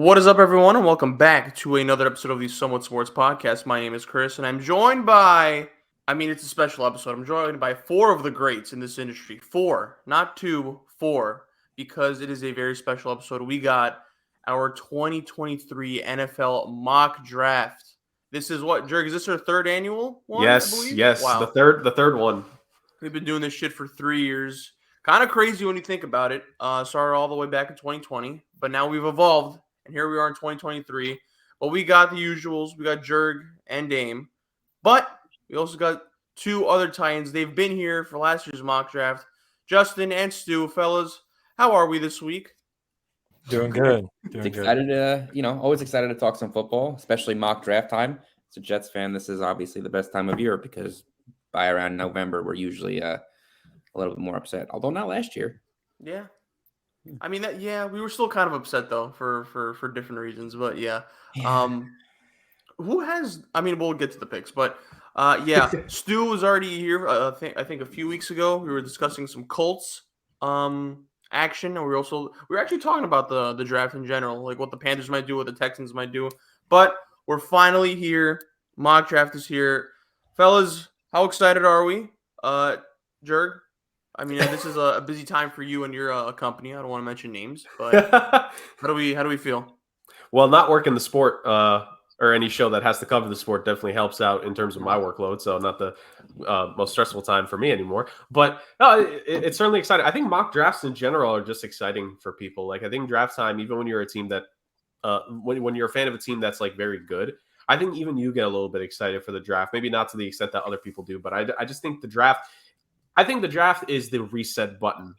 What is up, everyone, and welcome back to another episode of the Somewhat Sports Podcast. My name is Chris, and I'm joined by, it's a special episode. I'm joined by four of the greats in this industry. Four, not two, four, because it is a very special episode. We got our 2023 NFL mock draft. This is what, Jurg, is this our third annual one, I believe? Yes. Wow. The third one. We've been doing this shit for 3 years. Kind of crazy when you think about it. Started all the way back in 2020, but now we've evolved. And here we are in 2023. But we got the usuals. We got Jurg and Dame. But we also got two other tie-ins. They've been here for last year's mock draft. Justin and Stu. Fellas, how are we this week? Doing good. Excited to, always excited to talk some football, especially mock draft time. As a Jets fan, this is obviously the best time of year because by around November, we're usually a little bit more upset. Although not last year. Yeah. We were still kind of upset though for different reasons, but yeah. We'll get to the picks, but Stu was already here. I think a few weeks ago we were discussing some Colts action, and we were actually talking about the draft in general, like what the Panthers might do, what the Texans might do. But we're finally here. Mock draft is here, fellas. How excited are we? Jurg? This is a busy time for you and your company. I don't want to mention names, but how do we feel? Well, not working the sport or any show that has to cover the sport definitely helps out in terms of my workload. So not the most stressful time for me anymore. But it's certainly exciting. I think mock drafts in general are just exciting for people. Like I think draft time, even when you're a team that when you're a fan of a team that's like very good, I think even you get a little bit excited for the draft. Maybe not to the extent that other people do, but I just think the draft. I think the draft is the reset button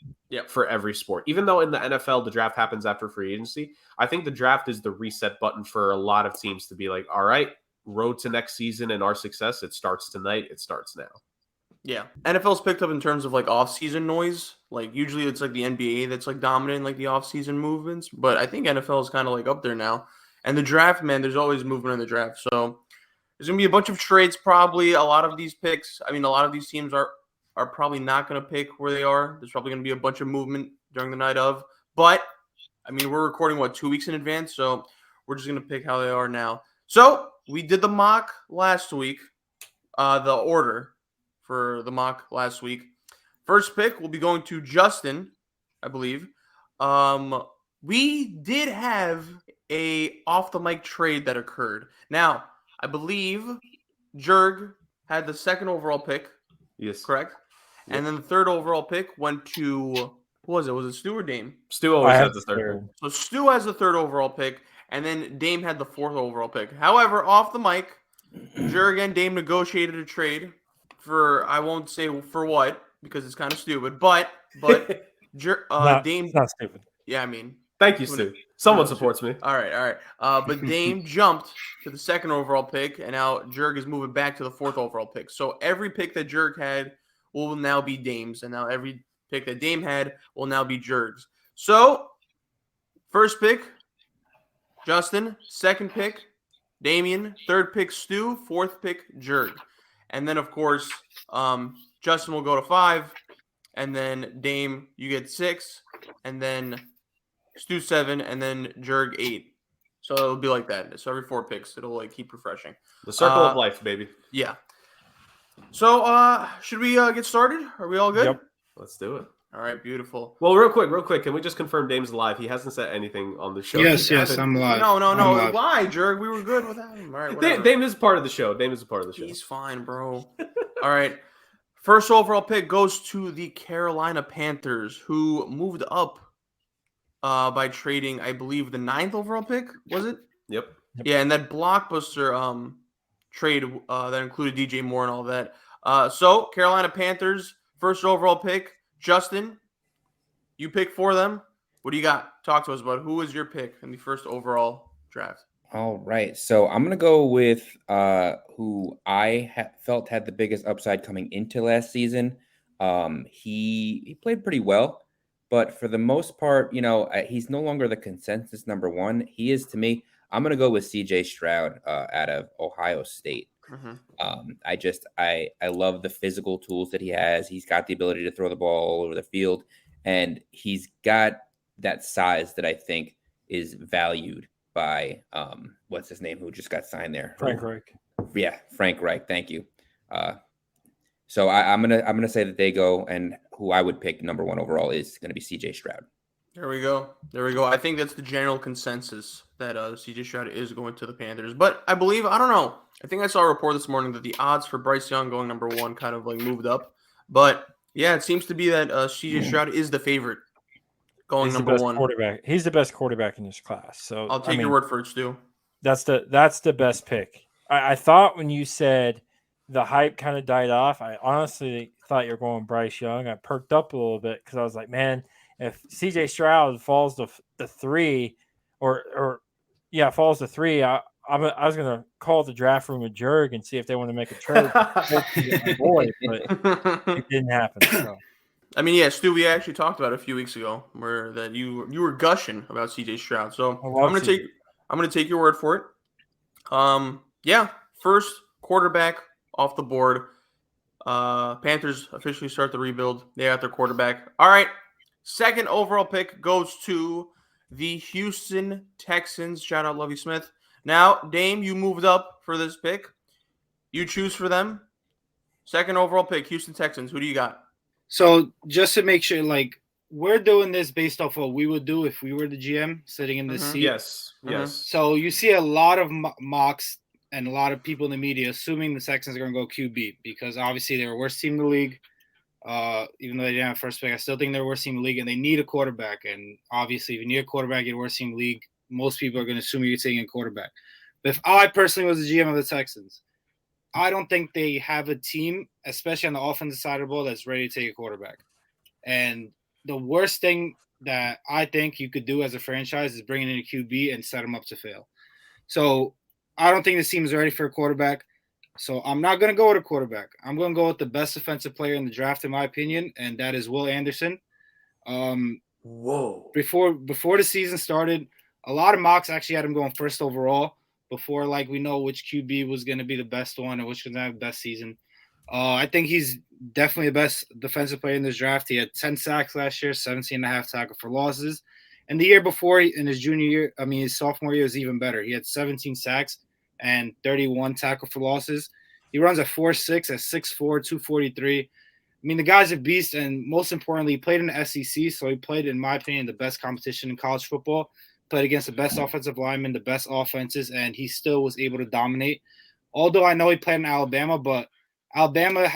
for every sport. Even though in the NFL, the draft happens after free agency, I think the draft is the reset button for a lot of teams to be like, all right, road to next season and our success. It starts tonight. It starts now. Yeah. NFL's picked up in terms of like off-season noise. Like usually it's like the NBA that's like dominant in like the off-season movements. But I think NFL is kind of like up there now. And the draft, man, there's always movement in the draft. So there's going to be a bunch of trades probably. A lot of these picks, a lot of these teams are probably not going to pick where they are. There's probably going to be a bunch of movement during the night of. But, we're recording, 2 weeks in advance? So we're just going to pick how they are now. So we did the mock last week, the order for the mock last week. First pick will be going to Justin, I believe. We did have a off-the-mic trade that occurred. Now, I believe Jurg had the second overall pick. Yes. Correct? Yep. And then the third overall pick went to, who was it? Was it Stu or Dame? Stu always has the third. So Stu has the third overall pick, and then Dame had the fourth overall pick. However, off the mic, Jurg and Dame negotiated a trade for, I won't say for what, because it's kind of stupid, but Dame. It's not stupid. Yeah, Thank you, Stu. Someone supports me. All right. But Dame jumped to the second overall pick, and now Jurg is moving back to the fourth overall pick. So every pick that Jurg had will now be Dame's, and now every pick that Dame had will now be Jurg's. So, first pick, Justin. Second pick, Damian. Third pick, Stu. Fourth pick, Jurg. And then, of course, Justin will go to 5, and then Dame, you get 6, and then Stu 7, and then Jurg 8. So it'll be like that. So every 4 picks, it'll like keep refreshing. The circle of life, baby. Yeah. So should we get started? Are we all good? Yep. Let's do it. All right, beautiful. Well, real quick, can we just confirm Dame's alive? He hasn't said anything on the show. Yes, I'm live. No. Live. Why, Jurg? We were good without him. All right, Dame is part of the show. He's fine, bro. All right. First overall pick goes to the Carolina Panthers, who moved up by trading, I believe, the 9th overall pick, was it? Yep. Yeah, and that blockbuster trade that included DJ Moore and all that. So, Carolina Panthers, first overall pick. Justin, you pick for them. What do you got? Talk to us about who was your pick in the first overall draft. All right. So I'm going to go with who I felt had the biggest upside coming into last season. He played pretty well. But for the most part, he's no longer the consensus number one. He is, to me, I'm going to go with C.J. Stroud out of Ohio State. Mm-hmm. I love the physical tools that he has. He's got the ability to throw the ball all over the field, and he's got that size that I think is valued by what's his name who just got signed there? Frank Reich. Yeah, Frank Reich. Thank you. So I'm gonna say that they go, and who I would pick number 1 overall is going to be C.J. Stroud. There we go. I think that's the general consensus that C.J. Stroud is going to the Panthers. But I don't know. I think I saw a report this morning that the odds for Bryce Young going number 1 kind of like moved up. But yeah, it seems to be that C.J. Stroud is the favorite going He's number the best 1. quarterback. He's the best quarterback in this class. So I'll take your word for it, Stu. That's the best pick. I thought when you said the hype kind of died off, I honestly thought you were going Bryce Young. I perked up a little bit because I was like, man, if C.J. Stroud falls to the 3, falls to 3, I was gonna call the draft room with Jurg and see if they want to make a trade. My boy, but it didn't happen. So. I mean, yeah, Stu, we actually talked about it a few weeks ago where that you were gushing about C.J. Stroud. So I'm gonna take your word for it. First quarterback off the board. Panthers officially start the rebuild. They got their quarterback. All right. Second overall pick goes to the Houston Texans. Shout out Lovie Smith. Now, Dame, you moved up for this pick. You choose for them. Second overall pick, Houston Texans. Who do you got? So just to make sure, like, we're doing this based off what we would do if we were the GM sitting in this seat. Yes. So you see a lot of mocks and a lot of people in the media assuming the Texans are going to go QB because obviously they were worst team in the league. Even though they didn't have first pick, I still think they're worst team in the league, and they need a quarterback. And obviously, if you need a quarterback, you're worst team in the league. Most people are going to assume you're taking a quarterback. But if I personally was the GM of the Texans, I don't think they have a team, especially on the offensive side of the ball, that's ready to take a quarterback. And the worst thing that I think you could do as a franchise is bring in a QB and set them up to fail. So I don't think this team is ready for a quarterback. So I'm not going to go with a quarterback. I'm going to go with the best defensive player in the draft, in my opinion, and that is Will Anderson. Whoa! Before the season started, a lot of mocks actually had him going first overall. Before we know which QB was going to be the best one and which was going to have the best season. I think he's definitely the best defensive player in this draft. He had 10 sacks last year, 17.5 tackle for losses, and the year before in his his sophomore year was even better. He had 17 sacks and 31 tackle for losses. He runs a 4.6 at 6'4", 243. I mean, the guy's a beast, and most importantly, he played in the SEC, so he played, in my opinion, the best competition in college football, played against the best offensive linemen, the best offenses, and he still was able to dominate. Although I know he played in Alabama, but Alabama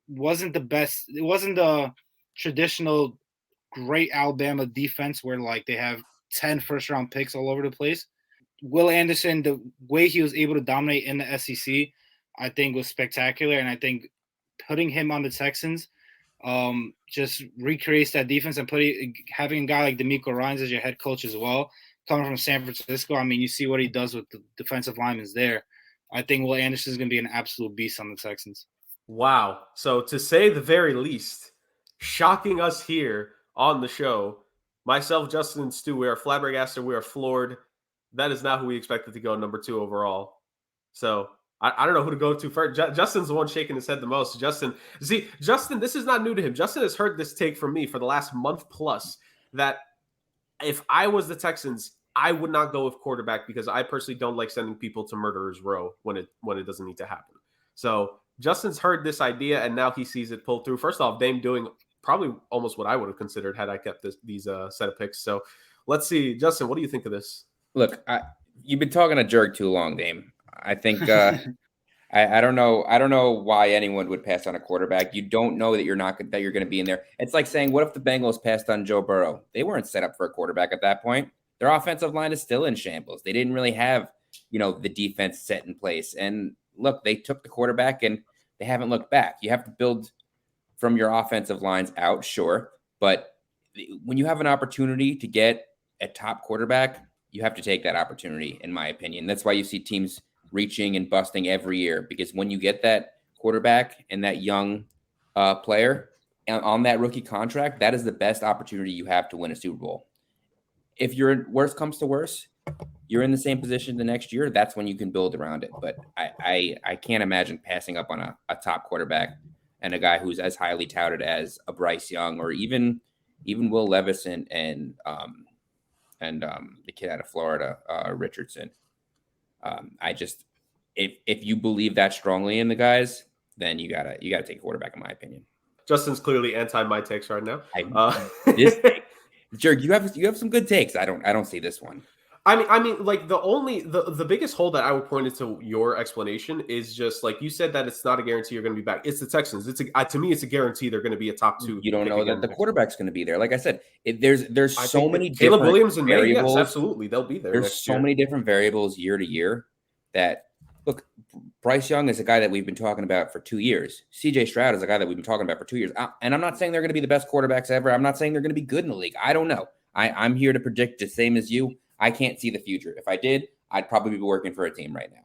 wasn't the best. It wasn't the traditional great Alabama defense where, they have 10 first-round picks all over the place. Will Anderson, the way he was able to dominate in the SEC, I think was spectacular. And I think putting him on the Texans just recreates that defense and having a guy like DeMeco Ryans as your head coach as well, coming from San Francisco. I mean, you see what he does with the defensive linemen there. I think Will Anderson is going to be an absolute beast on the Texans. Wow. So to say the very least, shocking us here on the show, myself, Justin, and Stu, we are flabbergasted. We are floored. That is not who we expected to go number 2 overall. So I don't know who to go to first. Justin's the one shaking his head the most. Justin, this is not new to him. Justin has heard this take from me for the last month plus that if I was the Texans, I would not go with quarterback because I personally don't like sending people to murderer's row when it doesn't need to happen. So Justin's heard this idea and now he sees it pull through. First off, Dame doing probably almost what I would have considered had I kept these set of picks. So let's see, Justin, what do you think of this? Look, you've been talking to Jurg too long, Dame. I think I don't know why anyone would pass on a quarterback. You don't know that you're going to be in there. It's like saying, what if the Bengals passed on Joe Burrow? They weren't set up for a quarterback at that point. Their offensive line is still in shambles. They didn't really have, the defense set in place. And look, they took the quarterback and they haven't looked back. You have to build from your offensive lines out, sure. But when you have an opportunity to get a top quarterback, you have to take that opportunity, in my opinion. That's why you see teams reaching and busting every year, because when you get that quarterback and that young player on that rookie contract, that is the best opportunity you have to win a Super Bowl. If worst comes to worst, you're in the same position the next year, that's when you can build around it. But I can't imagine passing up on a top quarterback and a guy who's as highly touted as a Bryce Young or even Will Levis and and the kid out of Florida, Richardson. If you believe that strongly in the guys, then you gotta take a quarterback, in my opinion. Justin's clearly anti my takes right now. This take, Jurg, you have some good takes. I don't see this one. I mean, like the biggest hole that I would point into your explanation is just like you said that it's not a guarantee you're going to be back. It's the Texans. To me, it's a guarantee they're going to be a top 2. You don't know that the quarterback's going to be there. Like I said, there's so many Caleb different Williams and May, variables. yes, absolutely, they'll be there. There's so many different variables year to year that look. Bryce Young is a guy that we've been talking about for 2 years. CJ Stroud is a guy that we've been talking about for 2 years. And I'm not saying they're going to be the best quarterbacks ever. I'm not saying they're going to be good in the league. I don't know. I'm here to predict the same as you. I can't see the future. If I did, I'd probably be working for a team right now.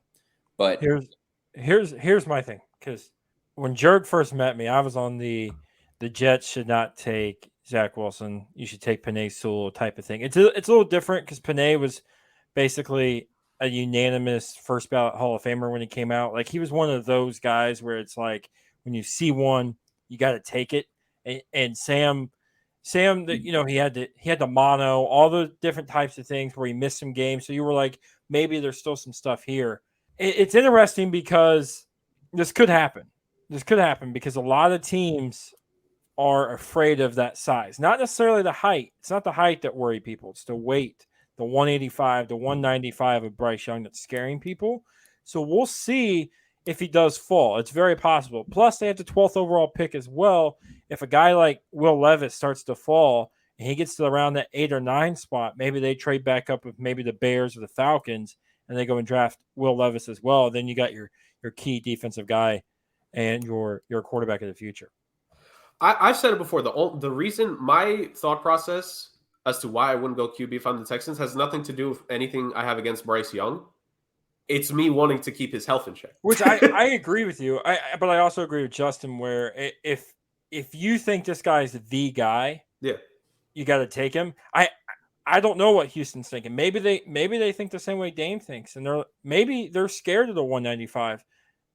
But here's my thing, because when Jurg first met me, I was on the Jets should not take Zach Wilson. You should take Penei Sewell type of thing. It's a little different because Penei was basically a unanimous first ballot Hall of Famer when he came out. Like, he was one of those guys where it's like when you see one, you got to take it. And Sam, that he had the mono, all the different types of things where he missed some games. So you were like, maybe there's still some stuff here. It's interesting because this could happen. This could happen because a lot of teams are afraid of that size. Not necessarily the height. It's not the height that worry people. It's the weight, the 185, the 195 of Bryce Young that's scaring people. So we'll see if he does fall. It's very possible. Plus, they have the 12th overall pick as well. If a guy like Will Levis starts to fall and he gets to around that 8 or 9 spot, maybe they trade back up with maybe the Bears or the Falcons and they go and draft Will Levis as well. Then you got your key defensive guy and your quarterback of the future. I've said it before. The reason my thought process as to why I wouldn't go QB if I'm the Texans has nothing to do with anything I have against Bryce Young. It's me wanting to keep his health in check. Which I agree with you. But I also agree with Justin where if you think this guy's the guy, yeah, you got to take him. I don't know what Houston's thinking. Maybe they think the same way Dame thinks, and they're scared of the 195.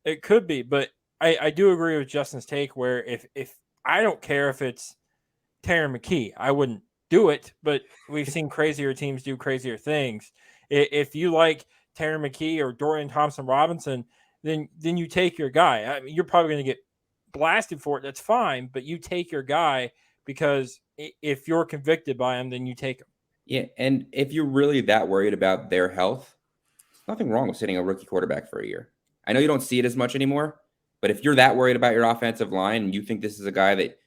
It could be, but I do agree with Justin's take where if I don't care if it's Terry McKee, I wouldn't do it. But we've seen crazier teams do crazier things. If you like Terry McKee or Dorian Thompson-Robinson, then you take your guy. I mean, you're probably going to get blasted for it. That's fine, but you take your guy because if you're convicted by him, then you take him. Yeah, and if you're really that worried about their health, there's nothing wrong with sitting a rookie quarterback for a year. I know you don't see it as much anymore, but if you're that worried about your offensive line and you think this is a guy that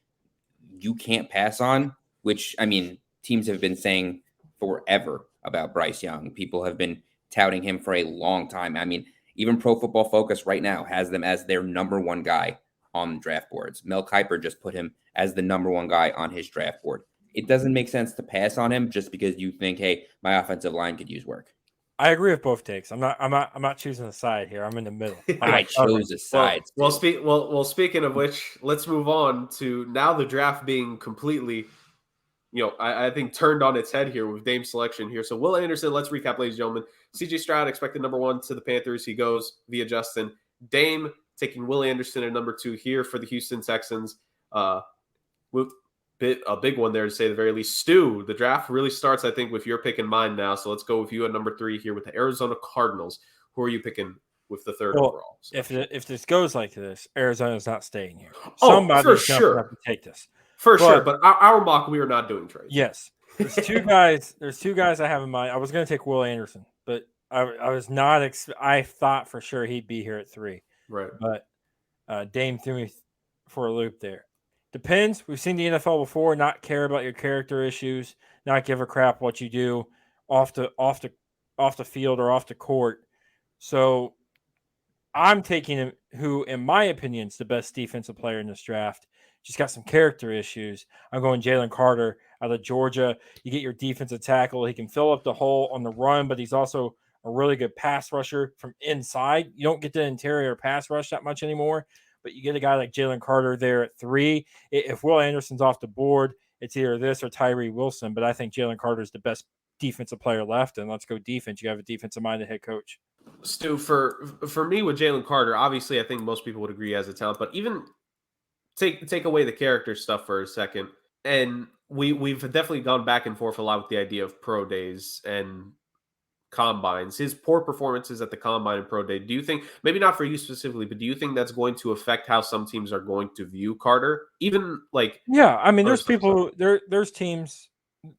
you can't pass on, which, I mean, teams have been saying forever about Bryce Young. People have been touting him for a long time. I mean, even Pro Football Focus right now has them as their number one guy on draft boards. Mel Kiper just put him as the number one guy on his draft board. It doesn't make sense to pass on him just because you think, hey, my offensive line could use work. I agree with both takes. I'm not choosing a side here. I'm in the middle. I chose a side. Well, speaking of which, let's move on to now the draft being completely, I think turned on its head here with Dame's selection here. So Will Anderson, let's recap, ladies and gentlemen. CJ Stroud expected number 1 to the Panthers. He goes via Justin. Dame taking Will Anderson at number 2 here for the Houston Texans. A big one there to say the very least. Stu, the draft really starts, I think, with your pick in mind now. So let's go with you at number 3 here with the Arizona Cardinals. Who are you picking with the 3rd overall? So. If this goes like this, Arizona's not staying here. Somebody's for sure have to take this. Sure, but our mock, we are not doing trades. Yes. There's two guys I have in mind. I was going to take Will Anderson, but I was not I thought for sure he'd be here at 3. Right. But Dame threw me for a loop there. Depends. We've seen the NFL before not care about your character issues, not give a crap what you do off the field or off the court. So I'm taking him, who, in my opinion, is the best defensive player in this draft. Just got some character issues. I'm going Jalen Carter out of Georgia. You get your defensive tackle. He can fill up the hole on the run, but he's also a really good pass rusher from inside. You don't get the interior pass rush that much anymore, but you get a guy like Jalen Carter there at 3. If Will Anderson's off the board, it's either this or Tyree Wilson, but I think Jalen Carter is the best defensive player left, and let's go defense. You have a defensive-minded head coach. Stu, for me with Jalen Carter, obviously I think most people would agree he has a talent, but even take away the character stuff for a second. And we've definitely gone back and forth a lot with the idea of pro days and combines. His poor performances at the combine and pro day, do you think, maybe not for you specifically, but do you think that's going to affect how some teams are going to view Carter? Even like, Yeah, I mean, other there's stuff, people there's teams,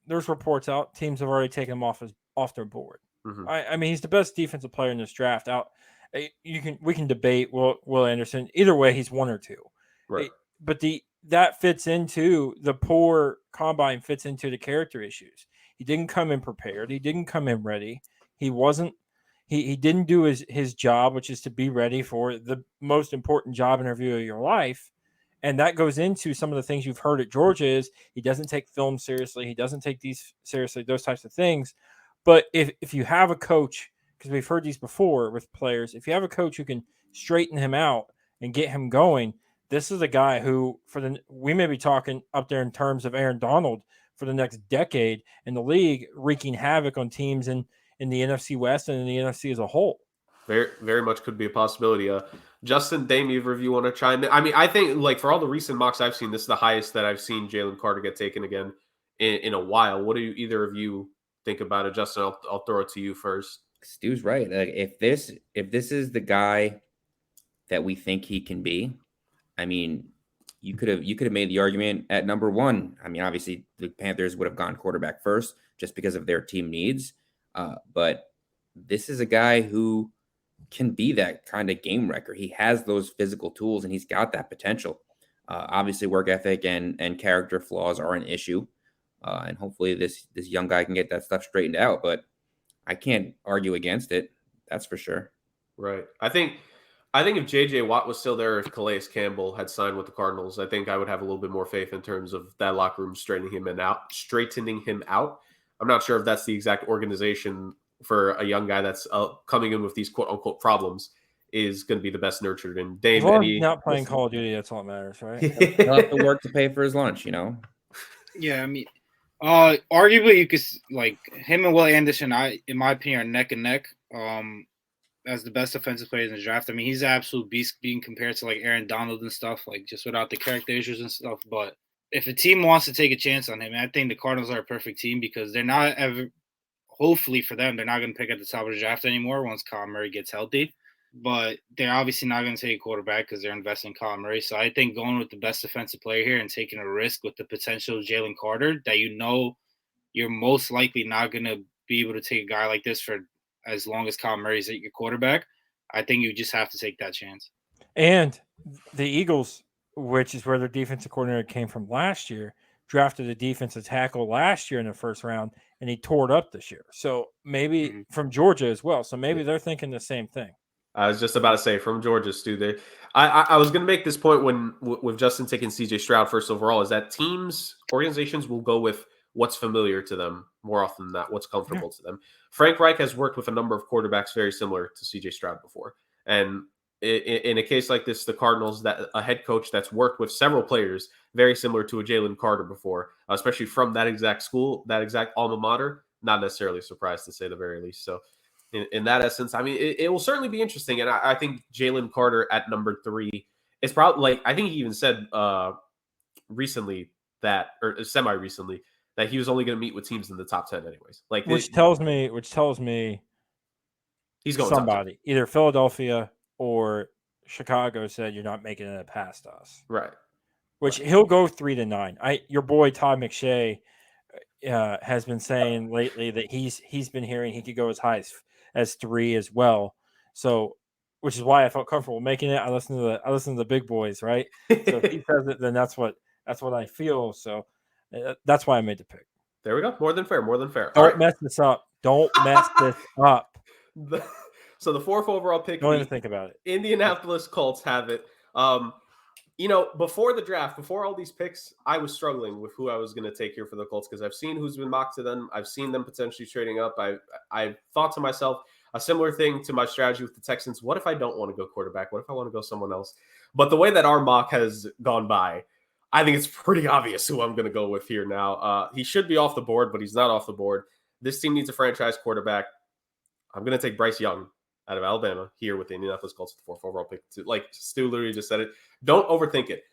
there's reports out. Teams have already taken him off their board. Mhm. I mean, he's the best defensive player in this draft. We can debate Will Anderson. Either way, he's one or two. Right. But that fits into the poor combine fits into the character issues. He didn't come in prepared. He didn't come in ready. He wasn't. He didn't do his job, which is to be ready for the most important job interview of your life. And that goes into some of the things you've heard at Georgia is he doesn't take film seriously. He doesn't take these seriously, those types of things. But if you have a coach, because we've heard these before with players, if you have a coach who can straighten him out and get him going, this is a guy who we may be talking up there in terms of Aaron Donald for the next decade in the league, wreaking havoc on teams in the NFC West and in the NFC as a whole. Very, very much could be a possibility. Justin, Dame, either of you want to chime in? I mean, I think like for all the recent mocks I've seen, this is the highest that I've seen Jalen Carter get taken again in a while. What do either of you think about it? Justin, I'll throw it to you first. Stu's right. Like if this is the guy that we think he can be, I mean, you could have made the argument at number one. I mean, obviously the Panthers would have gone quarterback first just because of their team needs. But this is a guy who can be that kind of game wrecker. He has those physical tools and he's got that potential. Obviously, work ethic and character flaws are an issue. And hopefully this young guy can get that stuff straightened out. But I can't argue against it. That's for sure. Right. I think if J.J. Watt was still there, if Calais Campbell had signed with the Cardinals, I think I would have a little bit more faith in terms of that locker room straightening him out. I'm not sure if that's the exact organization for a young guy that's coming in with these quote unquote problems is going to be the best nurtured. And Dave, as long as he's not playing Call of Duty, that's all that matters, right? He'll have to work to pay for his lunch, you know? Yeah, I mean, arguably you could like him and Will Anderson. In my opinion, are neck and neck. As the best defensive players in the draft. I mean, he's an absolute beast being compared to like Aaron Donald and stuff, like just without the character issues and stuff. But if a team wants to take a chance on him, I think the Cardinals are a perfect team because they're not ever. Hopefully for them, they're not going to pick at the top of the draft anymore once Kyler Murray gets healthy. But they're obviously not going to take a quarterback because they're investing in Kyler Murray. So I think going with the best defensive player here and taking a risk with the potential of Jalen Carter that you know you're most likely not going to be able to take a guy like this for as long as Kyler Murray's at your quarterback, I think you just have to take that chance. And the Eagles, which is where their defensive coordinator came from last year, drafted a defensive tackle last year in the first round, and he tore it up this year. So maybe from Georgia as well. So maybe they're thinking the same thing. I was just about to say from Georgia, Stu. I was going to make this point with Justin taking C.J. Stroud first overall is that organizations will go with what's familiar to them more often than not, what's comfortable to them. Frank Reich has worked with a number of quarterbacks very similar to C.J. Stroud before. And in a case like this, the Cardinals, that a head coach that's worked with several players very similar to a Jalen Carter before, especially from that exact school, that exact alma mater, not necessarily surprised to say the very least. So in that essence, I mean, it will certainly be interesting. And I think Jalen Carter at number 3 is probably I think he even said recently that, or semi-recently, that he was only going to meet with teams in the top 10 anyways. Which tells me he's going somebody, either Philadelphia or Chicago said you're not making it past us. Right. Which he'll go 3 to 9. Your boy Todd McShay has been saying lately that he's been hearing he could go as high as 3 as well. So, which is why I felt comfortable making it. I listen to the big boys, right? So if he says it, then that's what I feel. So that's why I made the pick. There we go. More than fair. Don't mess this up. Don't mess this up. So the 4th overall pick. Don't even think about it. Indianapolis Colts have it. Before the draft, before all these picks, I was struggling with who I was going to take here for the Colts because I've seen who's been mocked to them. I've seen them potentially trading up. I thought to myself a similar thing to my strategy with the Texans. What if I don't want to go quarterback? What if I want to go someone else? But the way that our mock has gone by, I think it's pretty obvious who I'm going to go with here now. He should be off the board, but he's not off the board. This team needs a franchise quarterback. I'm going to take Bryce Young out of Alabama here with the Indianapolis Colts with the 4th overall pick. Like Stu literally just said it. Don't overthink it.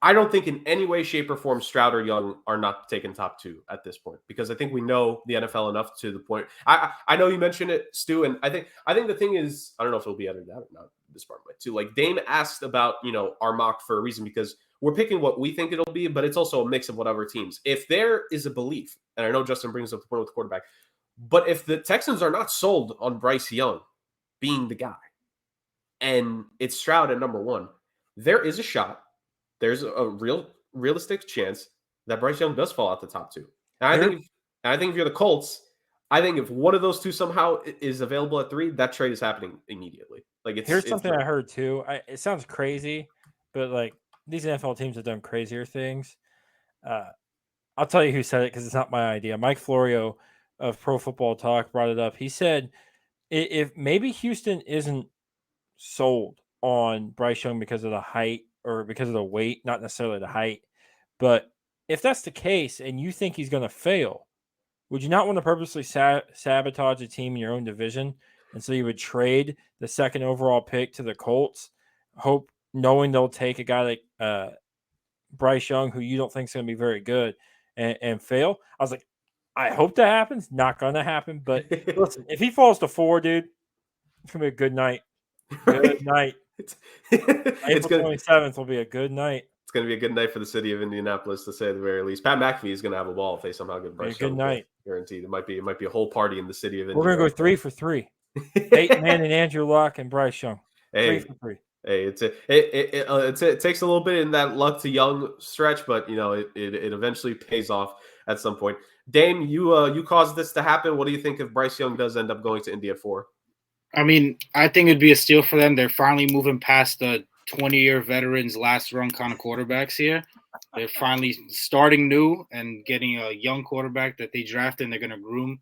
I don't think in any way, shape, or form Stroud or Young are not taken top 2 at this point, because I think we know the NFL enough to the point. I know you mentioned it, Stu, and I think the thing is, I don't know if it'll be edited out or not. This part might too. Like Dame asked about our mock for a reason, because we're picking what we think it'll be, but it's also a mix of whatever teams. If there is a belief, and I know Justin brings up the point with the quarterback, but if the Texans are not sold on Bryce Young being the guy, and it's Stroud at number 1, there is a shot. There's a realistic chance that Bryce Young does fall out the top 2. And I think if you're the Colts, I think if one of those two somehow is available at 3, that trade is happening immediately. Like Here's something I heard too. It sounds crazy, but like these NFL teams have done crazier things. I'll tell you who said it because it's not my idea. Mike Florio of Pro Football Talk brought it up. He said if maybe Houston isn't sold on Bryce Young because of the height or because of the weight, not necessarily the height, but if that's the case and you think he's going to fail, would you not want to purposely sabotage a team in your own division? And so you would trade the 2nd overall pick to the Colts, knowing they'll take a guy like Bryce Young, who you don't think is going to be very good, and fail. I was like, I hope that happens. Not going to happen. But listen, if he falls to 4, dude, it's going to be a good night. Good night. April 27th will be a good night. It's going to be a good night for the city of Indianapolis, to say the very least. Pat McAfee is going to have a ball if they somehow get Bryce Young. Good night. Guaranteed. It might be a whole party in the city of Indianapolis. We're going to go 3 for 3. Peyton Manning, Andrew Luck, and Bryce Young. 3 for 3. Hey, it takes a little bit in that Luck to Young stretch, but it eventually pays off at some point. Dame, you caused this to happen. What do you think if Bryce Young does end up going to Indy at 4? I mean, I think it'd be a steal for them. They're finally moving past the 20-year veterans last run kind of quarterbacks here. They're finally starting new and getting a young quarterback that they drafted and they're going to groom.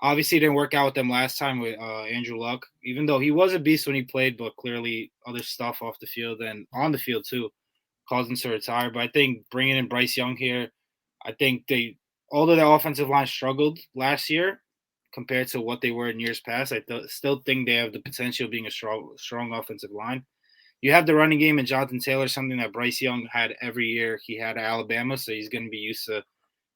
Obviously, it didn't work out with them last time with Andrew Luck, even though he was a beast when he played, but clearly other stuff off the field and on the field too caused him to retire. But I think bringing in Bryce Young here, I think although their offensive line struggled last year compared to what they were in years past, I still think they have the potential of being a strong offensive line. You have the running game and Jonathan Taylor, something that Bryce Young had every year he had at Alabama, so he's going to be used to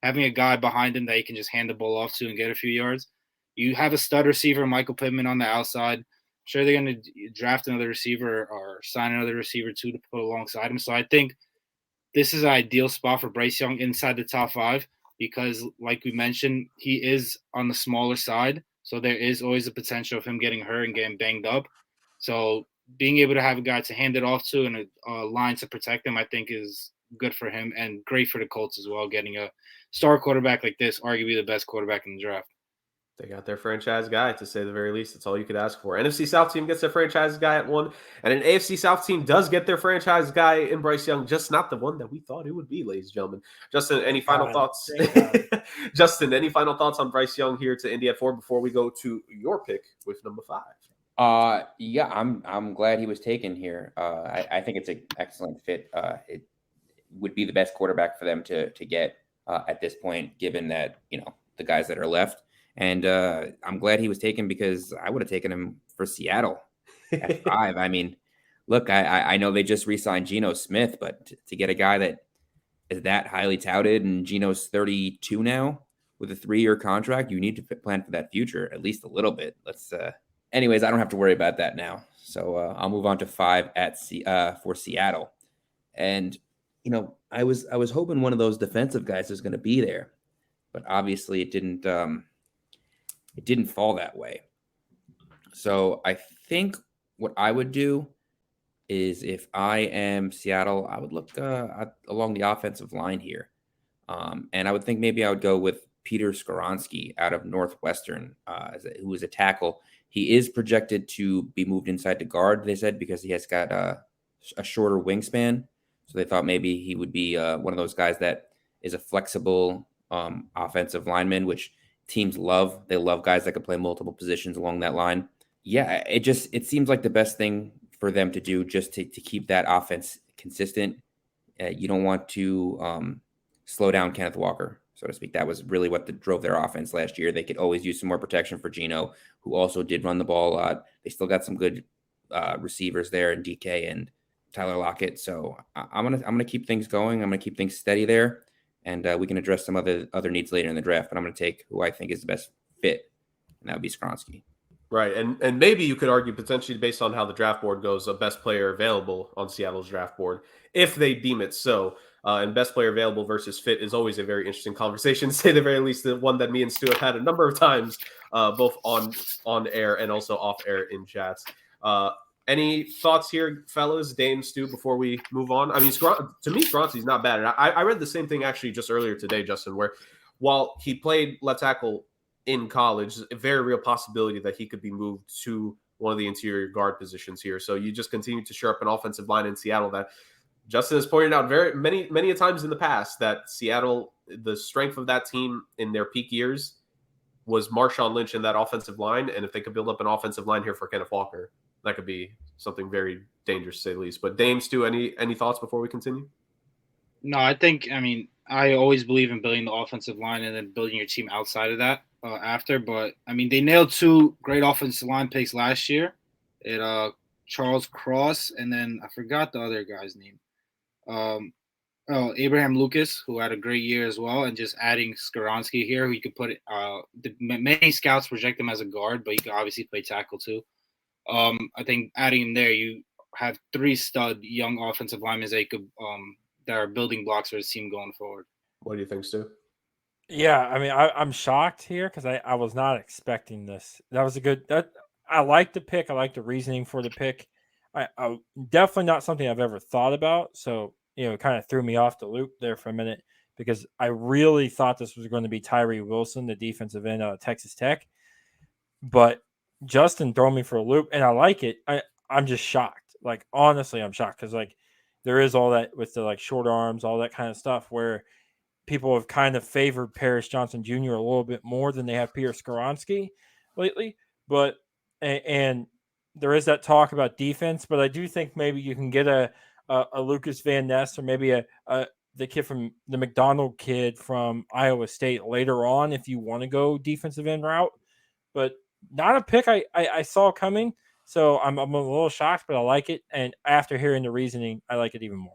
having a guy behind him that he can just hand the ball off to and get a few yards. You have a stud receiver, Michael Pittman, on the outside. I'm sure they're going to draft another receiver or sign another receiver too to put alongside him. So I think this is an ideal spot for Bryce Young inside the top 5 because, like we mentioned, he is on the smaller side. So there is always a potential of him getting hurt and getting banged up. So being able to have a guy to hand it off to and a line to protect him, I think is good for him and great for the Colts as well, getting a star quarterback like this, arguably the best quarterback in the draft. They got their franchise guy, to say the very least. That's all you could ask for. NFC South team gets their franchise guy at 1, and an AFC South team does get their franchise guy in Bryce Young, just not the one that we thought it would be, ladies and gentlemen. Justin, any final thoughts? Justin, any final thoughts on Bryce Young here to Indy at 4 before we go to your pick with number 5? Yeah, I'm glad he was taken here. I think it's an excellent fit. It would be the best quarterback for them to get at this point, given that the guys that are left. And I'm glad he was taken because I would have taken him for Seattle at 5. I mean, look, I know they just re-signed Geno Smith, but to get a guy that is that highly touted and Geno's 32 now with a 3-year contract, you need to plan for that future at least a little bit. Anyways, I don't have to worry about that now. So I'll move on to 5 for Seattle. And I was hoping one of those defensive guys was going to be there, but obviously it didn't. It didn't fall that way. So I think what I would do is, if I am Seattle, I would look along the offensive line here. And I would think maybe I would go with Peter Skoronski out of Northwestern, who is a tackle. He is projected to be moved inside to guard, they said, because he has got a shorter wingspan. So they thought maybe he would be one of those guys that is a flexible offensive lineman, which teams love. They love guys that can play multiple positions along that line. Yeah, it seems like the best thing for them to do, just to keep that offense consistent. You don't want to slow down Kenneth Walker, so to speak. That was really what drove their offense last year. They could always use some more protection for Geno, who also did run the ball a lot. They still got some good receivers there in DK and Tyler Lockett. So I'm gonna keep things going. I'm gonna keep things steady there, and we can address some other needs later in the draft. But I'm gonna take who I think is the best fit, and that would be Skronsky. Right, and maybe you could argue potentially based on how the draft board goes, a best player available on Seattle's draft board, if they deem it so. And best player available versus fit is always a very interesting conversation, to say the very least. The one that me and Stu have had a number of times, both on air and also off air in chats. Any thoughts here, fellas, Dame, Stu, before we move on? I mean, to me, Skronsky's not bad. And I read the same thing actually just earlier today, Justin, where while he played left tackle in college, a very real possibility that he could be moved to one of the interior guard positions here. So you just continue to shore up an offensive line in Seattle that Justin has pointed out very many a times in the past that Seattle, the strength of that team in their peak years was Marshawn Lynch in that offensive line. And if they could build up an offensive line here for Kenneth Walker, that could be something very dangerous to say the least. But Dame, Stu, any thoughts before we continue? No, I always believe in building the offensive line and then building your team outside of that after. But, they nailed 2 great offensive line picks last year. Charles Cross, and then I forgot the other guy's name. Abraham Lucas, who had a great year as well, and just adding Skronsky here, who you could put many scouts project him as a guard, but he could obviously play tackle too. I think adding him there, you have 3 stud young offensive linemen that are building blocks for his team going forward. What do you think, Stu? Yeah, I'm shocked here because I was not expecting this. That was I like the pick. I like the reasoning for the pick. I definitely not something I've ever thought about. So, it kind of threw me off the loop there for a minute because I really thought this was going to be Tyree Wilson, the defensive end out of Texas Tech. But Justin threw me for a loop, and I like it. I'm just shocked. Like, honestly, I'm shocked because, there is all that with the, short arms, all that kind of stuff where people have kind of favored Paris Johnson Jr. a little bit more than they have Peter Skronsky lately. But and there is that talk about defense, but I do think maybe you can get a Lucas Van Ness or maybe the kid from the McDonald kid from Iowa State later on if you want to go defensive end route. But not a pick I saw coming, so I'm a little shocked, but I like it. And after hearing the reasoning, I like it even more.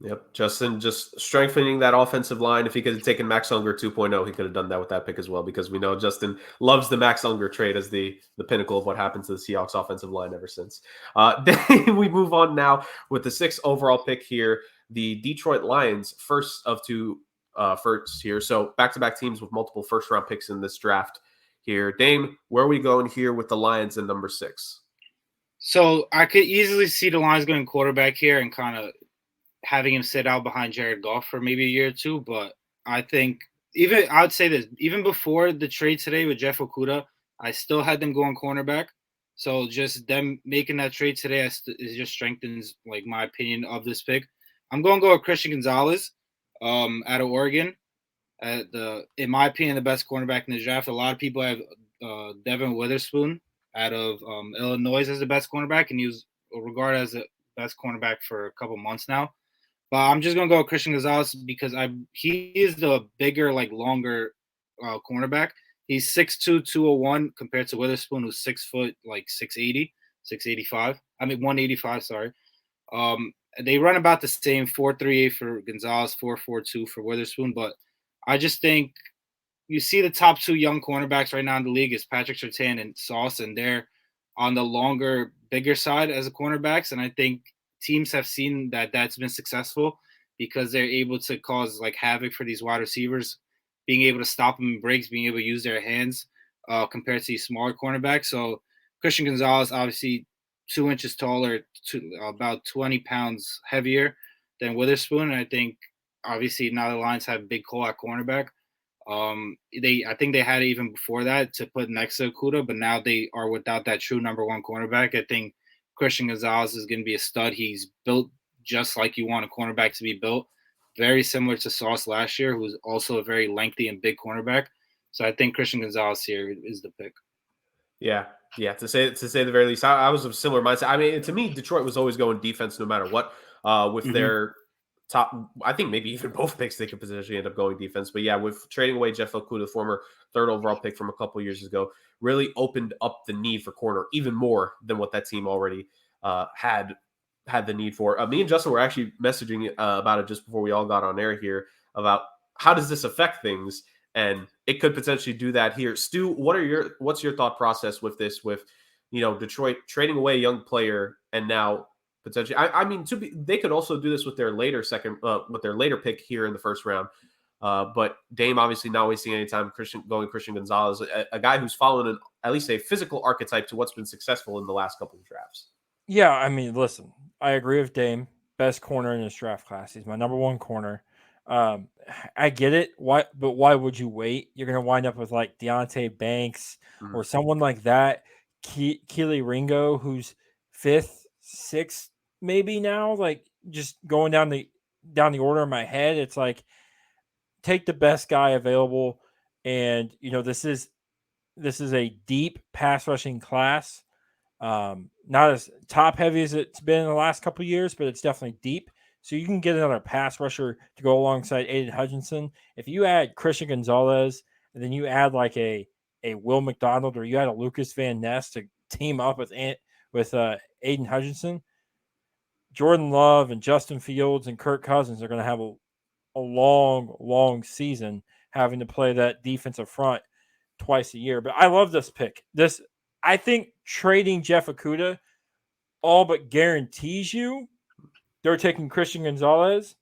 Yep, Justin just strengthening that offensive line. If he could have taken Max Unger 2.0, he could have done that with that pick as well, because we know Justin loves the Max Unger trade as the pinnacle of what happened to the Seahawks offensive line ever since. Then we move on now with the 6th overall pick here, the Detroit Lions, first of 2 firsts here. So back-to-back teams with multiple first-round picks in this draft here. Dame, where are we going here with the Lions in number 6? So I could easily see the Lions going quarterback here and kind of having him sit out behind Jared Goff for maybe a year or 2. But I think I would say this, even before the trade today with Jeff Okudah, I still had them going cornerback. So just them making that trade today it just strengthens my opinion of this pick. I'm going to go with Christian Gonzalez out of Oregon. In my opinion, the best cornerback in the draft. A lot of people have Devin Witherspoon out of Illinois as the best cornerback, and he was regarded as the best cornerback for a couple months now. But I'm just going to go with Christian Gonzalez because he is the bigger, longer cornerback. He's 6'2", 201 compared to Witherspoon, who's 6 foot, 680, 685. 185, sorry. They run about the same, 4.38 for Gonzalez, 4.42 for Witherspoon. But I just think you see the top 2 young cornerbacks right now in the league is Patrick Surtain and Sauce, and they're on the longer, bigger side as a cornerbacks. And I think teams have seen that that's been successful because they're able to cause havoc for these wide receivers, being able to stop them in breaks, being able to use their hands compared to these smaller cornerbacks. So Christian Gonzalez, obviously 2 inches taller, about 20 pounds heavier than Witherspoon. And I think obviously now the Lions have Big Cole at cornerback. I think they had it even before that to put next to Okudah, but now they are without that true number 1 cornerback. I think Christian Gonzalez is going to be a stud. He's built just like you want a cornerback to be built. Very similar to Sauce last year, who's also a very lengthy and big cornerback. So I think Christian Gonzalez here is the pick. Yeah. To say the very least, I was of similar mindset. To me, Detroit was always going defense no matter what. With their top, I think maybe even both picks they could potentially end up going defense. But yeah, with trading away Jeff Okudah, the former 3rd overall pick from a couple years ago, really opened up the need for corner even more than what that team already had had the need for. Me and Justin were actually messaging about it just before we all got on air here about how does this affect things, and it could potentially do that here. Stu, what's your thought process with this? With Detroit trading away a young player and now potentially, I mean, they could also do this with their later pick here in the first round. But Dame obviously not wasting any time. Christian Gonzalez, a guy who's following at least a physical archetype to what's been successful in the last couple of drafts. Yeah, I mean, listen, I agree with Dame. Best corner in this draft class. He's my number one corner. I get it. But why would you wait? You're going to wind up with like Deontay Banks or someone like that. Keely Ringo, who's 5th, 6th, maybe now. Like just going down the order in my head, it's like take the best guy available. And this is a deep pass rushing class. Not as top heavy as it's been in the last couple of years, but it's definitely deep. So you can get another pass rusher to go alongside Aiden Hutchinson. If you add Christian Gonzalez and then you add like a Will McDonald or you add a Lucas Van Ness to team up with Aiden Hutchinson, Jordan Love and Justin Fields and Kirk Cousins are going to have a long, long season having to play that defensive front twice a year. But I love this pick. I think trading Jeff Okudah all but guarantees you they're taking Christian Gonzalez.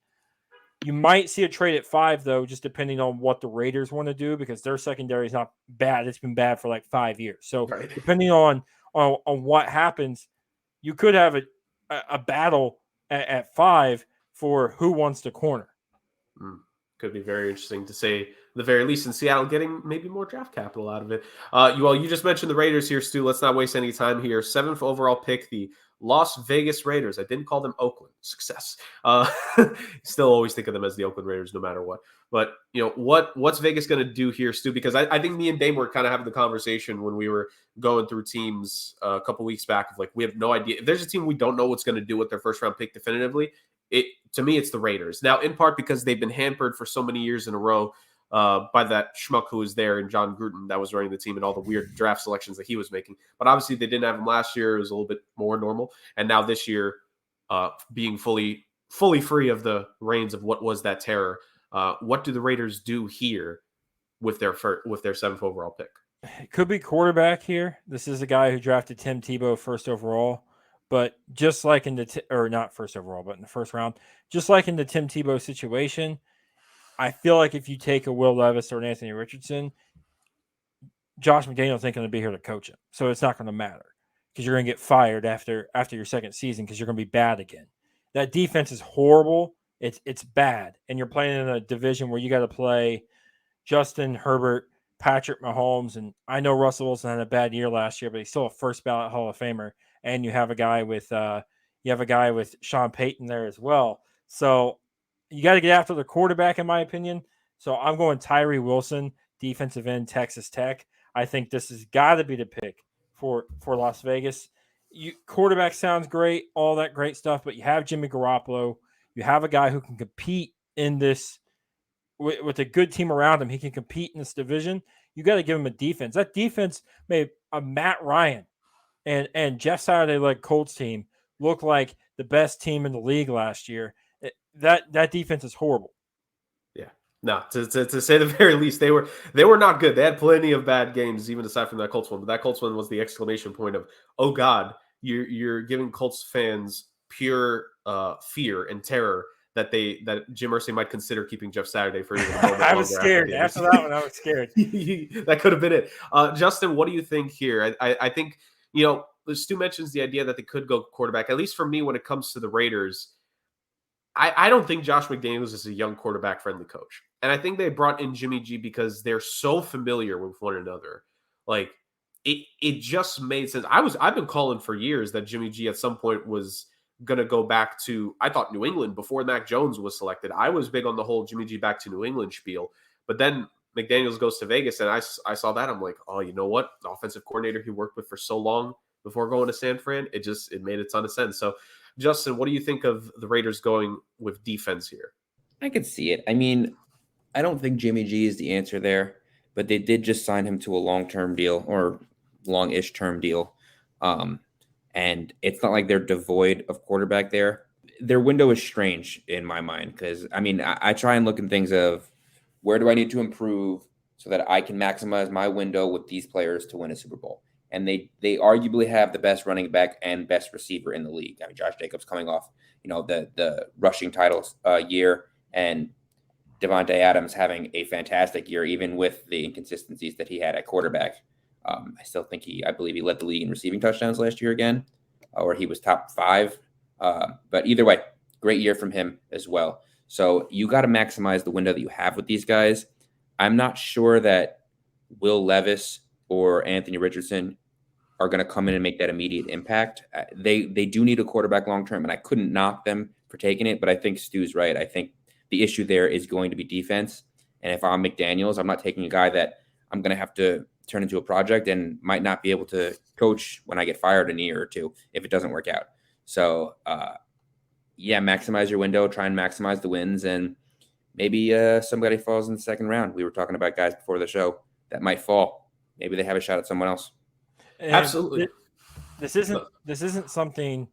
You might see a trade at 5, though, just depending on what the Raiders want to do because their secondary is not bad. It's been bad for like 5 years. So depending on what happens, you could have a battle at 5 for who wants to corner. Could be very interesting to say the very least in Seattle getting maybe more draft capital out of it. You just mentioned the Raiders here, Stu. Let's not waste any time here. 7th overall pick, the Las Vegas Raiders. I didn't call them Oakland. Success. Still always think of them as the Oakland Raiders no matter what. But, what's Vegas going to do here, Stu? Because I think me and Dame were kind of having the conversation when we were going through teams a couple weeks back of like, we have no idea. If there's a team we don't know what's going to do with their first round pick definitively, to me, it's the Raiders. Now, in part because they've been hampered for so many years in a row by that schmuck who was there and John Gruden that was running the team and all the weird draft selections that he was making. But obviously, they didn't have him last year. It was a little bit more normal. And now this year, being fully free of the reins of what was that terror, what do the Raiders do here with their 7th overall pick? It could be quarterback here. This is a guy who drafted Tim Tebow 1st overall. But just like in not 1st overall, but in the 1st round, just like in the Tim Tebow situation, I feel like if you take a Will Levis or an Anthony Richardson, Josh McDaniels ain't going to be here to coach him. So it's not going to matter because you're going to get fired after your 2nd season because you're going to be bad again. That defense is horrible. It's bad. And you're playing in a division where you got to play Justin Herbert, Patrick Mahomes, and I know Russell Wilson had a bad year last year, but he's still a first ballot Hall of Famer. And you have a guy with Sean Payton there as well. So you got to get after the quarterback, in my opinion. So I'm going Tyree Wilson, defensive end, Texas Tech. I think this has got to be the pick for Las Vegas. Quarterback sounds great, all that great stuff, but you have Jimmy Garoppolo. You have a guy who can compete in this with a good team around him. He can compete in this division. You got to give him a defense. That defense made a Matt Ryan and Jeff Saturday-led Colts team look like the best team in the league last year. That defense is horrible. Yeah, no. To say the very least, they were not good. They had plenty of bad games, even aside from that Colts one. But that Colts one was the exclamation point of, oh God, you're giving Colts fans pure fear and terror that Jim Irsay might consider keeping Jeff Saturday for even a moment. I was scared after that one. I was scared. That could have been it. Justin, what do you think here? I think. Stu mentions the idea that they could go quarterback. At least for me, when it comes to the Raiders, I don't think Josh McDaniels is a young quarterback-friendly coach. And I think they brought in Jimmy G because they're so familiar with one another. Like, it just made sense. I've been calling for years that Jimmy G at some point was going to go back to, I thought, New England before Mac Jones was selected. I was big on the whole Jimmy G back to New England spiel. But then McDaniels goes to Vegas, and I saw that. I'm like, oh, you know what? The offensive coordinator he worked with for so long before going to San Fran, it made a ton of sense. So, Justin, what do you think of the Raiders going with defense here? I could see it. I mean, I don't think Jimmy G is the answer there, but they did just sign him to a long-term deal or long-ish term deal. And and it's not like they're devoid of quarterback there. Their window is strange in my mind because, I mean, I try and look in things of where do I need to improve so that I can maximize my window with these players to win a Super Bowl. And they arguably have the best running back and best receiver in the league. I mean, Josh Jacobs coming off, the rushing titles year, and Devontae Adams having a fantastic year, even with the inconsistencies that he had at quarterback. I believe he led the league in receiving touchdowns last year again, or he was top 5. But either way, great year from him as well. So you got to maximize the window that you have with these guys. I'm not sure that Will Levis or Anthony Richardson are going to come in and make that immediate impact. They do need a quarterback long-term, and I couldn't knock them for taking it, but I think Stu's right. I think the issue there is going to be defense. And if I'm McDaniels, I'm not taking a guy that I'm going to have to turn into a project and might not be able to coach when I get fired in a year or two if it doesn't work out. So, maximize your window, try and maximize the wins, and maybe somebody falls in the second round. We were talking about guys before the show that might fall. Maybe they have a shot at someone else. And Absolutely. This isn't something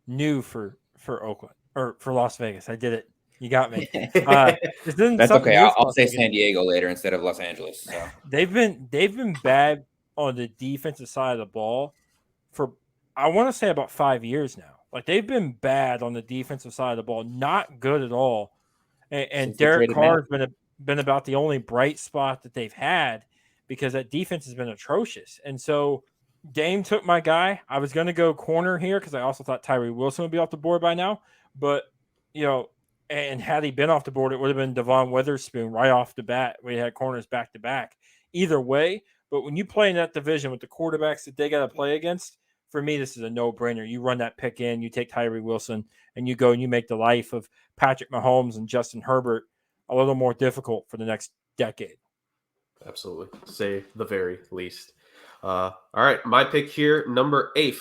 new for Oakland or for Las Vegas. I did it. You got me. That's okay. I'll say San Diego later instead of Los Angeles. So. They've been bad on the defensive side of the ball for, I want to say, about 5 years now. Like, they've been bad on the defensive side of the ball, not good at all. And Derek Carr's been about the only bright spot that they've had because that defense has been atrocious. And so Dame took my guy. I was going to go corner here because I also thought Tyree Wilson would be off the board by now. But, and had he been off the board, it would have been Devon Witherspoon right off the bat. We had corners back to back. Either way, but when you play in that division with the quarterbacks that they got to play against, for me, this is a no-brainer. You run that pick in, you take Tyree Wilson, and you go and you make the life of Patrick Mahomes and Justin Herbert a little more difficult for the next decade. Absolutely. Say the very least. All right, my pick here, number 8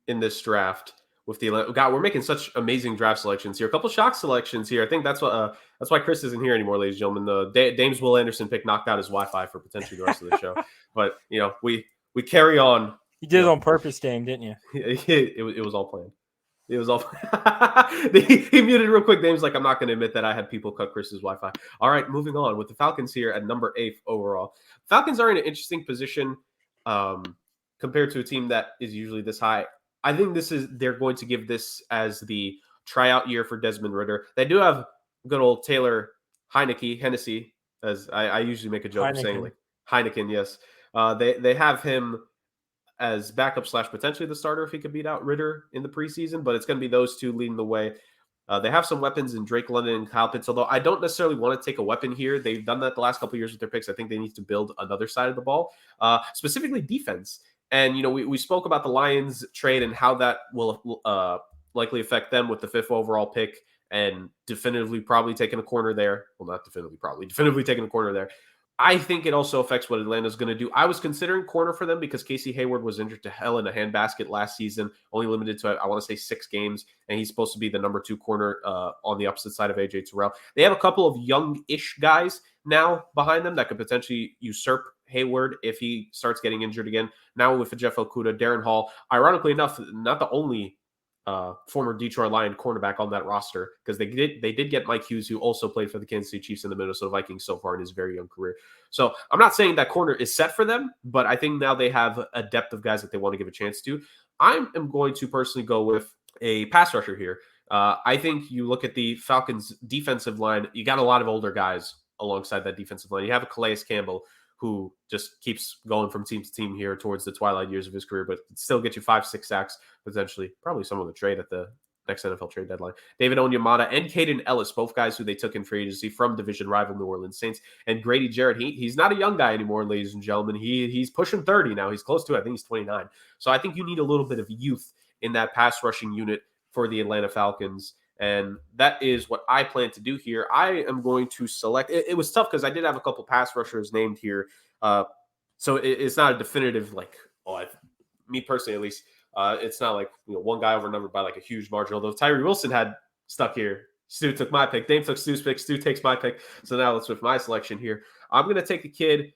in this draft. With the God, we're making such amazing draft selections here. A couple shock selections here. I think that's why Chris isn't here anymore, ladies and gentlemen. The Dame's Will Anderson pick knocked out his Wi-Fi for potentially the rest of the show. But we carry on. You did it on purpose, Dame, didn't you? It was all planned. It was all. He muted real quick. Dame's like, I'm not going to admit that I had people cut Chris's Wi-Fi. All right, moving on with the Falcons here at number 8 overall. Falcons are in an interesting position compared to a team that is usually this high. I think they're going to give this as the tryout year for Desmond Ridder. They do have good old Taylor Hennessy, as I usually make a joke of saying, like Heineken, yes. They have him as backup / potentially the starter if he could beat out Ridder in the preseason, but it's going to be those two leading the way. They have some weapons in Drake London and Kyle Pitts, although I don't necessarily want to take a weapon here. They've done that the last couple of years with their picks. I think they need to build another side of the ball, specifically defense. And, we spoke about the Lions trade and how that will likely affect them with the 5th overall pick and definitively probably taking a corner there. Well, not definitively, probably definitively taking a corner there. I think it also affects what Atlanta's going to do. I was considering corner for them because Casey Hayward was injured to hell in a handbasket last season, only limited to, I want to say, 6 games, and he's supposed to be the number 2 corner on the opposite side of A.J. Terrell. They have a couple of young-ish guys now behind them that could potentially usurp Hayward if he starts getting injured again. Now with Jeff Okudah, Darren Hall, ironically enough, not the only former Detroit Lion cornerback on that roster, because they did get Mike Hughes, who also played for the Kansas City Chiefs and the Minnesota Vikings so far in his very young career. So I'm not saying that corner is set for them, but I think now they have a depth of guys that they want to give a chance to. I am going to personally go with a pass rusher here. I think you look at the Falcons defensive line, you got a lot of older guys alongside that defensive line. You have a Calais Campbell who just keeps going from team to team here towards the twilight years of his career, but still get you 5-6 sacks, potentially. Probably some of the trade at the next NFL trade deadline. David Onyemata and Caden Ellis, both guys who they took in free agency from division rival New Orleans Saints. And Grady Jarrett, he's not a young guy anymore, ladies and gentlemen. He's pushing 30 now. He's close to it. I think he's 29. So I think you need a little bit of youth in that pass rushing unit for the Atlanta Falcons. And that is what I plan to do here. I am going to select. It was tough because I did have a couple pass rushers named here. So it's not a definitive, me personally at least, it's not like one guy overnumbered by like a huge margin. Although Tyree Wilson had stuck here. Stu took my pick. Dame took Stu's pick. Stu takes my pick. So now let's with my selection here. I'm going to take a kid,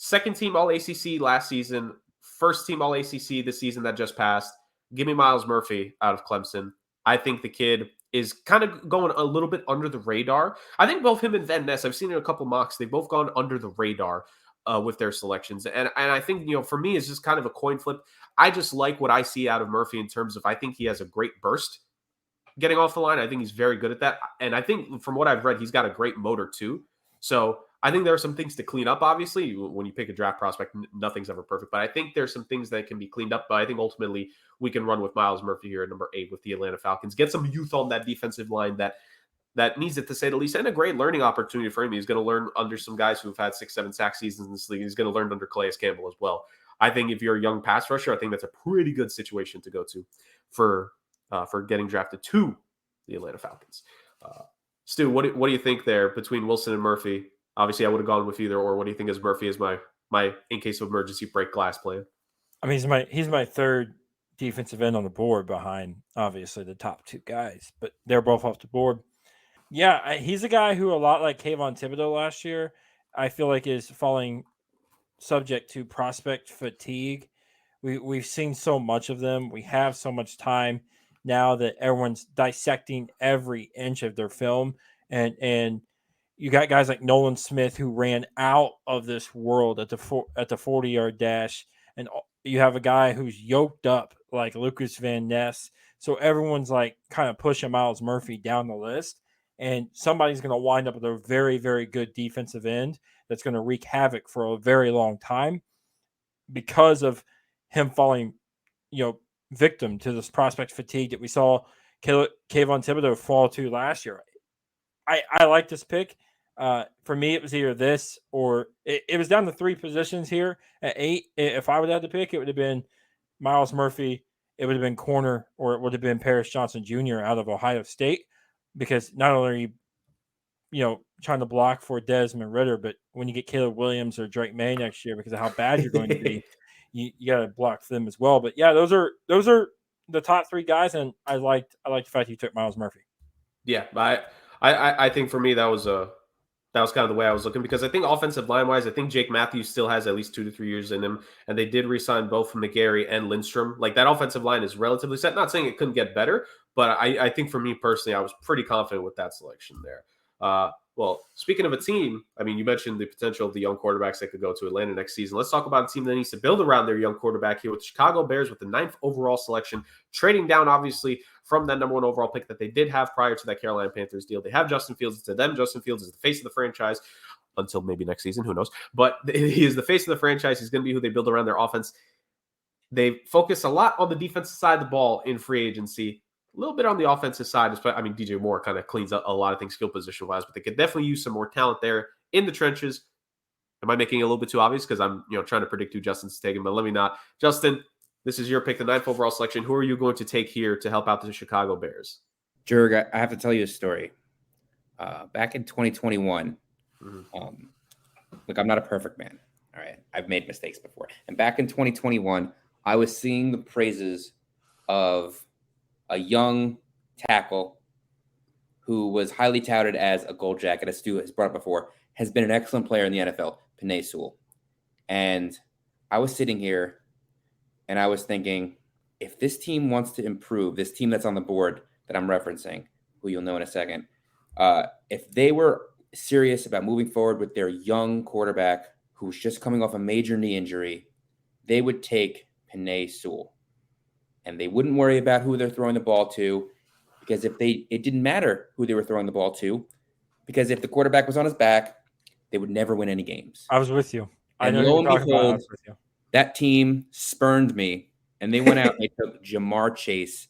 2nd team All-ACC last season, 1st team All-ACC this season that just passed. give me Miles Murphy out of Clemson. I think the kid is kind of going a little bit under the radar. I think both him and Van Ness, I've seen in a couple mocks, they've both gone under the radar with their selections. And I think, for me, it's just kind of a coin flip. I just like what I see out of Murphy in terms of I think he has a great burst getting off the line. I think he's very good at that. And I think from what I've read, he's got a great motor too. So I think there are some things to clean up. Obviously, when you pick a draft prospect, nothing's ever perfect. But I think there's some things that can be cleaned up. But I think ultimately we can run with Miles Murphy here at number 8 with the Atlanta Falcons. Get some youth on that defensive line that needs it, to say the least, and a great learning opportunity for him. He's going to learn under some guys who've had 6-7 sack seasons in this league. He's going to learn under Calais Campbell as well. I think if you're a young pass rusher, I think that's a pretty good situation to go to for getting drafted to the Atlanta Falcons. Stu, what do you think there between Wilson and Murphy? Obviously, I would have gone with either or. What do you think as Murphy as my in case of emergency break glass plan? I mean, he's my third defensive end on the board behind obviously the top 2 guys, but they're both off the board. Yeah, he's a guy who, a lot like Kayvon Thibodeau last year, I feel like is falling subject to prospect fatigue. We've seen so much of them. We have so much time now that everyone's dissecting every inch of their film, and you got guys like Nolan Smith who ran out of this world at the 40-yard dash, and you have a guy who's yoked up like Lucas Van Ness. So everyone's like kind of pushing Miles Murphy down the list, and somebody's going to wind up with a very, very good defensive end that's going to wreak havoc for a very long time because of him falling, victim to this prospect fatigue that we saw Kayvon Thibodeau fall to last year. I like this pick. For me, it was either this or it was down to 3 positions here at 8. If I would have to pick, it would have been Miles Murphy, it would have been corner, or it would have been Paris Johnson Jr. out of Ohio State, because not only are you, trying to block for Desmond Ridder, but when you get Caleb Williams or Drake May next year, because of how bad you're going to be, you got to block for them as well. But yeah, those are the top 3 guys, and I liked the fact you took Miles Murphy. Yeah, I think for me that was kind of the way I was looking, because I think offensive line wise, I think Jake Matthews still has at least 2 to 3 years in him, and they did re-sign both McGarry and Lindstrom. Like, that offensive line is relatively set. Not saying it couldn't get better, but I think for me personally, I was pretty confident with that selection there. Well, speaking of a team, I mean, you mentioned the potential of the young quarterbacks that could go to Atlanta next season. Let's talk about a team that needs to build around their young quarterback here with the Chicago Bears with the 9th overall selection, trading down, obviously, from that number 1 overall pick that they did have prior to that Carolina Panthers deal. They have Justin Fields. To them, Justin Fields is the face of the franchise until maybe next season. Who knows? But he is the face of the franchise. He's going to be who they build around their offense. They focus a lot on the defensive side of the ball in free agency. A little bit on the offensive side. I mean, DJ Moore kind of cleans up a lot of things skill position-wise, but they could definitely use some more talent there in the trenches. Am I making it a little bit too obvious? Because I'm trying to predict who Justin's taking, but let me not. Justin, this is your pick, the 9th overall selection. Who are you going to take here to help out the Chicago Bears? Jurg, I have to tell you a story. Back in 2021, look, I'm not a perfect man. All right. I've made mistakes before. And back in 2021, I was seeing the praises of a young tackle who was highly touted as a gold jacket, as Stu has brought up before, has been an excellent player in the NFL, Penei Sewell. And I was sitting here and I was thinking, if this team wants to improve, this team that's on the board that I'm referencing, who you'll know in a second, if they were serious about moving forward with their young quarterback who's just coming off a major knee injury, they would take Penei Sewell. And they wouldn't worry about who they're throwing the ball to, because it didn't matter who they were throwing the ball to, because if the quarterback was on his back, they would never win any games. I was with you. And lo and behold, that team spurned me, and they went out and they took Jamar Chase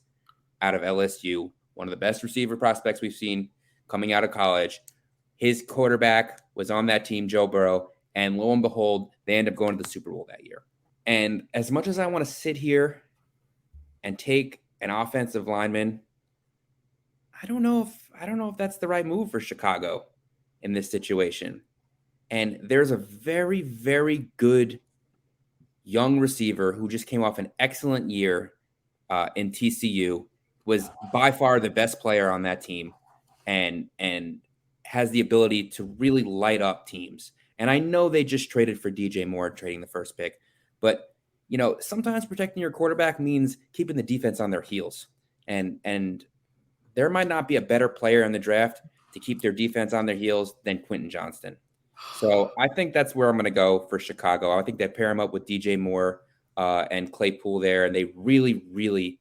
out of LSU, one of the best receiver prospects we've seen coming out of college. His quarterback was on that team, Joe Burrow, and lo and behold, they end up going to the Super Bowl that year. And as much as I want to sit here and take an offensive lineman, I don't know if that's the right move for Chicago in this situation. And there's a very, very good young receiver who just came off an excellent year in TCU, was by far the best player on that team, and has the ability to really light up teams. And I know they just traded for DJ Moore, trading the first pick, but sometimes protecting your quarterback means keeping the defense on their heels. And there might not be a better player in the draft to keep their defense on their heels than Quentin Johnston. So I think that's where I'm going to go for Chicago. I think they pair him up with DJ Moore and Claypool there, and they really, really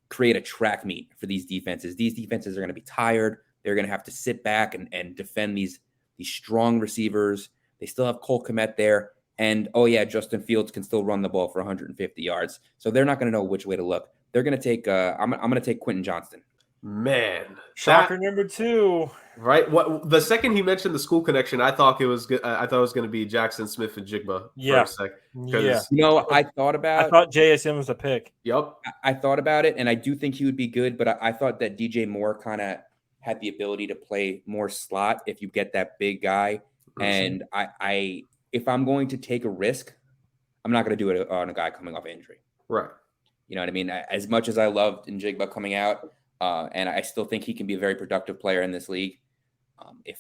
create a track meet for these defenses. These defenses are going to be tired. They're going to have to sit back and defend these strong receivers. They still have Cole Kmet there. And, Justin Fields can still run the ball for 150 yards. So they're not going to know which way to look. They're going to take I'm going to take Quentin Johnston. Man. Shocker number 2. Right. What the second he mentioned the school connection, I thought it was good. I thought it was going to be Jackson Smith-Njigba for a sec. Yeah. I thought JSN was a pick. Yep. I thought about it, and I do think he would be good, but I thought that DJ Moore kind of had the ability to play more slot if you get that big guy. And I if I'm going to take a risk, I'm not going to do it on a guy coming off injury. Right. You know what I mean? As much as I loved Njigba coming out, and I still think he can be a very productive player in this league. If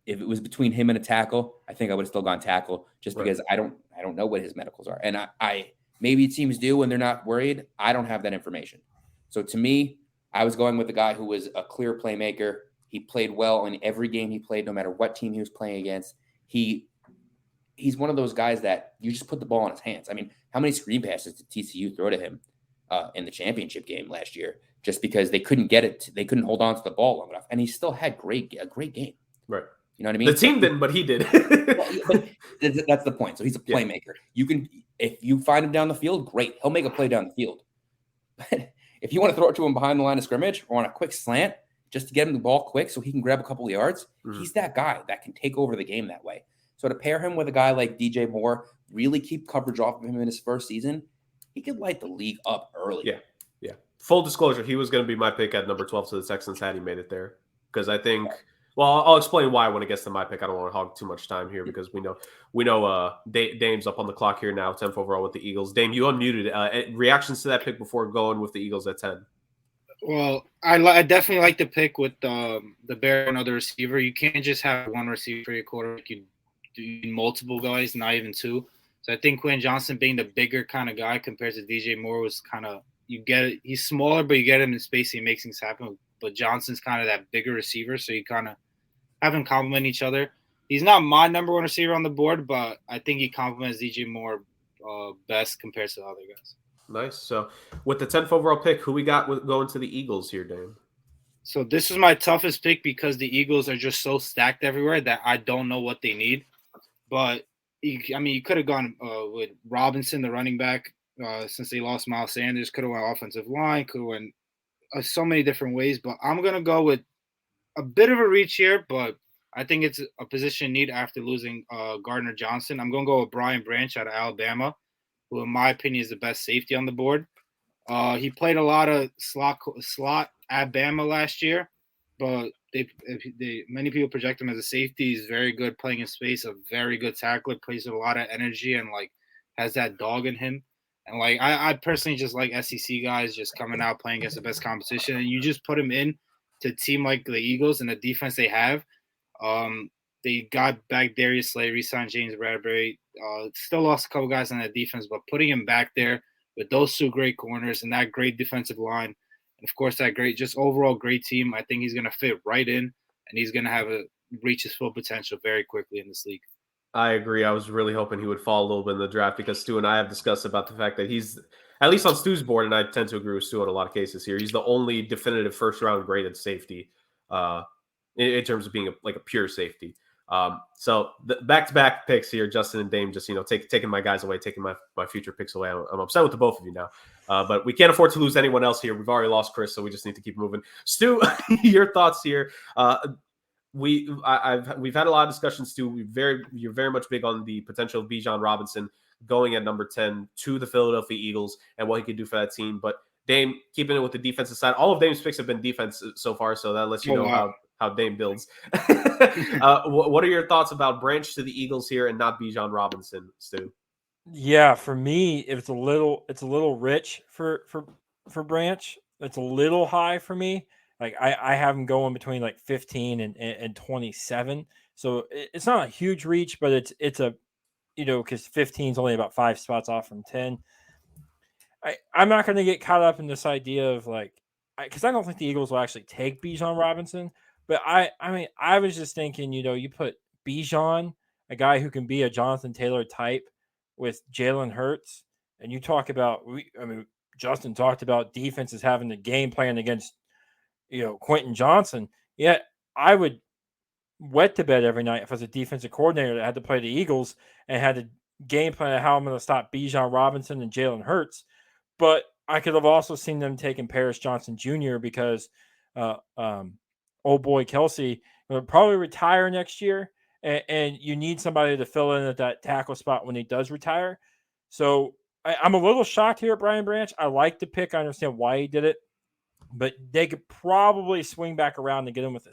it was between him and a tackle, I think I would have still gone tackle just because I don't know what his medicals are. And I maybe teams do when they're not worried. I don't have that information. So to me, I was going with a guy who was a clear playmaker. He played well in every game he played, no matter what team he was playing against. He's one of those guys that you just put the ball in his hands. I mean, how many screen passes did TCU throw to him in the championship game last year? Just because they couldn't get it, they couldn't hold on to the ball long enough, and he still had a great game. Right. You know what I mean? The team didn't, but he did. But that's the point. So he's a playmaker. You can, if you find him down the field, great. He'll make a play down the field. But if you want to throw it to him behind the line of scrimmage or on a quick slant, just to get him the ball quick so he can grab a couple of yards, he's that guy that can take over the game that way. So to pair him with a guy like DJ Moore, really keep coverage off of him in his first season, he could light the league up early. Yeah. Full disclosure, he was going to be my pick at number 12 to the Texans had he made it there. Because I think, well, I'll explain why when it gets to my pick. I don't want to hog too much time here because we know Dame's up on the clock here now, 10th overall with the Eagles. Dame, you unmuted. Reactions to that pick before going with the Eagles at 10? Well, I definitely like the pick with the Bear and other receiver. You can't just have one receiver for your quarterback. You do multiple guys, not even two. So I think Quentin Johnston being the bigger kind of guy compared to DJ Moore was kind of, you get it. He's smaller, but you get him in space. He makes things happen. But Johnson's kind of that bigger receiver, so you kind of have them complement each other. He's not my number one receiver on the board, but I think he complements DJ Moore best compared to the other guys. Nice. So with the 10th overall pick, who we got going to the Eagles here, Dame? So this is my toughest pick because the Eagles are just so stacked everywhere that I don't know what they need. But, you could have gone with Robinson, the running back, since they lost Miles Sanders. Could have went offensive line, could have went so many different ways. But I'm going to go with a bit of a reach here, but I think it's a position need after losing Gardner Johnson. I'm going to go with Brian Branch out of Alabama, who in my opinion is the best safety on the board. He played a lot of slot at Bama last year, but many people project him as a safety. He's very good playing in space, a very good tackler, plays with a lot of energy and has that dog in him. And I personally just like SEC guys just coming out playing against the best competition, and you just put him in to a team like the Eagles and the defense they have. They got back Darius Slay, re-signed James Bradbury, still lost a couple guys on that defense, but putting him back there with those two great corners and that great defensive line, and of course that just overall great team, I think he's going to fit right in, and he's going to reach his full potential very quickly in this league. I agree. I was really hoping he would fall a little bit in the draft because Stu and I have discussed about the fact that he's, at least on Stu's board, and I tend to agree with Stu in a lot of cases here, he's the only definitive first-round graded safety in terms of being a pure safety. So the back-to-back picks here, Justin and Dame, just taking my guys away, taking my future picks away. I'm upset with the both of you now, but we can't afford to lose anyone else here. We've already lost Chris, so we just need to keep moving. Stu, your thoughts here? We've had a lot of discussions, Stu. You're very much big on the potential of Bijan Robinson going at number 10 to the Philadelphia Eagles and what he could do for that team. But Dame, keeping it with the defensive side, all of Dame's picks have been defense so far, so that lets you know how Dame builds. What are your thoughts about Branch to the Eagles here and not Bijan Robinson, Stu? Yeah, for me, it's a little rich for Branch. It's a little high for me. I have him going between 15 and 27. So it's not a huge reach, but it's a because 15 is only about 5 spots off from 10. I'm not going to get caught up in this idea of because I don't think the Eagles will actually take Bijan Robinson. But I was just thinking, you put Bijan, a guy who can be a Jonathan Taylor type, with Jalen Hurts, and you talk about, Justin talked about defenses having the game plan against, Quentin Johnson. Yet I would wet to bed every night if I was a defensive coordinator that had to play the Eagles and had to game plan of how I'm going to stop Bijan Robinson and Jalen Hurts. But I could have also seen them taking Paris Johnson Jr. because old boy Kelsey will probably retire next year, and you need somebody to fill in at that tackle spot when he does retire. So I'm a little shocked here at Brian Branch. I like the pick. I understand why he did it, but they could probably swing back around and get him with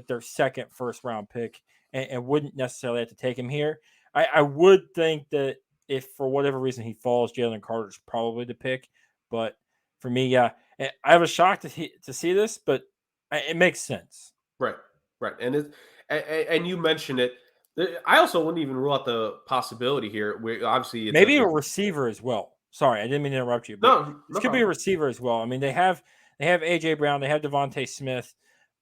their second first round pick, and wouldn't necessarily have to take him here. I would think that if for whatever reason he falls, Jalen Carter's probably the pick. But for me, yeah, I was shocked to see this, but it makes sense. Right. And you mentioned it. I also wouldn't even rule out the possibility here. Obviously, it's maybe a receiver as well. Sorry, I didn't mean to interrupt you. But no, this could be a receiver as well. I mean, they have AJ Brown, they have Devontae Smith,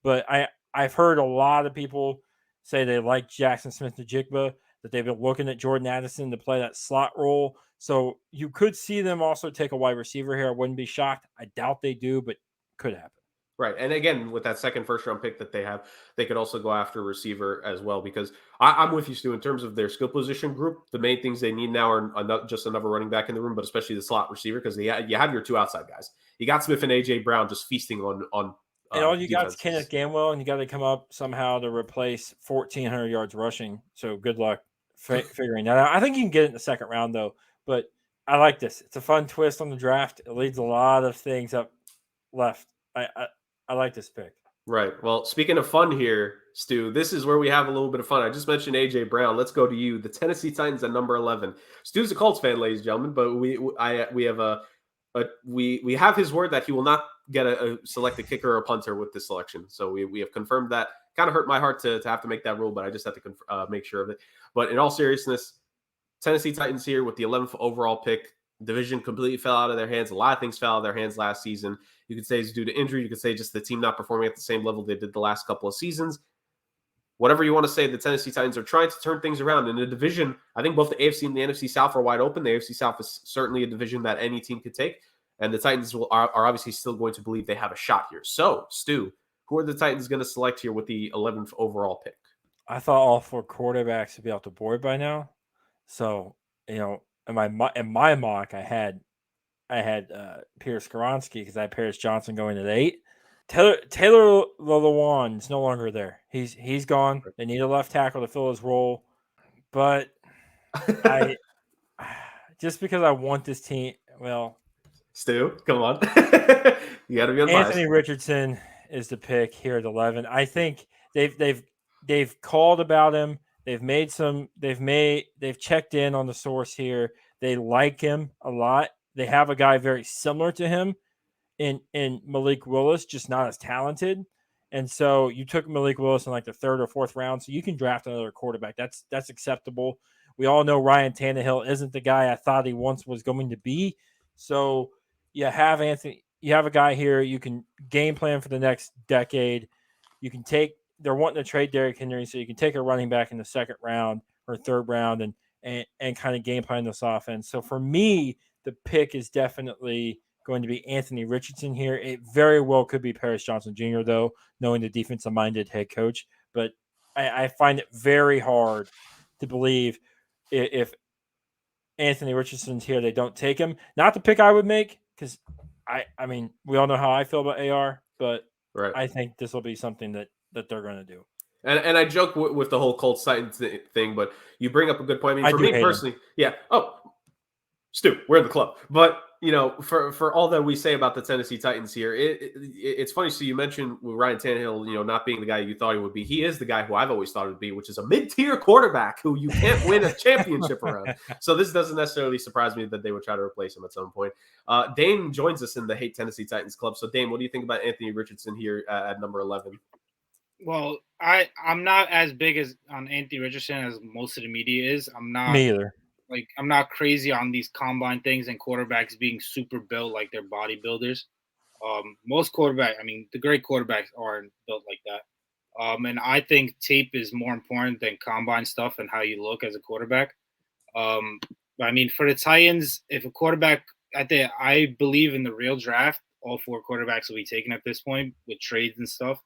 but I've heard a lot of people say they like Jackson Smith-Njigba, that they've been looking at Jordan Addison to play that slot role. So you could see them also take a wide receiver here. I wouldn't be shocked. I doubt they do, but could happen. Right. And again, with that second first round pick that they have, they could also go after a receiver as well, because I'm with you, Stu, in terms of their skill position group. The main things they need now are just another running back in the room, but especially the slot receiver, because you have your two outside guys. You got Smith and AJ Brown just feasting on and all you got defenses. is Kenneth Gainwell, and you got to come up somehow to replace 1,400 yards rushing. So good luck figuring that out. I think you can get it in the second round, though. But I like this. It's a fun twist on the draft. It leads a lot of things up left. I like this pick. Right. Well, speaking of fun here, Stu, this is where we have a little bit of fun. I just mentioned AJ Brown. Let's go to you. The Tennessee Titans at number 11. Stu's a Colts fan, ladies and gentlemen, but we have his word that he will not get select a kicker or a punter with this selection. So we have confirmed that. Kind of hurt my heart to have to make that rule, but I just have to make sure of it. But in all seriousness, Tennessee Titans here with the 11th overall pick. Division completely fell out of their hands. A lot of things fell out of their hands last season. You could say it's due to injury. You could say just the team not performing at the same level they did the last couple of seasons. Whatever you want to say, the Tennessee Titans are trying to turn things around. In the division, I think both the AFC and the NFC South are wide open. The AFC South is certainly a division that any team could take. And the Titans are obviously still going to believe they have a shot here. So, Stu, who are the Titans going to select here with the 11th overall pick? I thought all 4 quarterbacks would be off the board by now. So, in my mock, I had Pierce Skoronski because I had Paris Johnson going at 8. Taylor Lewan is no longer there. He's gone. They need a left tackle to fill his role. But I just because I want this team, well, Stu, come on. You got to be unbiased. Anthony Richardson is the pick here at 11. I think they've called about him. They've checked in on the source here. They like him a lot. They have a guy very similar to him in Malik Willis, just not as talented. And so you took Malik Willis in like the 3rd or 4th round, so you can draft another quarterback. That's acceptable. We all know Ryan Tannehill isn't the guy I thought he once was going to be. So you have a guy here. You can game plan for the next decade. You can they're wanting to trade Derrick Henry, so you can take a running back in the 2nd round or 3rd round and kind of game plan this offense. So for me, the pick is definitely going to be Anthony Richardson here. It very well could be Paris Johnson Jr., though, knowing the defensive-minded head coach. But I find it very hard to believe if Anthony Richardson's here, they don't take him. Not the pick I would make, because I mean, we all know how I feel about AR, but right. I think this will be something that they're going to do. And I joke with the whole Colts Titans thing, but you bring up a good point. I mean, for me personally, yeah. Oh, Stu, we're in the club. But, for all that we say about the Tennessee Titans here, it's funny. So you mentioned with Ryan Tannehill, not being the guy you thought he would be. He is the guy who I've always thought he would be, which is a mid-tier quarterback who you can't win a championship around. So this doesn't necessarily surprise me that they would try to replace him at some point. Dane joins us in the Hate Tennessee Titans club. So, Dane, what do you think about Anthony Richardson here at number 11? Well, I'm not as big as on Anthony Richardson as most of the media is. Me either. I'm not crazy on these combine things and quarterbacks being super built like they're bodybuilders. Most the great quarterbacks aren't built like that. And I think tape is more important than combine stuff and how you look as a quarterback. For the Titans, if a quarterback, I believe in the real draft, all 4 quarterbacks will be taken at this point with trades and stuff.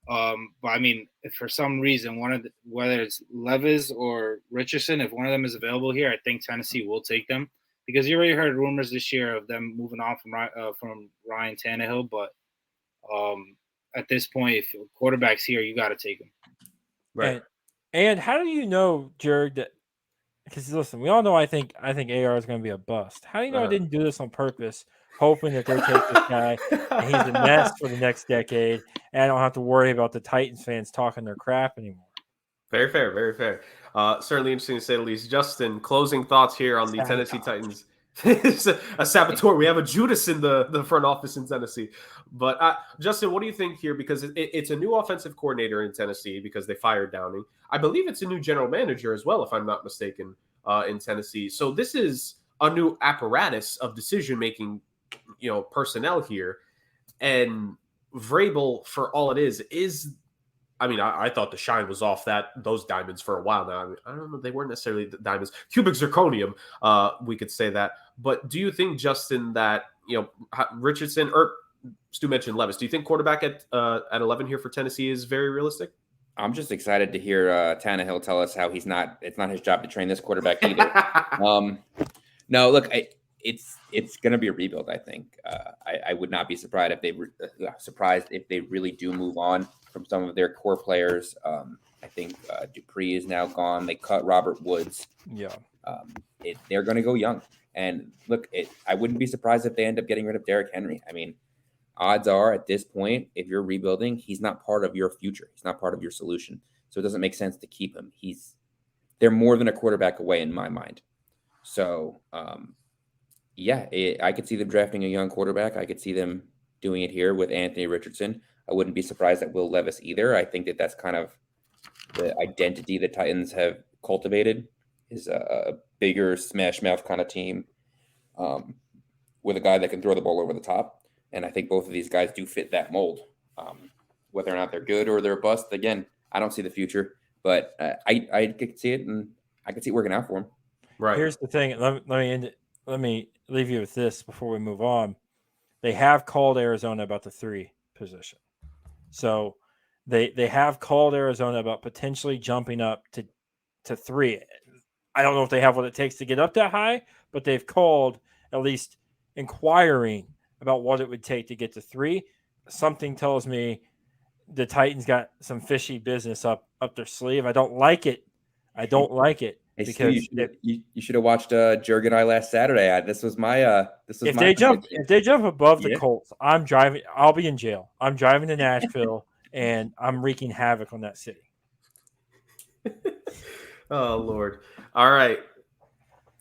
If for some reason whether it's Levis or Richardson, if one of them is available here, I think Tennessee will take them because you already heard rumors this year of them moving on from Ryan Tannehill. But at this point, if a quarterback's here, you got to take him. Right. And how do you know, Jurg, that because listen, we all know I think AR is going to be a bust. How do you know I didn't do this on purpose, hoping that they take this guy and he's a mess for the next decade, and I don't have to worry about the Titans fans talking their crap anymore? Very fair, very fair. Certainly interesting to say the least. Justin, closing thoughts here on the Tennessee Titans. It's a saboteur. We have a Judas in the front office in Tennessee. But Justin, what do you think here? Because it's a new offensive coordinator in Tennessee because they fired Downing. I believe it's a new general manager as well, if I'm not mistaken, in Tennessee. So this is a new apparatus of decision-making, personnel here. And Vrabel, for all it is I thought the shine was off those diamonds for a while now. I don't know. They weren't necessarily the diamonds. Cubic zirconium, we could say that. But do you think, Justin, that, Richardson, or Stu mentioned Levis, do you think quarterback at 11 here for Tennessee is very realistic? I'm just excited to hear Tannehill tell us how it's not his job to train this quarterback either. No, look, it's going to be a rebuild, I think. I would not be surprised if they really do move on from some of their core players. I think Dupree is now gone. They cut Robert Woods. Yeah. They're going to go young. And look, I wouldn't be surprised if they end up getting rid of Derrick Henry. I mean, odds are at this point, if you're rebuilding, he's not part of your future. He's not part of your solution. So it doesn't make sense to keep him. They're more than a quarterback away in my mind. So, I could see them drafting a young quarterback. I could see them doing it here with Anthony Richardson. I wouldn't be surprised at Will Levis either. I think that's kind of the identity the Titans have cultivated, is a bigger smash mouth kind of team with a guy that can throw the ball over the top. And I think both of these guys do fit that mold. Whether or not they're good or they're a bust, again, I don't see the future, but I could see it, and I could see it working out for him. Right. Here's the thing. Let me leave you with this before we move on. They have called Arizona about the 3 position. So they have called Arizona about potentially jumping up to 3. I don't know if they have what it takes to get up that high, but they've called, at least inquiring about what it would take to get to 3. Something tells me the Titans got some fishy business up their sleeve. I don't like it. Hey, because you should have watched Jurg and I last Saturday. This was my if they jump above the Colts, I'm driving. I'll be in jail. I'm driving to Nashville and I'm wreaking havoc on that city. Oh Lord! All right,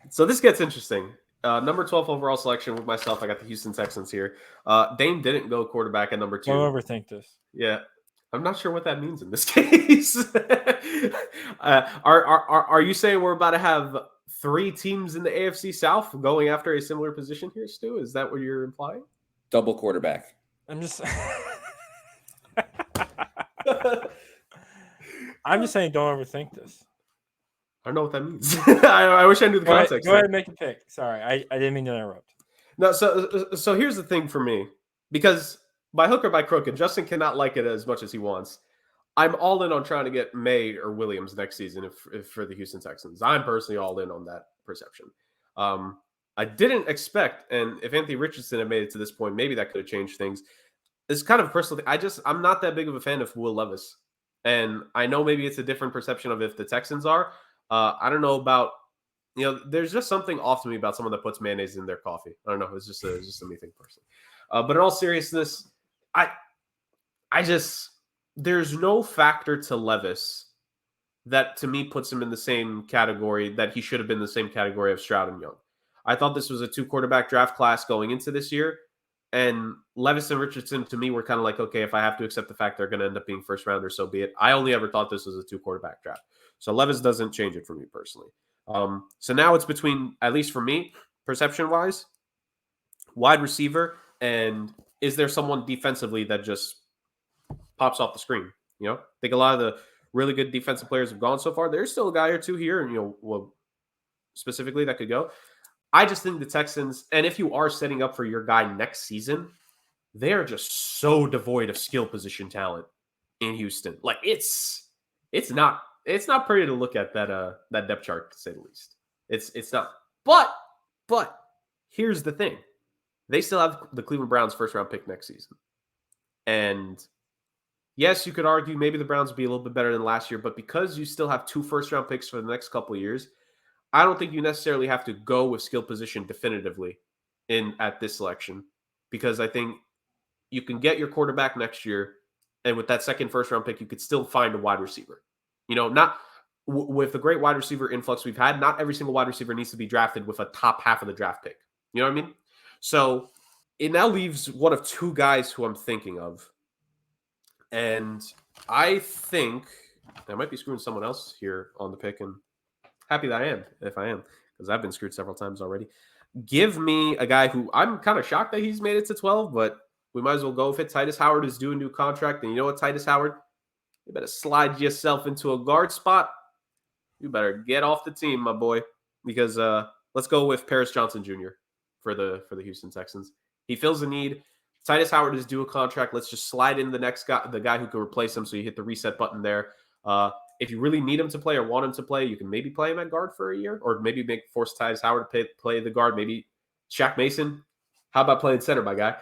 so this gets interesting. Number 12 overall selection with myself. I got the Houston Texans here. Dame didn't go quarterback at number 2. Don't overthink this. Yeah. I'm not sure what that means in this case. Are you saying we're about to have 3 teams in the AFC South going after a similar position here, Stu? Is that what you're implying? Double quarterback. I'm just saying don't overthink this. I don't know what that means. I wish I knew the context. Go ahead and make a pick. Sorry, I didn't mean to interrupt. No, so here's the thing for me, because by hook or by crook, and Justin cannot like it as much as he wants, I'm all in on trying to get May or Williams next season if for the Houston Texans. I'm personally all in on that perception. I didn't expect, and if Anthony Richardson had made it to this point, maybe that could have changed things. It's kind of a personal thing. I'm not that big of a fan of Will Levis. And I know maybe it's a different perception of if the Texans are. I don't know about, there's just something off to me about someone that puts mayonnaise in their coffee. I don't know. It's just a me thing personally. But in all seriousness, there's no factor to Levis that to me puts him in the same category that he should have been in the same category of Stroud and Young. I thought this was a 2 quarterback draft class going into this year. And Levis and Richardson, to me, were kind of like, okay, if I have to accept the fact they're going to end up being first rounders, so be it. I only ever thought this was a 2-quarterback draft. So Levis doesn't change it for me personally. So now it's between, at least for me, perception-wise, wide receiver, and is there someone defensively that just pops off the screen? I think a lot of the really good defensive players have gone so far. There's still a guy or two here, and specifically that could go. I just think the Texans, and if you are setting up for your guy next season, they are just so devoid of skill position talent in Houston. Like it's not pretty to look at that depth chart, to say the least. It's not. But here's the thing: they still have the Cleveland Browns first round pick next season, and yes, you could argue maybe the Browns would be a little bit better than last year, but because you still have 2 first round picks for the next couple of years, I don't think you necessarily have to go with skill position definitively at this selection, because I think you can get your quarterback next year, and with that second first round pick, you could still find a wide receiver. Not with the great wide receiver influx we've had, not every single wide receiver needs to be drafted with a top half of the draft pick. You know what I mean? So it now leaves one of 2 guys who I'm thinking of. And I think I might be screwing someone else here on the pick, and happy that I am, if I am, because I've been screwed several times already. Give me a guy who I'm kind of shocked that he's made it to 12, but we might as well go with it. Titus Howard is due a new contract, and you know what, Titus Howard? You better slide yourself into a guard spot. You better get off the team, my boy, because let's go with Paris Johnson Jr. for the Houston Texans. He fills the need. Titus Howard is due a contract. Let's just slide in the next guy, the guy who can replace him, so you hit the reset button there. If you really need him to play or want him to play, you can maybe play him at guard for a year, or maybe force Titus Howard to play the guard. Maybe Shaq Mason. How about playing center, my guy?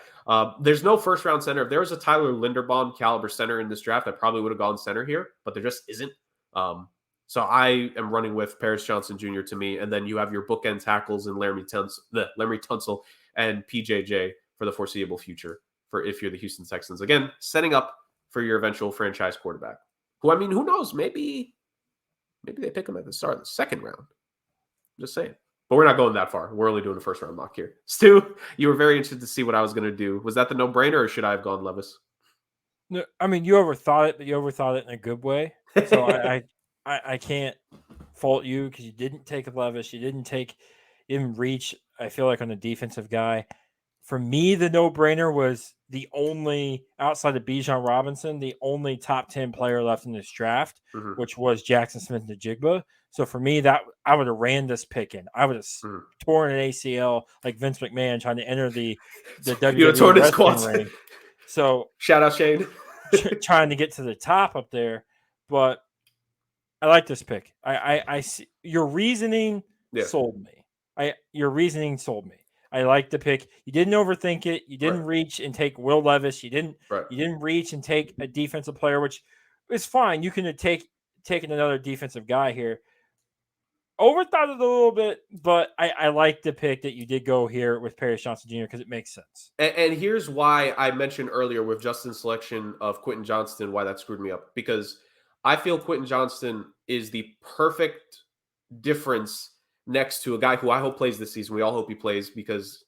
There's no first-round center. If there was a Tyler Linderbaum caliber center in this draft, I probably would have gone center here, but there just isn't. So I am running with Paris Johnson Jr. to me, and then you have your bookend tackles in Laremy Tunsil and PJJ for the foreseeable future for if you're the Houston Texans. Again, setting up for your eventual franchise quarterback. Who, I mean, who knows? Maybe they pick him at the start of the second round. Just saying. But we're not going that far. We're only doing a first round mock here. Stu, you were very interested to see what I was going to do. Was that the no-brainer, or should I have gone Levis? No, I mean, you overthought it, but you overthought it in a good way. So I can't fault you because you didn't take Levis. You didn't reach, I feel like, on a defensive guy. For me, the no-brainer was the only, outside of Bijan Robinson, the only top 10 player left in this draft, which was Jackson Smith-Njigba. So for me, that I would have ran this pick in. I would have torn an ACL like Vince McMahon trying to enter the WWE wrestling ring. So shout out Shane. Trying to get to the top up there. But I like this pick. I see your reasoning sold me. Your reasoning sold me. I like the pick. You didn't overthink it. You didn't reach and take Will Levis. You didn't reach and take a defensive player, which is fine. You can have taken another defensive guy here. Overthought it a little bit, but I like the pick that you did go here with Paris Johnson Jr. because it makes sense. And here's why I mentioned earlier with Justin's selection of Quentin Johnston, why that screwed me up. Because I feel Quentin Johnston is the perfect difference next to a guy who I hope plays this season. We all hope he plays because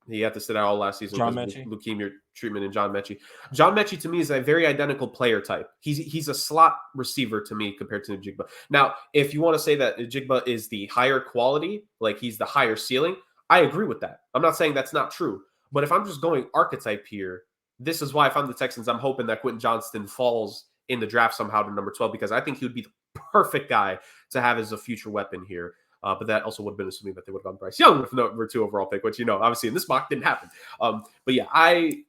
he had to sit out all last season because of leukemia treatment in John Mechie. John Mechie, to me, is a very identical player type. He's a slot receiver to me compared to Njigba. Now, if you want to say that Njigba is the higher quality, like he's the higher ceiling, I agree with that. I'm not saying that's not true. But if I'm just going archetype here, this is why if I'm the Texans, I'm hoping that Quentin Johnston falls in the draft somehow to number 12, because I think he would be the perfect guy to have as a future weapon here. But that also would have been assuming that they would have gone Bryce Young with number 2 overall pick, which, obviously in this mock didn't happen. But yeah, I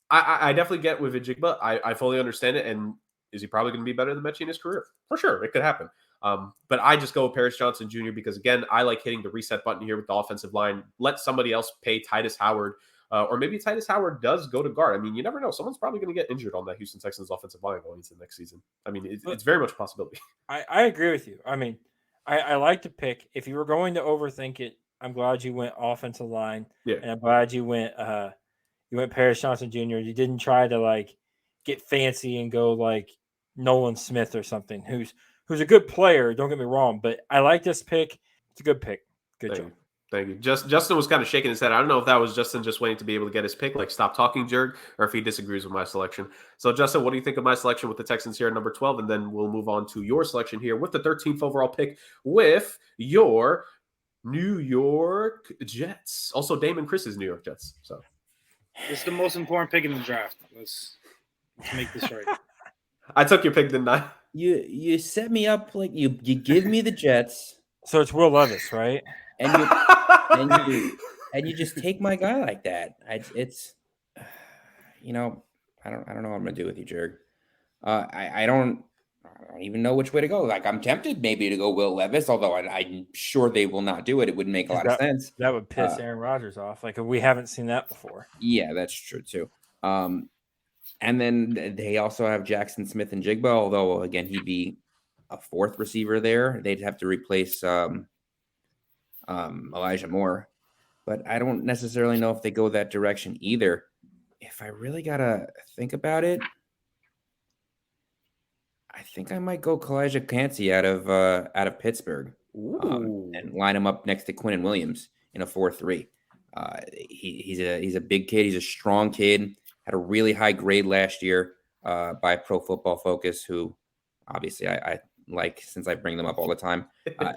definitely get with Njigba. I fully understand it. And is he probably going to be better than Mechie in his career? For sure. It could happen. But I just go with Paris Johnson Jr. because, again, I like hitting the reset button here with the offensive line. Let somebody else pay Titus Howard. Or maybe Titus Howard does go to guard. I mean, you never know. Someone's probably going to get injured on that Houston Texans offensive line going into the next season. I mean, it's very much a possibility. I agree with you. I mean, I like to pick. If you were going to overthink it, I'm glad you went offensive line. Yeah. And I'm glad you went Paris Johnson Jr. You didn't try to get fancy and go like Nolan Smith or something, who's a good player, don't get me wrong, but I like this pick. It's a good pick. Good job. Thank you. Justin was kind of shaking his head. I don't know if that was Justin just waiting to be able to get his pick, like stop talking, Jurg, or if he disagrees with my selection. So, Justin, what do you think of my selection with the Texans here at number 12? And then we'll move on to your selection here with the 13th overall pick with your New York Jets. Also, Damon Chris's New York Jets. So, it's the most important pick in the draft. Let's make this right. I took your pick, didn't I? You set me up like you give me the Jets, So it's Will Levis, right? and you just take my guy like that. It's I don't know what I'm gonna do with you, Jurg. I don't even know which way to go. Like, I'm tempted maybe to go Will Levis, although I'm sure they will not do it. It wouldn't make a lot of sense. That would piss Aaron Rodgers off. Like, we haven't seen that before. Yeah, that's true too. And then they also have Jackson Smith-Njigba, although again he'd be a fourth receiver there. They'd have to replace Elijah Moore, but I don't necessarily know if they go that direction either. If I really gotta think about it, I think I might go Kalijah Kancey out of Pittsburgh and line him up next to Quinnen Williams in a 4-3. He's a big kid. He's a strong kid. Had a really high grade last year by Pro Football Focus, who obviously I like since I bring them up all the time.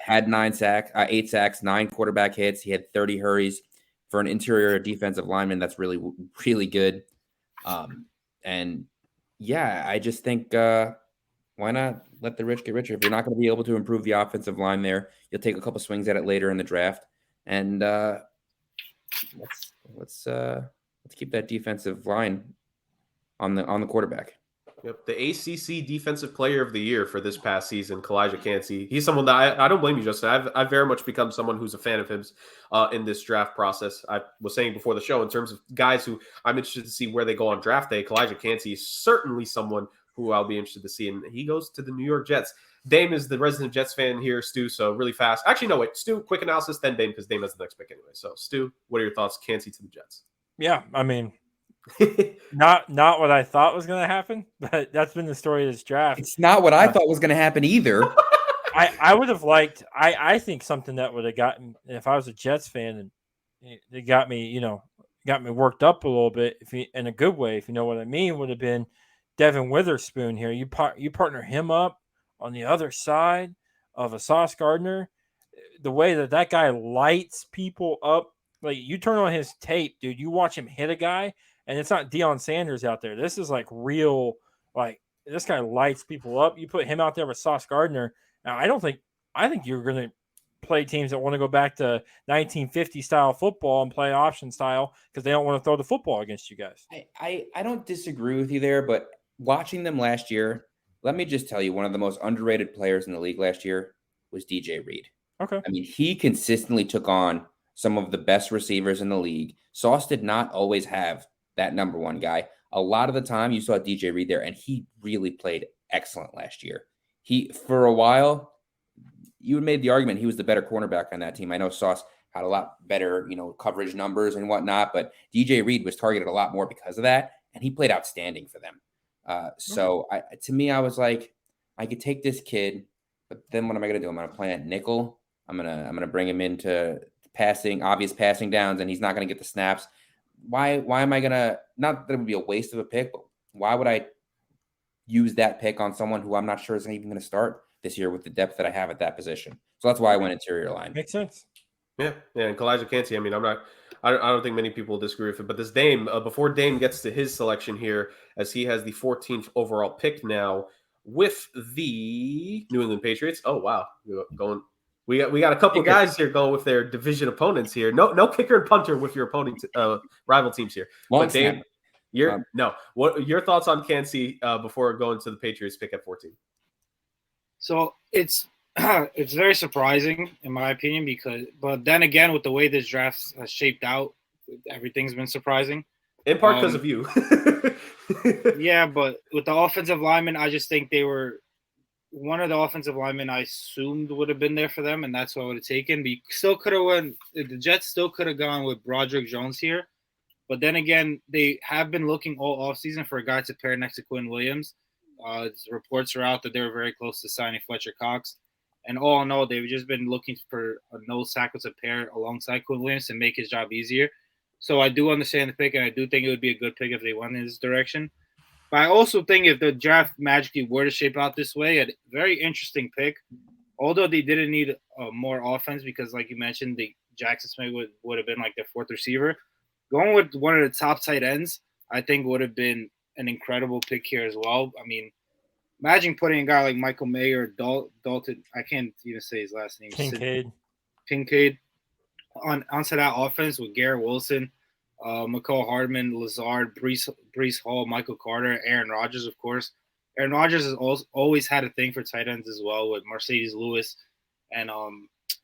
Had 8 sacks, 9 quarterback hits. He had 30 hurries for an interior defensive lineman. That's really, really good. And yeah, I just think why not let the rich get richer? If you're not going to be able to improve the offensive line there, you'll take a couple swings at it later in the draft. And let's keep that defensive line on the quarterback. Yep, the ACC Defensive Player of the Year for this past season, Kalijah Kancey. He's someone that I don't blame you, Justin. I've very much become someone who's a fan of his in this draft process. I was saying before the show, in terms of guys who I'm interested to see where they go on draft day, Kalijah Kancey is certainly someone who I'll be interested to see. And he goes to the New York Jets. Dame is the resident Jets fan here, Stu, so really fast. Actually, no, wait. Stu, quick analysis, then Dame, because Dame has the next pick anyway. So, Stu, what are your thoughts? Kancey to the Jets. Yeah, I mean, not what I thought was going to happen, but that's been the story of this draft. It's not what I thought was going to happen either. I would have liked. I think something that would have gotten, if I was a Jets fan, and it got me worked up a little bit, in a good way, if you know what I mean, would have been Devin Witherspoon here. You partner him up on the other side of a Sauce Gardner. The way that guy lights people up. Like, you turn on his tape, dude, you watch him hit a guy, and it's not Deion Sanders out there. This is like real, like, this guy lights people up. You put him out there with Sauce Gardner. Now, I think you're going to play teams that want to go back to 1950 style football and play option style because they don't want to throw the football against you guys. I don't disagree with you there, but watching them last year, let me just tell you, one of the most underrated players in the league last year was DJ Reed. Okay. I mean, he consistently took on some of the best receivers in the league. Sauce did not always have that number one guy. A lot of the time you saw DJ Reed there, and he really played excellent last year. For a while, you had made the argument he was the better cornerback on that team. I know Sauce had a lot better, coverage numbers and whatnot, but DJ Reed was targeted a lot more because of that, and he played outstanding for them. So to me, I was like, I could take this kid, but then what am I going to do? I'm going to play at nickel. I'm going to bring him into obvious passing downs, and he's not going to get the snaps. Why am I going to, not that it would be a waste of a pick, but why would I use that pick on someone who I'm not sure is even going to start this year with the depth that I have at that position? So that's why I went interior line. Makes sense. Yeah, and Kalijah Kancey, I mean, I don't think many people disagree with it, but this Dame, before Dame gets to his selection here, as he has the 14th overall pick now with the New England Patriots. Oh, wow. We got a couple guys here going with their division opponents here. No kicker and punter with your opponent rival teams here. But Dave, what your thoughts on Kancey before going to the Patriots pick at 14? So it's very surprising in my opinion but then again, with the way this draft has shaped out, everything's been surprising. In part because of you. Yeah, but with the offensive linemen, I just think they were one of the offensive linemen I assumed would have been there for them, and that's what I would have taken. But the Jets still could have gone with Broderick Jones here. But then again, they have been looking all offseason for a guy to pair next to Quinnen Williams. Reports are out that they were very close to signing Fletcher Cox. And all in all, they've just been looking for a nose tackle to pair alongside Quinn Williams to make his job easier. So I do understand the pick, and I do think it would be a good pick if they went in this direction. But I also think if the draft magically were to shape out this way, a very interesting pick. Although they didn't need more offense because, like you mentioned, the Jackson Smith would have been like their fourth receiver. Going with one of the top tight ends, I think would have been an incredible pick here as well. I mean, imagine putting a guy like Michael Mayer, Dalton. I can't even say his last name. Kincaid onto that offense with Garrett Wilson, McCall Hardman, Lazard, Breece Hall, Michael Carter, Aaron Rodgers, of course. Aaron Rodgers has always had a thing for tight ends as well with Mercedes Lewis and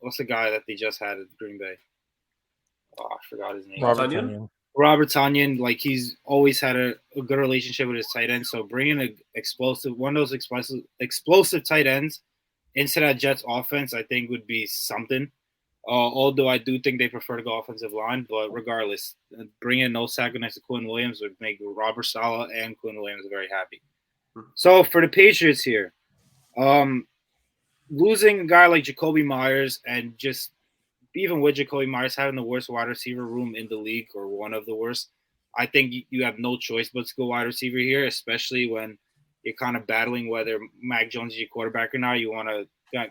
what's the guy that they just had at Green Bay? Oh, I forgot his name. Robert Tonyan. Like he's always had a good relationship with his tight end. So bringing one of those explosive tight ends into that Jets offense, I think would be something. Although I do think they prefer to go offensive line, but regardless, bringing no tackle next to Quinn Williams would make Robert Saleh and Quinn Williams very happy. So for the Patriots here, losing a guy like Jacoby Myers and just even with Jacoby Myers having the worst wide receiver room in the league or one of the worst, I think you have no choice but to go wide receiver here, especially when you're kind of battling whether Mac Jones is your quarterback or not. You want to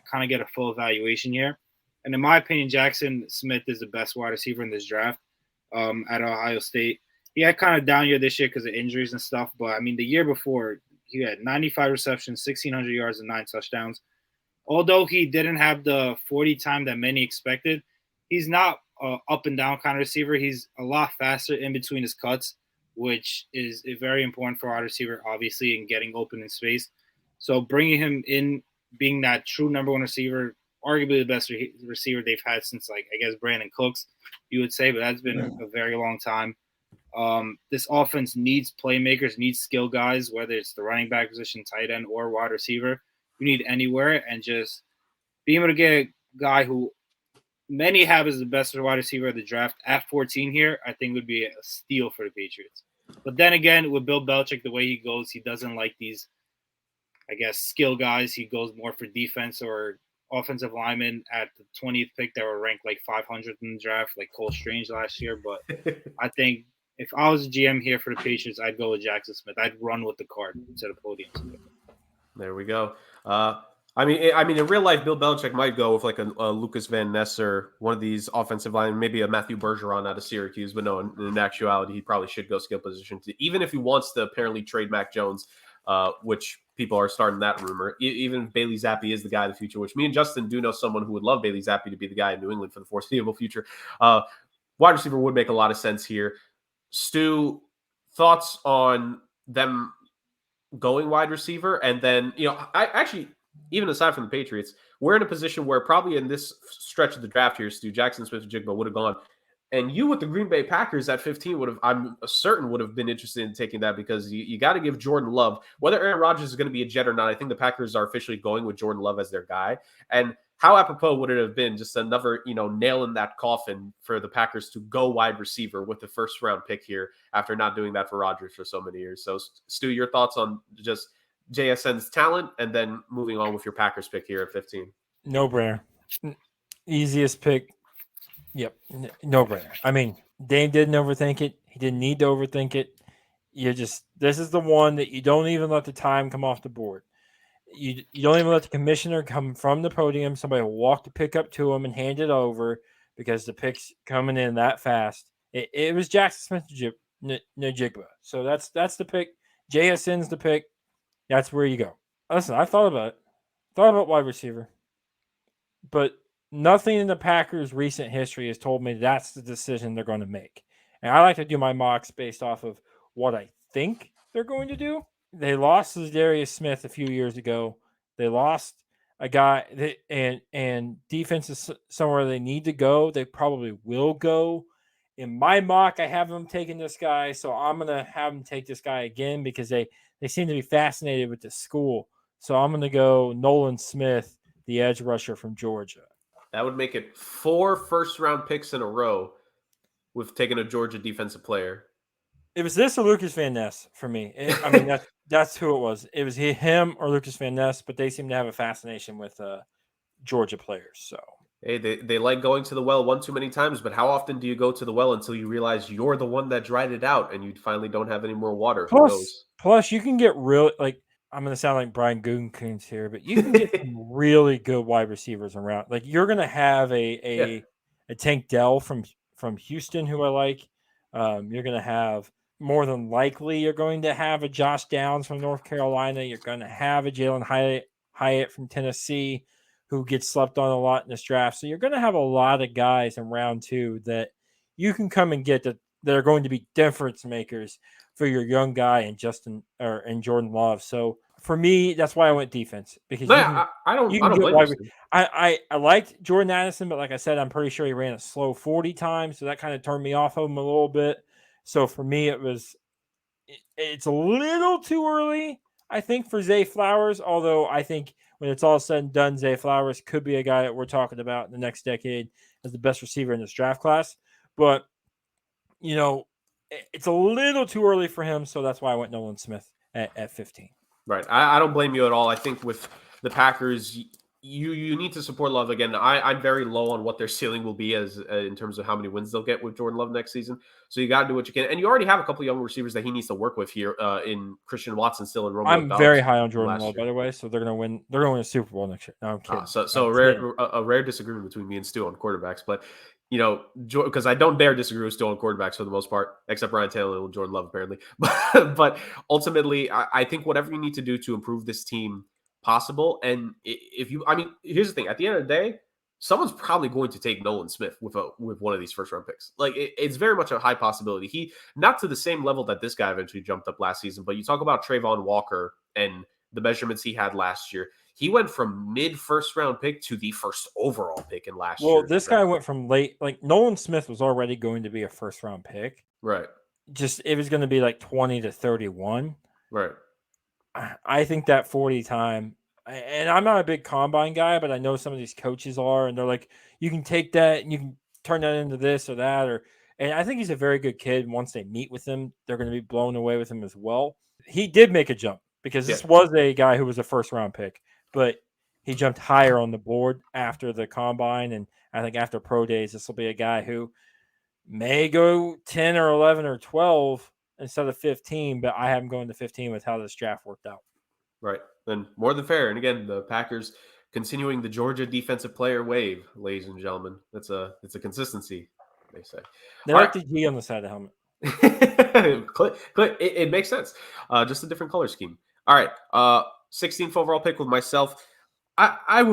kind of get a full evaluation here. And in my opinion, Jackson Smith is the best wide receiver in this draft at Ohio State. He had kind of down year this year because of injuries and stuff. But, I mean, the year before, he had 95 receptions, 1,600 yards, and 9 touchdowns. Although he didn't have the 40 time that many expected, he's not up and down kind of receiver. He's a lot faster in between his cuts, which is very important for a wide receiver, obviously, in getting open in space. So bringing him in, being that true number one receiver, arguably the best receiver they've had since, like, I guess, Brandon Cooks, you would say, but that's been a very long time. This offense needs playmakers, needs skill guys, whether it's the running back position, tight end, or wide receiver. You need anywhere, and just being able to get a guy who many have as the best wide receiver of the draft at 14 here, I think would be a steal for the Patriots. But then again, with Bill Belichick, the way he goes, he doesn't like these, I guess, skill guys. He goes more for defense or offensive linemen at the 20th pick that were ranked like 500th in the draft, like Cole Strange last year. But I think if I was a GM here for the Patriots, I'd go with Jackson Smith. I'd run with the card to the podium. There we go. I mean, in real life, Bill Belichick might go with like a Lucas Van Ness or one of these offensive linemen, maybe a Matthew Bergeron out of Syracuse. But no, in actuality, he probably should go skill position, even if he wants to apparently trade Mac Jones, which people are starting that rumor. Even Bailey Zappi is the guy of the future, which me and Justin do know someone who would love Bailey Zappi to be the guy in New England for the foreseeable future. Wide receiver would make a lot of sense here. Stu, thoughts on them going wide receiver? And then, I actually, even aside from the Patriots, we're in a position where probably in this stretch of the draft here, Stu, Jackson Smith-Njigba would have gone. And you with the Green Bay Packers at 15 I'm certain would have been interested in taking that, because you got to give Jordan Love, whether Aaron Rodgers is going to be a Jet or not. I think the Packers are officially going with Jordan Love as their guy. And how apropos would it have been, just another, nail in that coffin for the Packers to go wide receiver with the first round pick here after not doing that for Rodgers for so many years. So Stu, your thoughts on just JSN's talent, and then moving on with your Packers pick here at 15. No brainer. Easiest pick. Yep. No brainer. I mean, Dave didn't overthink it. He didn't need to overthink it. This is the one that you don't even let the time come off the board. You don't even let the commissioner come from the podium. Somebody will walk the pick up to him and hand it over, because the pick's coming in that fast. It was Jackson Smith-Njigba. So that's the pick. JSN's the pick. That's where you go. Listen, I thought about wide receiver, but nothing in the Packers' recent history has told me that's the decision they're going to make. And I like to do my mocks based off of what I think they're going to do. They lost Darius Smith a few years ago. They lost a guy, and defense is somewhere they need to go. They probably will go. In my mock, I have them taking this guy, so I'm going to have them take this guy again, because they seem to be fascinated with the school. So I'm going to go Nolan Smith, the edge rusher from Georgia. That would make it 4 first-round picks in a row with taking a Georgia defensive player. It was this or Lucas Van Ness for me. That's who it was. It was him or Lucas Van Ness, but they seem to have a fascination with Georgia players. So Hey, they like going to the well one too many times, but how often do you go to the well until you realize you're the one that dried it out and you finally don't have any more water? Who knows? plus you can get real like I'm going to sound like Brian Gutekunst here, but you can get some really good wide receivers around. Like you're going to have a Tank Dell from Houston, who I like. You're going to have more than likely you're going to have a Josh Downs from North Carolina. You're going to have a Jalen Hyatt from Tennessee, who gets slept on a lot in this draft. So you're going to have a lot of guys in round 2 that you can come and get that are going to be difference makers for your young guy and Jordan Love. So for me, that's why I went defense, because I don't blame you. I liked Jordan Addison, but like I said, I'm pretty sure he ran a slow 40 times, so that kind of turned me off of him a little bit. So for me, it's a little too early, I think, for Zay Flowers. Although I think when it's all said and done, Zay Flowers could be a guy that we're talking about in the next decade as the best receiver in this draft class. But it's a little too early for him, so that's why I went Nolan Smith at 15. Right. I don't blame you at all. I think with the Packers, you need to support Love again. I'm very low on what their ceiling will be as in terms of how many wins they'll get with Jordan Love next season. So you got to do what you can, and you already have a couple of young receivers that he needs to work with here in Christian Watson still in Romeo. I'm very high on Jordan Love, by the way. So they're going to win. They're going to win a Super Bowl next year. No, I'm kidding. A rare disagreement between me and Stu on quarterbacks, but because I don't dare disagree with Stu on quarterbacks for the most part, except Ryan Taylor and Jordan Love apparently. But ultimately, I think whatever you need to do to improve this team possible. And here's the thing: at the end of the day, someone's probably going to take Nolan Smith with one of these first round picks. Like it's very much a high possibility. He not to the same level that this guy eventually jumped up last season, but you talk about Trayvon Walker and the measurements he had last year. He went from mid first round pick to the first overall pick in last year. Well, this guy went from late. Like Nolan Smith was already going to be a first round pick. Right. Just it was going to be like 20 to 31. Right. I think that 40 time, and I'm not a big combine guy, but I know some of these coaches are, and they're like, you can take that and you can turn that into this or that, and I think he's a very good kid. Once they meet with him, they're going to be blown away with him as well. He did make a jump because this was a guy who was a first round pick, but he jumped higher on the board after the combine, and I think after pro days, this will be a guy who may go 10 or 11 or 12 instead of 15, but I have him going to 15 with how this draft worked out. Right. And more than fair. And again, the Packers continuing the Georgia defensive player wave, ladies and gentlemen. It's a consistency, they say. They like the G on the side of the helmet. It makes sense. Just a different color scheme. All right. 16th overall pick with myself. I'm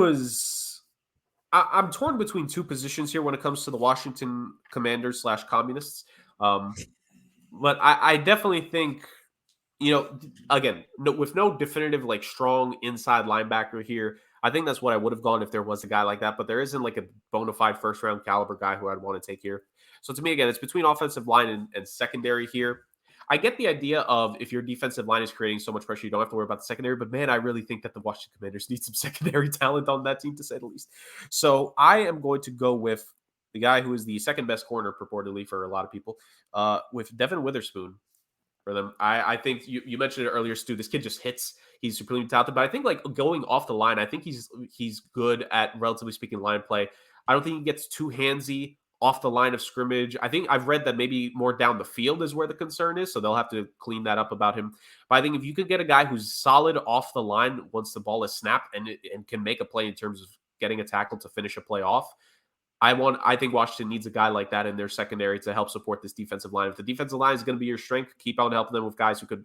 torn between two positions here when it comes to the Washington Commanders / Communists. But I definitely think, again, with no definitive, like, strong inside linebacker here, I think that's what I would have gone if there was a guy like that. But there isn't, like, a bona fide first-round caliber guy who I'd want to take here. So to me, again, it's between offensive line and secondary here. I get the idea of if your defensive line is creating so much pressure, you don't have to worry about the secondary. But, man, I really think that the Washington Commanders need some secondary talent on that team, to say the least. So I am going to go with the guy who is the second best corner, purportedly, for a lot of people, with Devin Witherspoon for them. I think you mentioned it earlier, Stu. This kid just hits. He's supremely talented. But I think, like, going off the line, I think he's good at, relatively speaking, line play. I don't think he gets too handsy off the line of scrimmage. I think I've read that maybe more down the field is where the concern is, so they'll have to clean that up about him. But I think if you could get a guy who's solid off the line once the ball is snapped and can make a play in terms of getting a tackle to finish a play off, I think Washington needs a guy like that in their secondary to help support this defensive line. If the defensive line is going to be your strength, keep on helping them with guys who could,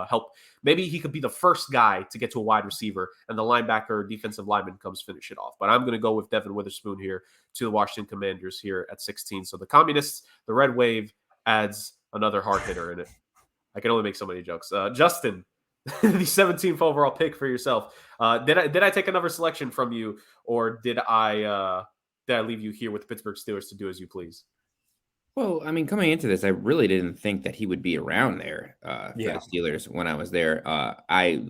help. Maybe he could be the first guy to get to a wide receiver, and the linebacker or defensive lineman comes finish it off. But I'm going to go with Devin Witherspoon here to the Washington Commanders here at 16. So the Communists, the Red Wave, adds another hard hitter in it. I can only make so many jokes. Justin, the 17th overall pick for yourself. Did I take another selection from you, or did I leave you here with the Pittsburgh Steelers to do as you please? Well, I mean, coming into this, I really didn't think that he would be around there for the Steelers when I was there. I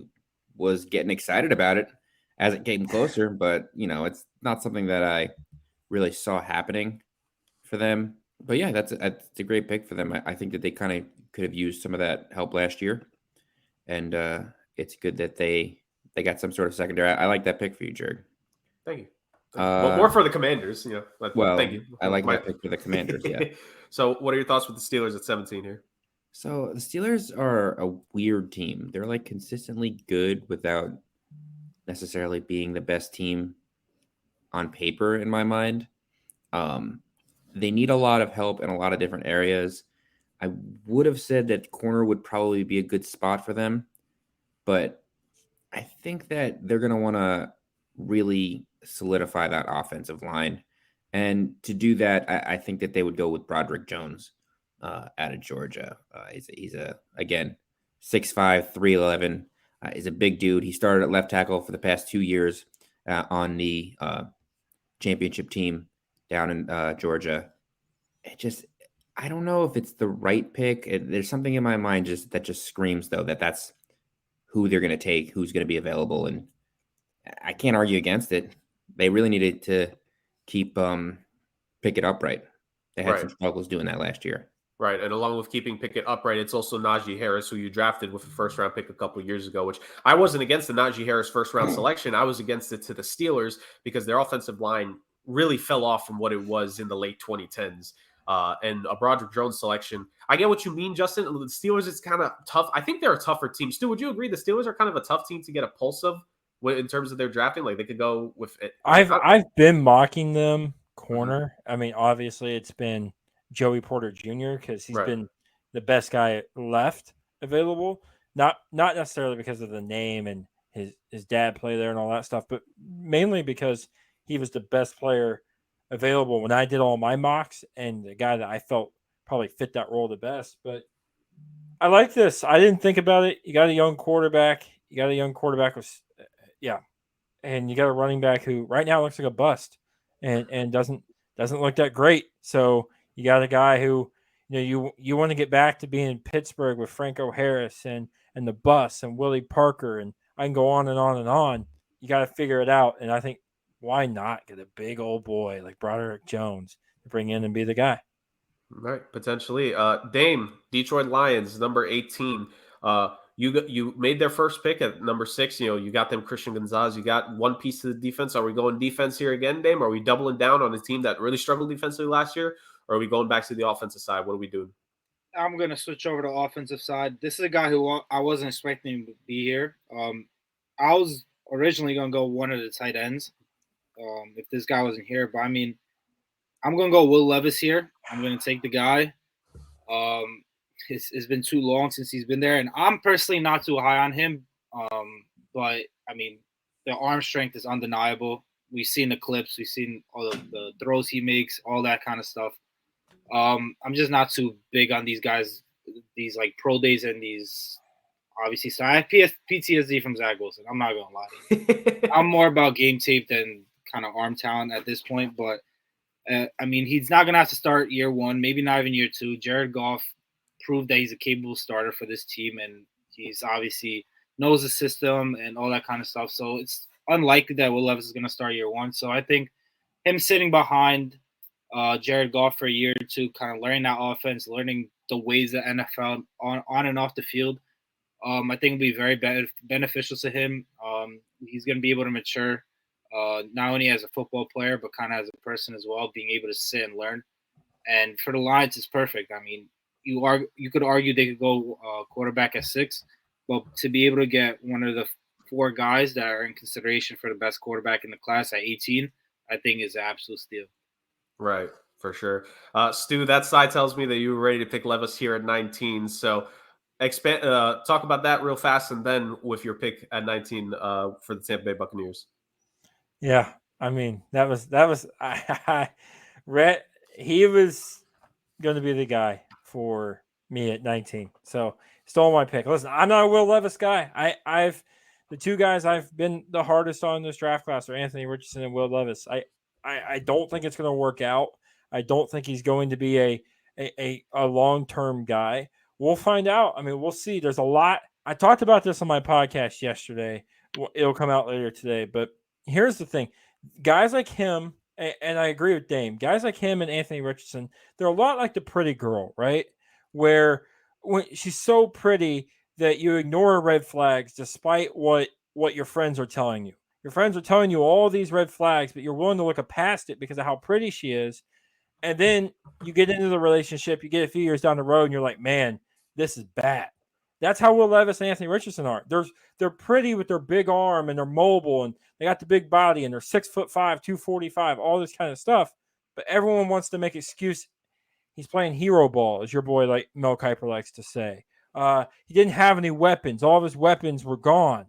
was getting excited about it as it came closer, but, it's not something that I really saw happening for them. But, yeah, that's a great pick for them. I think that they kind of could have used some of that help last year, and it's good that they got some sort of secondary. I like that pick for you, Jurg. Thank you. Well, more for the Commanders, But Well, thank you. I like that pick for the Commanders. Yeah. So, what are your thoughts with the Steelers at 17 here? So the Steelers are a weird team. They're like consistently good without necessarily being the best team on paper in my mind. They need a lot of help in a lot of different areas. I would have said that corner would probably be a good spot for them, but I think that they're going to want to really solidify that offensive line. And to do that, I think that they would go with Broderick Jones out of Georgia. He's again, 6'5", 311. He's a big dude. He started at left tackle for the past 2 years on the championship team down in Georgia. I don't know if it's the right pick. There's something in my mind that just screams, though, that's who they're going to take, who's going to be available. And I can't argue against it. They really needed to keep Pickett upright. They had some struggles doing that last year. Right, and along with keeping Pickett upright, it's also Najee Harris, who you drafted with a first-round pick a couple of years ago, which I wasn't against the Najee Harris first-round selection. I was against it to the Steelers because their offensive line really fell off from what it was in the late 2010s. And a Broderick Jones selection. I get what you mean, Justin. The Steelers, it's kind of tough. I think they're a tougher team. Stu, would you agree the Steelers are kind of a tough team to get a pulse of in terms of their drafting? Like they could go with it. I've been mocking them corner. I mean, obviously it's been Joey Porter Jr. because he's been the best guy left available. Not necessarily because of the name and his dad played there and all that stuff, but mainly because he was the best player available when I did all my mocks and the guy that I felt probably fit that role the best. But I like this. I didn't think about it. You got a young quarterback. And you got a running back who right now looks like a bust and doesn't look that great. So you got a guy who you want to get back to being in Pittsburgh with Franco Harris and the bus and Willie Parker, and I can go on and on and on. You got to figure it out. And I think, why not get a big old boy like Broderick Jones to bring in and be the guy? Right, potentially. Dame, Detroit Lions, number 18. You made their first pick at number 6. You got them Christian Gonzalez. You got one piece of the defense. Are we going defense here again, Dame? Are we doubling down on a team that really struggled defensively last year? Or are we going back to the offensive side? What are we doing? I'm going to switch over to offensive side. This is a guy who I wasn't expecting to be here. I was originally going to go one of the tight ends. If this guy wasn't here, but I mean, I'm gonna go Will Levis here. I'm gonna take the guy. It's been too long since he's been there, and I'm personally not too high on him. But I mean, the arm strength is undeniable. We've seen the clips, we've seen all the throws he makes, all that kind of stuff. I'm just not too big on these guys, these like pro days and these. Obviously, so I have PTSD from Zach Wilson. I'm not gonna lie to you. I'm more about game tape than kind of arm talent at this point, but I mean, he's not going to have to start year 1, maybe not even year 2. Jared Goff proved that he's a capable starter for this team, and he's obviously knows the system and all that kind of stuff. So it's unlikely that Will Levis is going to start year 1. So I think him sitting behind Jared Goff for a year or 2, kind of learning that offense, learning the ways of NFL on and off the field, I think it'll be very beneficial to him. He's going to be able to mature. Not only as a football player, but kind of as a person as well, being able to sit and learn. And for the Lions, it's perfect. I mean, you could argue they could go quarterback at 6, but to be able to get one of the 4 guys that are in consideration for the best quarterback in the class at 18, I think is an absolute steal. Right, for sure. Stu, that side tells me that you were ready to pick Levis here at 19. So talk about that real fast, and then with your pick at 19 for the Tampa Bay Buccaneers. Yeah, I mean that was he was going to be the guy for me at 19. So stole my pick. Listen, I'm not a Will Levis guy. I've the 2 guys I've been the hardest on this draft class are Anthony Richardson and Will Levis. I don't think it's going to work out. I don't think he's going to be a long-term guy. We'll find out. I mean, we'll see. There's a lot. I talked about this on my podcast yesterday. It'll come out later today, but here's the thing. Guys like him, and I agree with Dame, guys like him and Anthony Richardson, they're a lot like the pretty girl, right? Where when she's so pretty that you ignore red flags despite what your friends are telling you. Your friends are telling you all these red flags, but you're willing to look past it because of how pretty she is. And then you get into the relationship, you get a few years down the road, and you're like, man, this is bad. That's how Will Levis and Anthony Richardson are. They're pretty with their big arm and they're mobile and they got the big body and they're 6'5", 245, all this kind of stuff. But everyone wants to make excuse. He's playing hero ball, as your boy like Mel Kiper likes to say. He didn't have any weapons. All of his weapons were gone.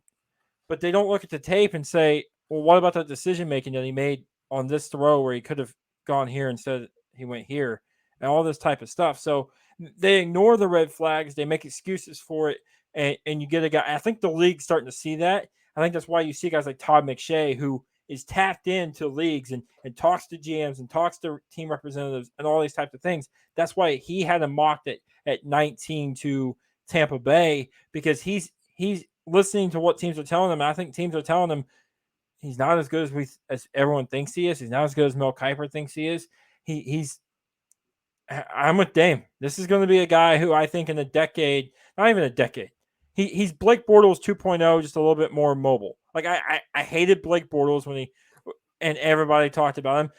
But they don't look at the tape and say, well, what about the decision making that he made on this throw where he could have gone here instead he went here and all this type of stuff. So they ignore the red flags. They make excuses for it. And you get a guy. I think the league's starting to see that. I think that's why you see guys like Todd McShay, who is tapped into leagues and talks to GMs and talks to team representatives and all these types of things. That's why he had him mocked at 19 to Tampa Bay, because he's listening to what teams are telling him. And I think teams are telling him he's not as good as everyone thinks he is. He's not as good as Mel Kiper thinks he is. I'm with Dame. This is going to be a guy who I think in a decade, not even a decade, he's Blake Bortles 2.0, just a little bit more mobile. Like I hated Blake Bortles and everybody talked about him.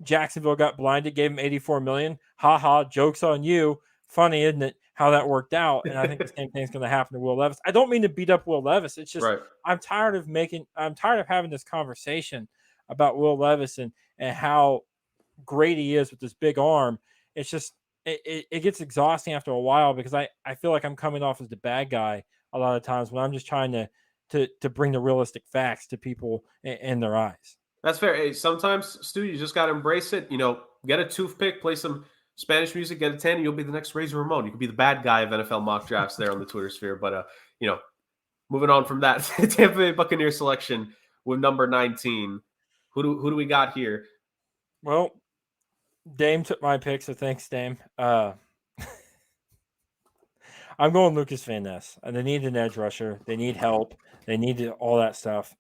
Jacksonville got blinded, gave him $84 million. Ha ha, joke's on you. Funny, isn't it, how that worked out? And I think the same thing's going to happen to Will Levis. I don't mean to beat up Will Levis. It's just I'm tired of having this conversation about Will Levis and how great he is with this big arm. It's just it gets exhausting after a while, because I feel like I'm coming off as the bad guy a lot of times when I'm just trying to bring the realistic facts to people in their eyes. That's fair. Hey, sometimes, Stu, you just got to embrace it. Get a toothpick, play some Spanish music, get a 10, and you'll be the next Razor Ramon. You could be the bad guy of NFL mock drafts there on the Twitter sphere. But, moving on from that, Tampa Bay Buccaneers selection with number 19. Who do we got here? Well, Dame took my pick, so thanks, Dame. I'm going Lucas Van Ness. And they need an edge rusher. They need help. They need all that stuff.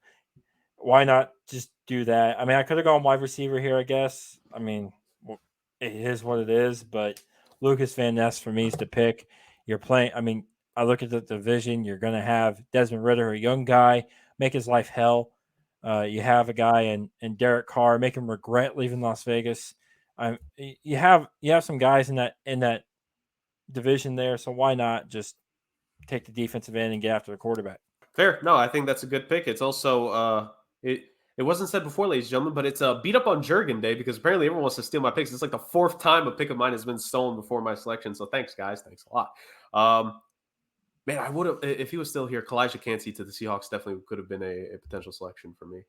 Why not just do that? I mean, I could have gone wide receiver here, I guess. I mean, it is what it is, but Lucas Van Ness for me is the pick. You're playing. I mean, I look at the division. You're going to have Desmond Ridder, a young guy, make his life hell. You have a guy in Derek Carr, make him regret leaving Las Vegas. You have some guys in that division there, so why not just take the defensive end and get after the quarterback? Fair. No, I think that's a good pick. It's also it wasn't said before, ladies and gentlemen, but it's beat up on Jurgen Day, because apparently everyone wants to steal my picks. It's like the fourth time a pick of mine has been stolen before my selection. So thanks, guys. Thanks a lot. Man, I would have, if he was still here, Kalijah Cansey to the Seahawks definitely could have been a potential selection for me.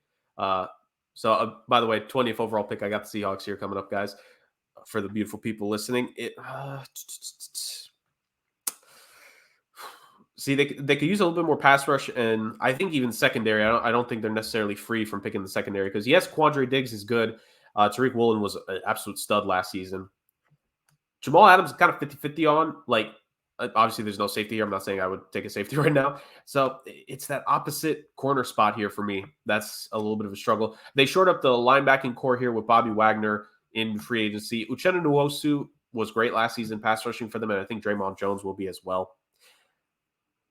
So by the way, 20th overall pick. I got the Seahawks here coming up, guys. For the beautiful people listening, see, they could use a little bit more pass rush, and I think even secondary. I don't think they're necessarily free from picking the secondary, because yes, Quandre Diggs is good. Tariq Woolen was an absolute stud last season. Jamal Adams is kind of 50-50 on. Like, obviously, there's no safety here. I'm not saying I would take a safety right now. So it's that opposite corner spot here for me. That's a little bit of a struggle. They shored up the linebacking core here with Bobby Wagner in free agency. Uchenna Nwosu was great last season pass rushing for them, and I think Draymond Jones will be as well.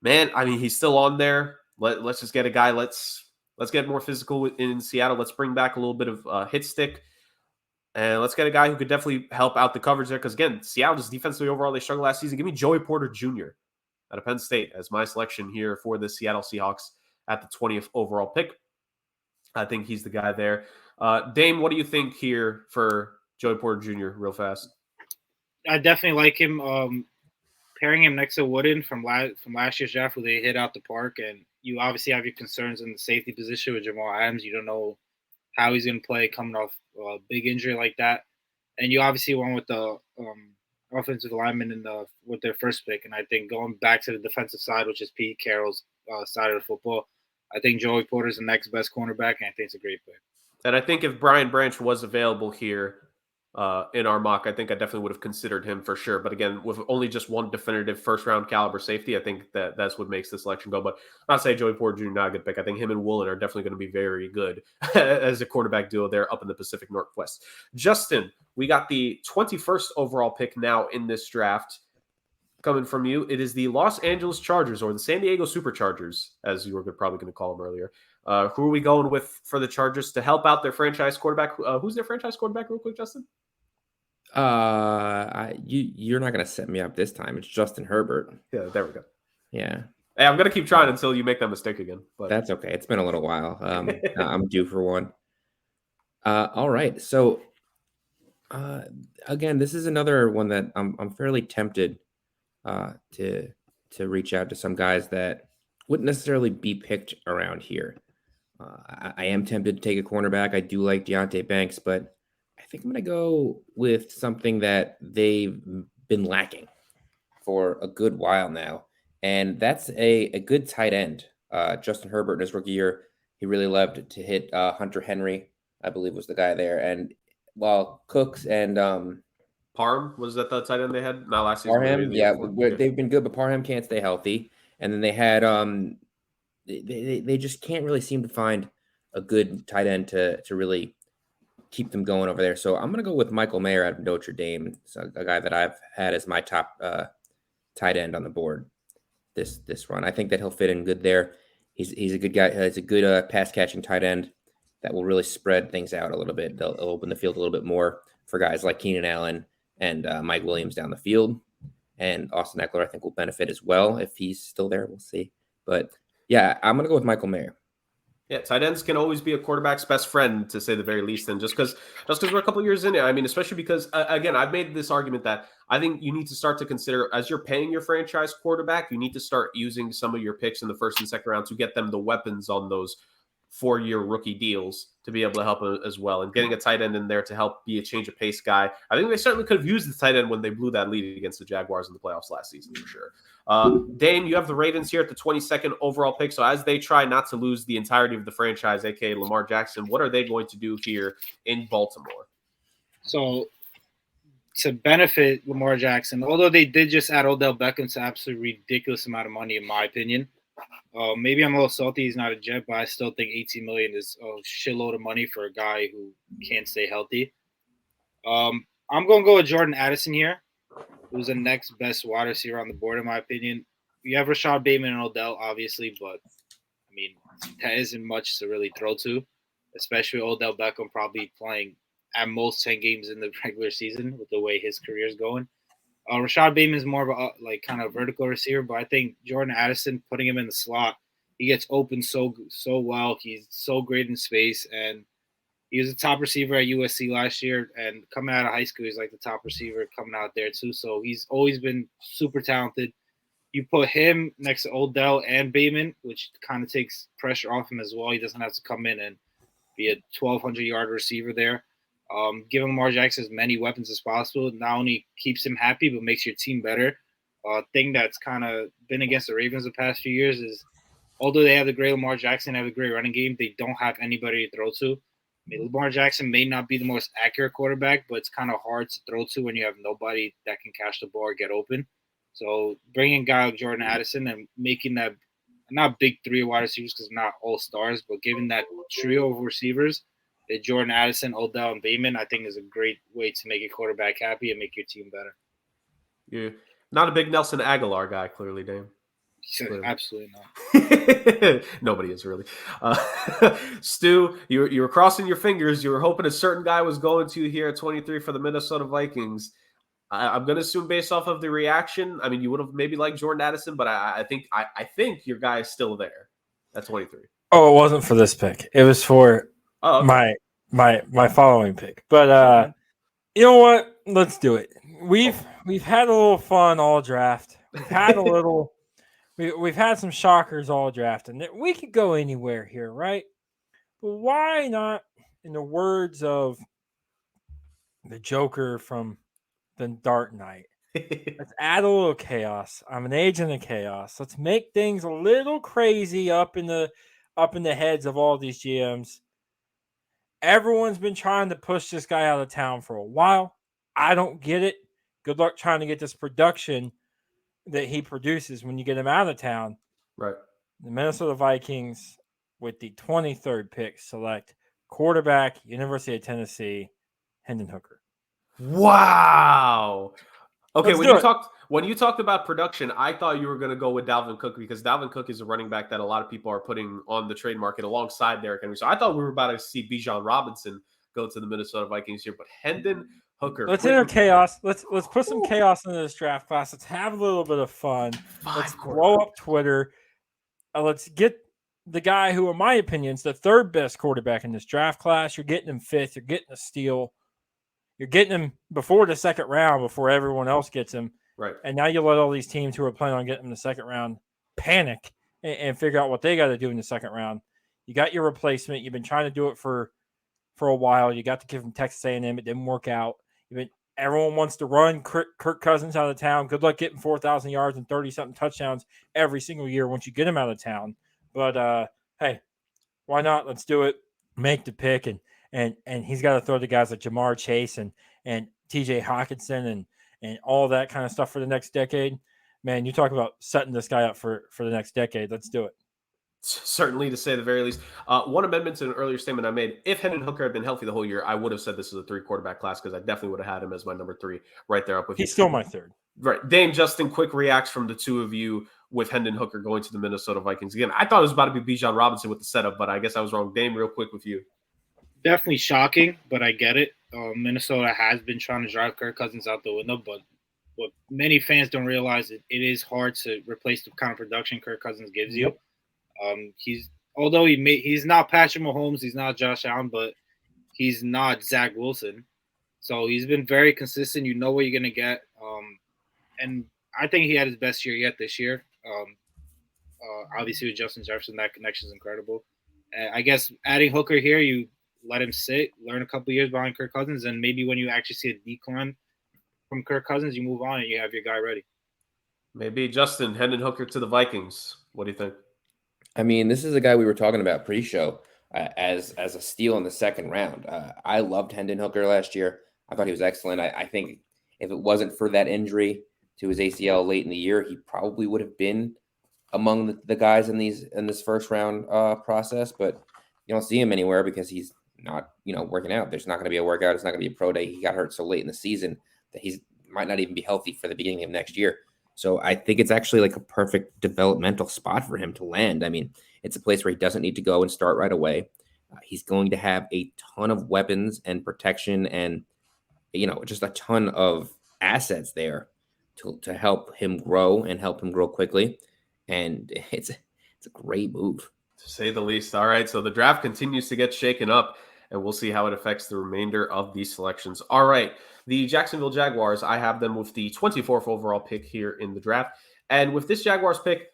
Man, I mean, he's still on there. Let's just get a guy. Let's get more physical in Seattle. Let's bring back a little bit of hit stick. And let's get a guy who could definitely help out the coverage there. Because, again, Seattle just defensively overall, they struggled last season. Give me Joey Porter Jr. out of Penn State as my selection here for the Seattle Seahawks at the 20th overall pick. I think he's the guy there. Dame, what do you think here for Joey Porter Jr. real fast? I definitely like him. Pairing him next to Wooden from last year's draft, who they hit out the park, and you obviously have your concerns in the safety position with Jamal Adams. You don't know how he's going to play coming off a big injury like that, and you obviously went with the offensive lineman with their first pick. And I think going back to the defensive side, which is Pete Carroll's side of the football, I think Joey Porter's the next best cornerback, and I think it's a great pick. And I think if Brian Branch was available here in our mock, I think I definitely would have considered him for sure. But again, with only just one definitive first-round caliber safety, I think that's what makes the selection go. But I'm not saying Joey Porter Jr. not a good pick. I think him and Woolen are definitely going to be very good as a quarterback duo there up in the Pacific Northwest. Justin, we got the 21st overall pick now in this draft. coming from you. It is the Los Angeles Chargers, or the San Diego Superchargers, as you were probably going to call them earlier. Who are we going with for the Chargers to help out their franchise quarterback? Who's their franchise quarterback, real quick, Justin? You're not gonna set me up this time. It's Justin Herbert. Yeah, there we go. Yeah, Hey, I'm gonna keep trying until you make that mistake again. But that's okay. It's been a little while. I'm due for one. All right. So, again, this is another one that I'm fairly tempted to reach out to some guys that wouldn't necessarily be picked around here. I am tempted to take a cornerback. I do like Deonte Banks, but I think I'm going to go with something that they've been lacking for a good while now, and that's a good tight end. Justin Herbert in his rookie year, he really loved to hit Hunter Henry, I believe was the guy there. And while Cooks and Parham, was that the tight end they had? Not last season. Parham, they've been good, but Parham can't stay healthy. And then they had they just can't really seem to find a good tight end to really keep them going over there. So I'm going to go with Michael Mayer out of Notre Dame, so a guy that I've had as my top tight end on the board this run. I think that he'll fit in good there. He's a good guy. He's a good pass catching tight end that will really spread things out a little bit. They'll open the field a little bit more for guys like Keenan Allen and Mike Williams down the field. And Austin Eckler, I think, will benefit as well if he's still there. We'll see. But yeah, I'm going to go with Michael Mayer. Yeah, tight ends can always be a quarterback's best friend, to say the very least. And just because we're a couple years in it, I mean, especially because, again, I've made this argument that I think you need to start to consider, as you're paying your franchise quarterback, you need to start using some of your picks in the first and second round to get them the weapons on those 4-year rookie deals to be able to help as well. And getting a tight end in there to help be a change of pace guy. I think they certainly could have used the tight end when they blew that lead against the Jaguars in the playoffs last season, for sure. Dame, you have the Ravens here at the 22nd overall pick. So as they try not to lose the entirety of the franchise, aka Lamar Jackson, what are they going to do here in Baltimore? So to benefit Lamar Jackson, although they did just add Odell Beckham to absolutely ridiculous amount of money, in my opinion. Maybe I'm a little salty he's not a Jet, but I still think $18 million is a shitload of money for a guy who can't stay healthy. I'm going to go with Jordan Addison here, who's the next best wide receiver on the board, in my opinion. You have Rashad Bateman and Odell, obviously, but, I mean, that isn't much to really throw to, especially Odell Beckham probably playing at most 10 games in the regular season with the way his career is going. Rashad Bateman is more of a kind of vertical receiver, but I think Jordan Addison, putting him in the slot, he gets open so well. He's so great in space, and he was a top receiver at USC last year. And coming out of high school, he's like the top receiver coming out there too. So he's always been super talented. You put him next to Odell and Bateman, which kind of takes pressure off him as well. He doesn't have to come in and be a 1,200-yard receiver there. Giving Lamar Jackson as many weapons as possible not only keeps him happy, but makes your team better. Thing that's kind of been against the Ravens the past few years is, although they have the great Lamar Jackson, have a great running game, they don't have anybody to throw to. I mean, Lamar Jackson may not be the most accurate quarterback, but it's kind of hard to throw to when you have nobody that can catch the ball or get open. So bringing a guy like Jordan Addison and making that, not big three wide receivers because not all stars, but giving that trio of receivers, Jordan Addison, Odell, and Bateman, I think is a great way to make a quarterback happy and make your team better. You're not a big Nelson Aguilar guy, clearly, Dame. Clearly. Absolutely not. Nobody is really. Stu, you were crossing your fingers. You were hoping a certain guy was going to here at 23 for the Minnesota Vikings. I'm going to assume based off of the reaction, I mean, you would have maybe liked Jordan Addison, but I think your guy is still there at 23. Oh, it wasn't for this pick. It was for my following pick. But you know what? Let's do it. We've had a little fun all draft. We've had a little we've had some shockers all draft, and we could go anywhere here, right? But why not, in the words of the Joker from The Dark Knight, let's add a little chaos. I'm an agent of chaos. Let's make things a little crazy up in the heads of all these GMs. Everyone's been trying to push this guy out of town for a while. I don't get it. Good luck trying to get this production that he produces when you get him out of town. Right. The Minnesota Vikings, with the 23rd pick, select quarterback, University of Tennessee, Hendon Hooker. Wow. Okay, When you talked about production, I thought you were going to go with Dalvin Cook because Dalvin Cook is a running back that a lot of people are putting on the trade market alongside Derrick Henry. So I thought we were about to see Bijan Robinson go to the Minnesota Vikings here, but Hendon Hooker. Let's enter chaos. Let's put some chaos into this draft class. Let's have a little bit of fun. Let's blow up Twitter. Let's get the guy who, in my opinion, is the third best quarterback in this draft class. You're getting him fifth. You're getting a steal. You're getting him before the second round, before everyone else gets him. Right. And now you let all these teams who are planning on getting him in the second round panic and figure out what they got to do in the second round. You got your replacement. You've been trying to do it for a while. You got to give him Texas A&M. It didn't work out. Everyone wants to run Kirk Cousins out of town. Good luck getting 4,000 yards and 30-something touchdowns every single year once you get him out of town. But, hey, why not? Let's do it. Make the pick. And he's got to throw to guys like Jamar Chase and TJ Hawkinson and all that kind of stuff for the next decade. Man, you talk about setting this guy up for the next decade. Let's do it. Certainly, to say the very least. One amendment to an earlier statement I made. If Hendon Hooker had been healthy the whole year, I would have said this is a 3-quarterback class because I definitely would have had him as my number 3 right there up with. He's still my third. Right. Dame, Justin, quick reacts from the two of you with Hendon Hooker going to the Minnesota Vikings. Again, I thought it was about to be Bijan Robinson with the setup, but I guess I was wrong. Dame, real quick with you. Definitely shocking, but I get it. Minnesota has been trying to drive Kirk Cousins out the window, but what many fans don't realize it is hard to replace the kind of production Kirk Cousins gives you. He's not Patrick Mahomes, he's not Josh Allen, but he's not Zach Wilson. So he's been very consistent. You know what you're going to get. And I think he had his best year yet this year. Obviously with Justin Jefferson, that connection is incredible. I guess adding Hooker here, you let him sit, learn a couple years behind Kirk Cousins, and maybe when you actually see a decline from Kirk Cousins, you move on and you have your guy ready. Maybe Justin, Hendon Hooker to the Vikings. What do you think? I mean, this is a guy we were talking about pre-show as a steal in the second round. I loved Hendon Hooker last year. I thought he was excellent. I think if it wasn't for that injury to his ACL late in the year, he probably would have been among the guys in this first round process. But you don't see him anywhere because he's not working out. There's not going to be a workout. It's not going to be a pro day. He got hurt so late in the season that he might not even be healthy for the beginning of next year. So I think it's actually like a perfect developmental spot for him to land. I mean, it's a place where he doesn't need to go and start right away. He's going to have a ton of weapons and protection and, just a ton of assets there to help him grow and help him grow quickly. And it's a great move. To say the least. All right, so the draft continues to get shaken up, and we'll see how it affects the remainder of these selections. All right, the Jacksonville Jaguars, I have them with the 24th overall pick here in the draft. And with this Jaguars pick,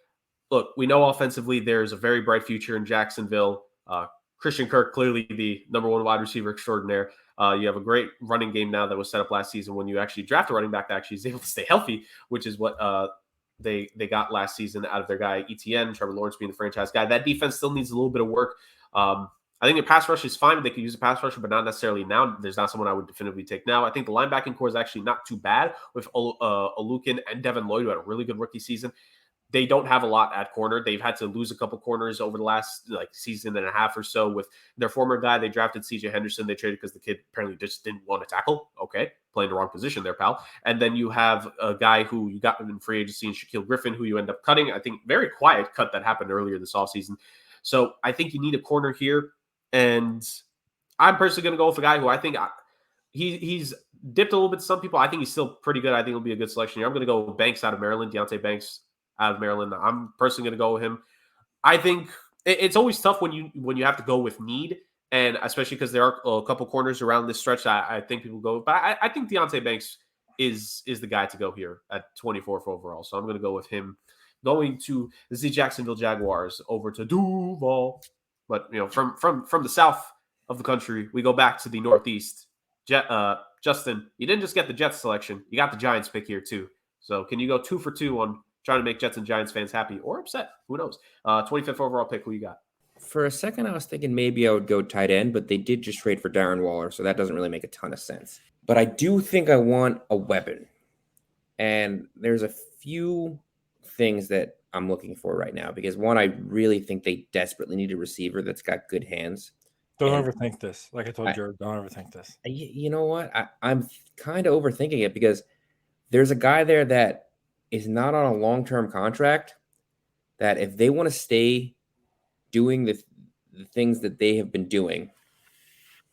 look, we know offensively there's a very bright future in Jacksonville. Christian Kirk, clearly the number 1 wide receiver extraordinaire. You have a great running game now that was set up last season when you actually draft a running back that actually is able to stay healthy, which is what they got last season out of their guy ETN, Trevor Lawrence being the franchise guy. That defense still needs a little bit of work. I think a pass rush is fine. They could use a pass rusher, but not necessarily now. There's not someone I would definitively take now. I think the linebacking core is actually not too bad with Olukin and Devin Lloyd, who had a really good rookie season. They don't have a lot at corner. They've had to lose a couple corners over the last season and a half or so with their former guy. They drafted CJ Henderson. They traded because the kid apparently just didn't want to tackle. Okay, playing the wrong position there, pal. And then you have a guy who you got in free agency in Shaquille Griffin, who you end up cutting. I think very quiet cut that happened earlier this offseason. So I think you need a corner here. And I'm personally going to go with a guy who I think he's dipped a little bit to some people. I think he's still pretty good. I think it'll be a good selection here. I'm going to go with Banks out of Maryland, Deontay Banks out of Maryland. I'm personally going to go with him. I think it's always tough when you have to go with need, and especially because there are a couple corners around this stretch. I think people go, but I think Deontay Banks is the guy to go here at 24th overall. So I'm going to go with him going to the Jacksonville Jaguars over to Duval. But from the south of the country, we go back to the Northeast. Justin, you didn't just get the Jets selection; you got the Giants pick here too. So can you go 2 for 2 on trying to make Jets and Giants fans happy or upset? Who knows? 25th overall pick. Who you got? For a second, I was thinking maybe I would go tight end, but they did just trade for Darren Waller, so that doesn't really make a ton of sense. But I do think I want a weapon, and there's a few things that I'm looking for right now because one, I really think they desperately need a receiver that's got good hands. Don't overthink this. Like I told Jurg, don't overthink this. You know what? I'm kind of overthinking it because there's a guy there that is not on a long-term contract, that if they want to stay doing the things that they have been doing,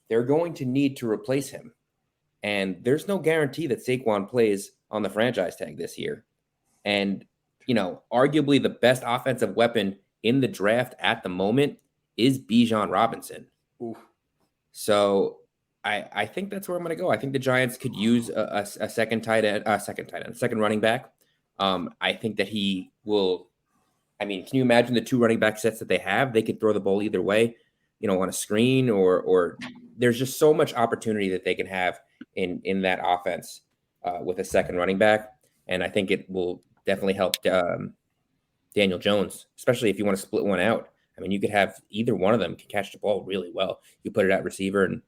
they're going to need to replace him. And there's no guarantee that Saquon plays on the franchise tag this year. And, arguably the best offensive weapon in the draft at the moment is Bijan Robinson. Ooh. So I think that's where I'm going to go. I think the Giants could use a second running back. I think that he will. I mean, can you imagine the 2 running back sets that they have? They could throw the ball either way, on a screen or there's just so much opportunity that they can have in that offense with a second running back. And I think it will definitely help Daniel Jones, especially if you want to split one out. I mean, you could have either one of them can catch the ball really well. You put it at receiver, and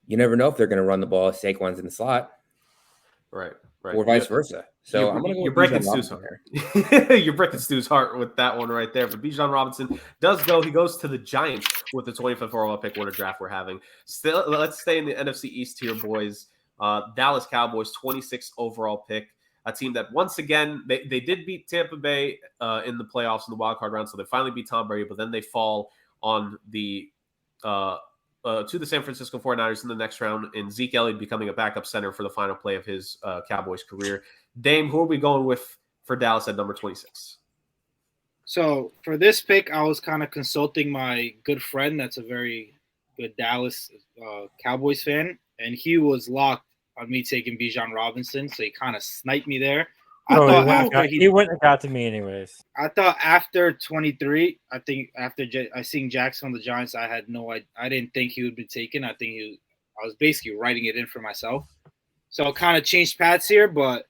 you never know if they're going to run the ball if Saquon's in the slot. Right. Or vice versa. So I'm going to go you're with breaking Bijan Stu's Robinson heart. You're breaking Stu's heart with that one right there. But Bijan Robinson does go. He goes to the Giants with the 25th overall pick. What a draft we're having. Still, let's stay in the NFC East here, boys. Dallas Cowboys, 26th overall pick. A team that, once again, they did beat Tampa Bay in the playoffs in the wild card round, so they finally beat Tom Brady, but then they fall on the to the San Francisco 49ers in the next round, and Zeke Elliott becoming a backup center for the final play of his Cowboys career. Dame, who are we going with for Dallas at number 26? So for this pick, I was kind of consulting my good friend that's a very good Dallas Cowboys fan, and he was locked on me taking Bijan Robinson, so he kind of sniped me there. He wouldn't have got to me anyways. I thought after 23, I think after I seen Jackson on the Giants, I didn't think he would be taken. I was basically writing it in for myself. So it kind of changed paths here, but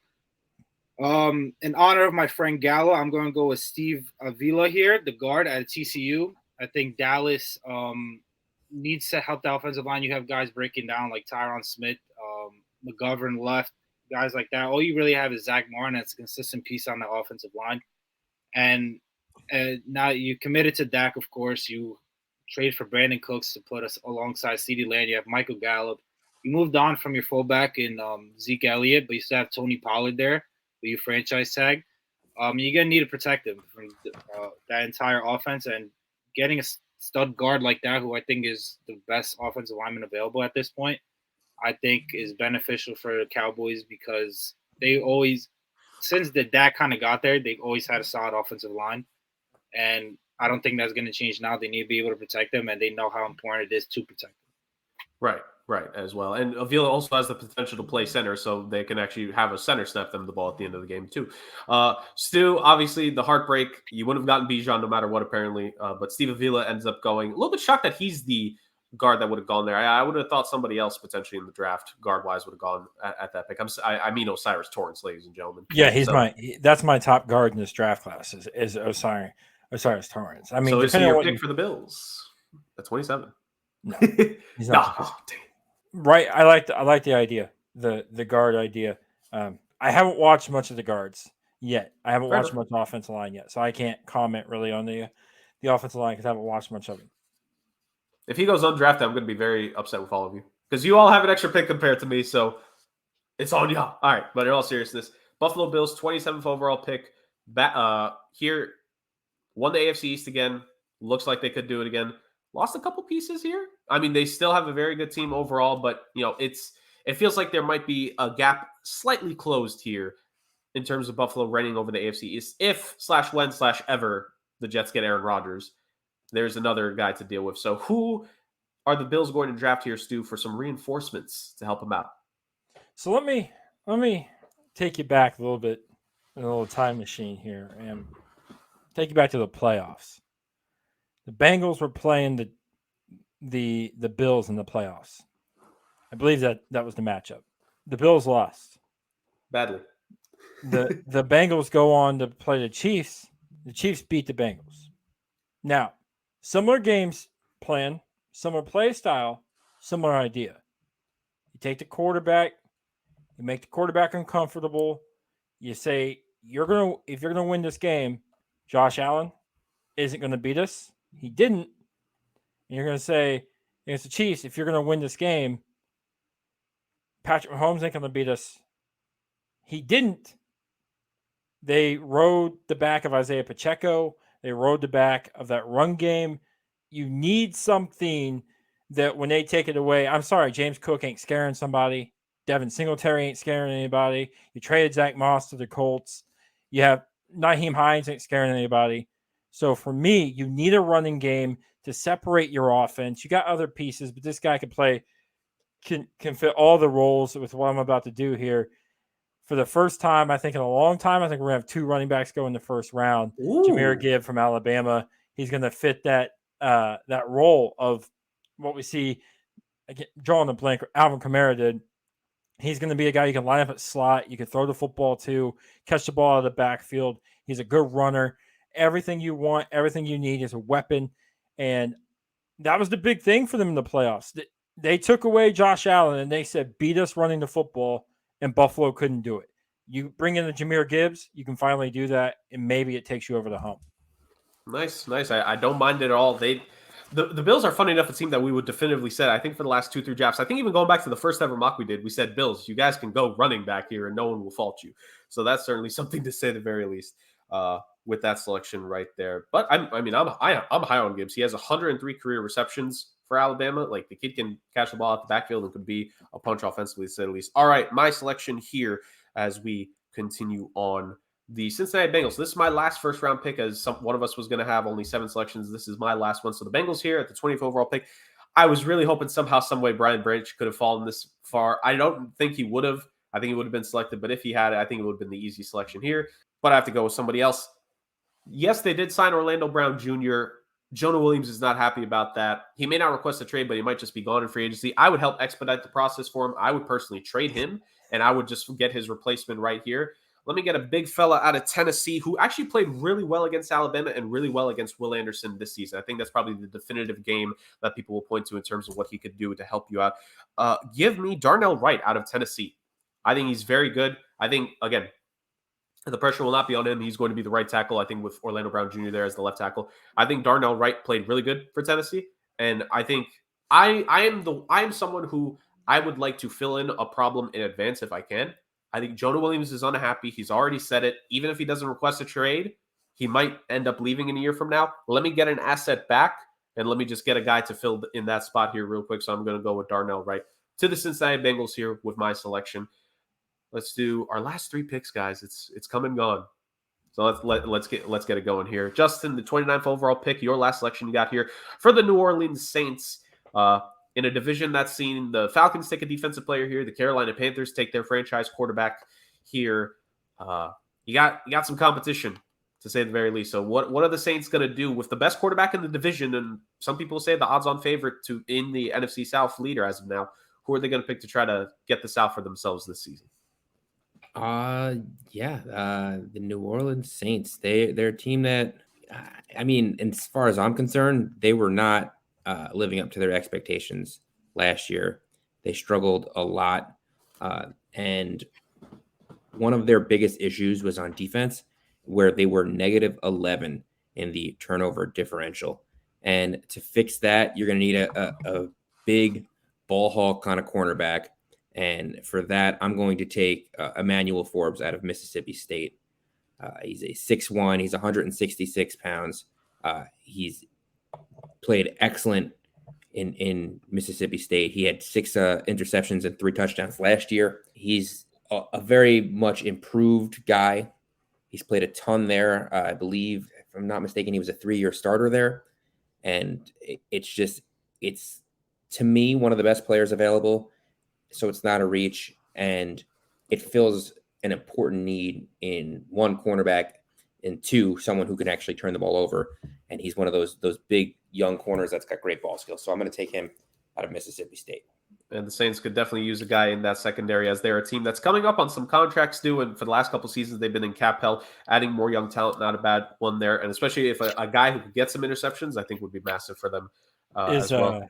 in honor of my friend Gallo, I'm going to go with Steve Avila here, the guard at TCU. I think Dallas needs to help the offensive line. You have guys breaking down like Tyron Smith, McGovern left, guys like that. All you really have is Zach Martin. That's a consistent piece on the offensive line. And now you committed to Dak, of course. You trade for Brandon Cooks to put us alongside CeeDee Lamb. You have Michael Gallup. You moved on from your fullback in Zeke Elliott, but you still have Tony Pollard there with your franchise tag. You're going to need to protect him from that entire offense. And getting a stud guard like that, who I think is the best offensive lineman available at this point, I think is beneficial for the Cowboys because they always, since the Dak kind of got there, they've always had a solid offensive line. And I don't think that's going to change now. They need to be able to protect them, and they know how important it is to protect them. Right, as well. And Avila also has the potential to play center, so they can actually have a center snap them the ball at the end of the game, too. Stu, obviously, the heartbreak, you wouldn't have gotten Bijan no matter what, apparently. But Steve Avila ends up going. A little bit shocked that he's the guard that would have gone there. I would have thought somebody else potentially in the draft, guard-wise, would have gone at that pick. I mean Osiris Torrance, ladies and gentlemen. Yeah, that's my top guard in this draft class is Osiris Torrance. I mean, so is he your pick for the Bills at 27? No, he's not. Oh, right, I like the idea, the guard idea. I haven't watched much of the guards yet. I haven't watched much offensive line yet, so I can't comment really on the offensive line because I haven't watched much of it. If he goes undrafted, I'm going to be very upset with all of you because you all have an extra pick compared to me, so it's on y'all. All right, but in all seriousness, Buffalo Bills, 27th overall pick. Here, won the AFC East again. Looks like they could do it again. Lost a couple pieces here. I mean, they still have a very good team overall, but it feels like there might be a gap slightly closed here in terms of Buffalo reigning over the AFC East. If/when/ever the Jets get Aaron Rodgers, there's another guy to deal with. So who are the Bills going to draft here, Stu, for some reinforcements to help him out? So let me take you back a little bit in a little time machine here and take you back to the playoffs. The Bengals were playing the Bills in the playoffs. I believe that was the matchup. The Bills lost badly. The Bengals go on to play the Chiefs. The Chiefs beat the Bengals. Now, similar games plan, similar play style, similar idea. You take the quarterback, you make the quarterback uncomfortable. You say if you're gonna win this game, Josh Allen isn't gonna beat us. He didn't. And you're gonna say against the Chiefs, if you're gonna win this game, Patrick Mahomes ain't gonna beat us. He didn't. They rode the back of Isaiah Pacheco. They rode the back of that run game. You need something that when they take it away, I'm sorry, James Cook ain't scaring somebody. Devin Singletary ain't scaring anybody. You traded Zach Moss to the Colts. You have Naheem Hines ain't scaring anybody. So for me, you need a running game to separate your offense. You got other pieces, but this guy can fit all the roles with what I'm about to do here. For the first time, I think in a long time, I think we're gonna have 2 running backs go in the first round. Jahmyr Gibb from Alabama. He's gonna fit that role of what we see. Again, drawing the blank, Alvin Kamara did. He's going to be a guy you can line up at slot. You can throw the football to, catch the ball out of the backfield. He's a good runner. Everything you want, everything you need is a weapon. And that was the big thing for them in the playoffs. They took away Josh Allen and they said, beat us running the football, and Buffalo couldn't do it. You bring in the Jahmyr Gibbs, you can finally do that, and maybe it takes you over the hump. Nice. I don't mind it at all. The Bills are funny enough a team that we would definitively said, I think for the last 2-3 drafts, I think even going back to the first ever mock we did, we said, Bills, you guys can go running back here and no one will fault you. So that's certainly something to say at the very least with that selection right there. But I'm high on Gibbs. He has 103 career receptions for Alabama. Like, the kid can catch the ball at the backfield and could be a punch offensively, to say the least. All right, my selection here as we continue on. The Cincinnati Bengals. This is my last first round pick, as one of us was going to have only 7 selections. This is my last one. So the Bengals here at the 20th overall pick. I was really hoping somehow, some way, Brian Branch could have fallen this far. I don't think he would have. I think he would have been selected, but if he had it, I think it would have been the easy selection here. But I have to go with somebody else. Yes, they did sign Orlando Brown Jr. Jonah Williams is not happy about that. He may not request a trade, but he might just be gone in free agency. I would help expedite the process for him. I would personally trade him, and I would just get his replacement right here. Let me get a big fella out of Tennessee who actually played really well against Alabama and really well against Will Anderson this season. I think that's probably the definitive game that people will point to in terms of what he could do to help you out. Give me Darnell Wright out of Tennessee. I think he's very good. I think, again, the pressure will not be on him. He's going to be the right tackle, I think, with Orlando Brown Jr. there as the left tackle. I think Darnell Wright played really good for Tennessee. And I think I am someone who I would like to fill in a problem in advance if I can. I think Jonah Williams is unhappy. He's already said it. Even if he doesn't request a trade, he might end up leaving in a year from now. Let me get an asset back, and let me just get a guy to fill in that spot here real quick. So I'm going to go with Darnell Wright to the Cincinnati Bengals here with my selection. Let's do our last 3 picks, guys. It's come and gone. So let's get it going here. Justin, the 29th overall pick, your last selection you got here for the New Orleans Saints. In a division that's seen the Falcons take a defensive player here, the Carolina Panthers take their franchise quarterback here. You got some competition, to say the very least. So what are the Saints going to do with the best quarterback in the division? And some people say the odds-on favorite in the NFC South leader as of now. Who are they going to pick to try to get the South for themselves this season? The New Orleans Saints. They're a team that, I mean, as far as I'm concerned, they were not living up to their expectations last year. They struggled a lot. And one of their biggest issues was on defense, where they were -11 in the turnover differential. And to fix that, you're going to need a big ball hawk kind of cornerback. And for that, I'm going to take Emmanuel Forbes out of Mississippi State. He's a 6'1". He's 166 pounds. He's played excellent in Mississippi State. He had 6 interceptions and 3 touchdowns last year. He's a very much improved guy. He's played a ton there. I believe, if I'm not mistaken, he was a 3-year starter there. And it's to me, one of the best players available. So it's not a reach, and it fills an important need in 1, cornerback, and 2, someone who can actually turn the ball over. And he's one of those big young corners that's got great ball skills. So I'm going to take him out of Mississippi State. And the Saints could definitely use a guy in that secondary, as they're a team that's coming up on some contracts due. And for the last couple of seasons, they've been in cap hell. Adding more young talent, not a bad one there. And especially if a guy who could get some interceptions, I think would be massive for them as well.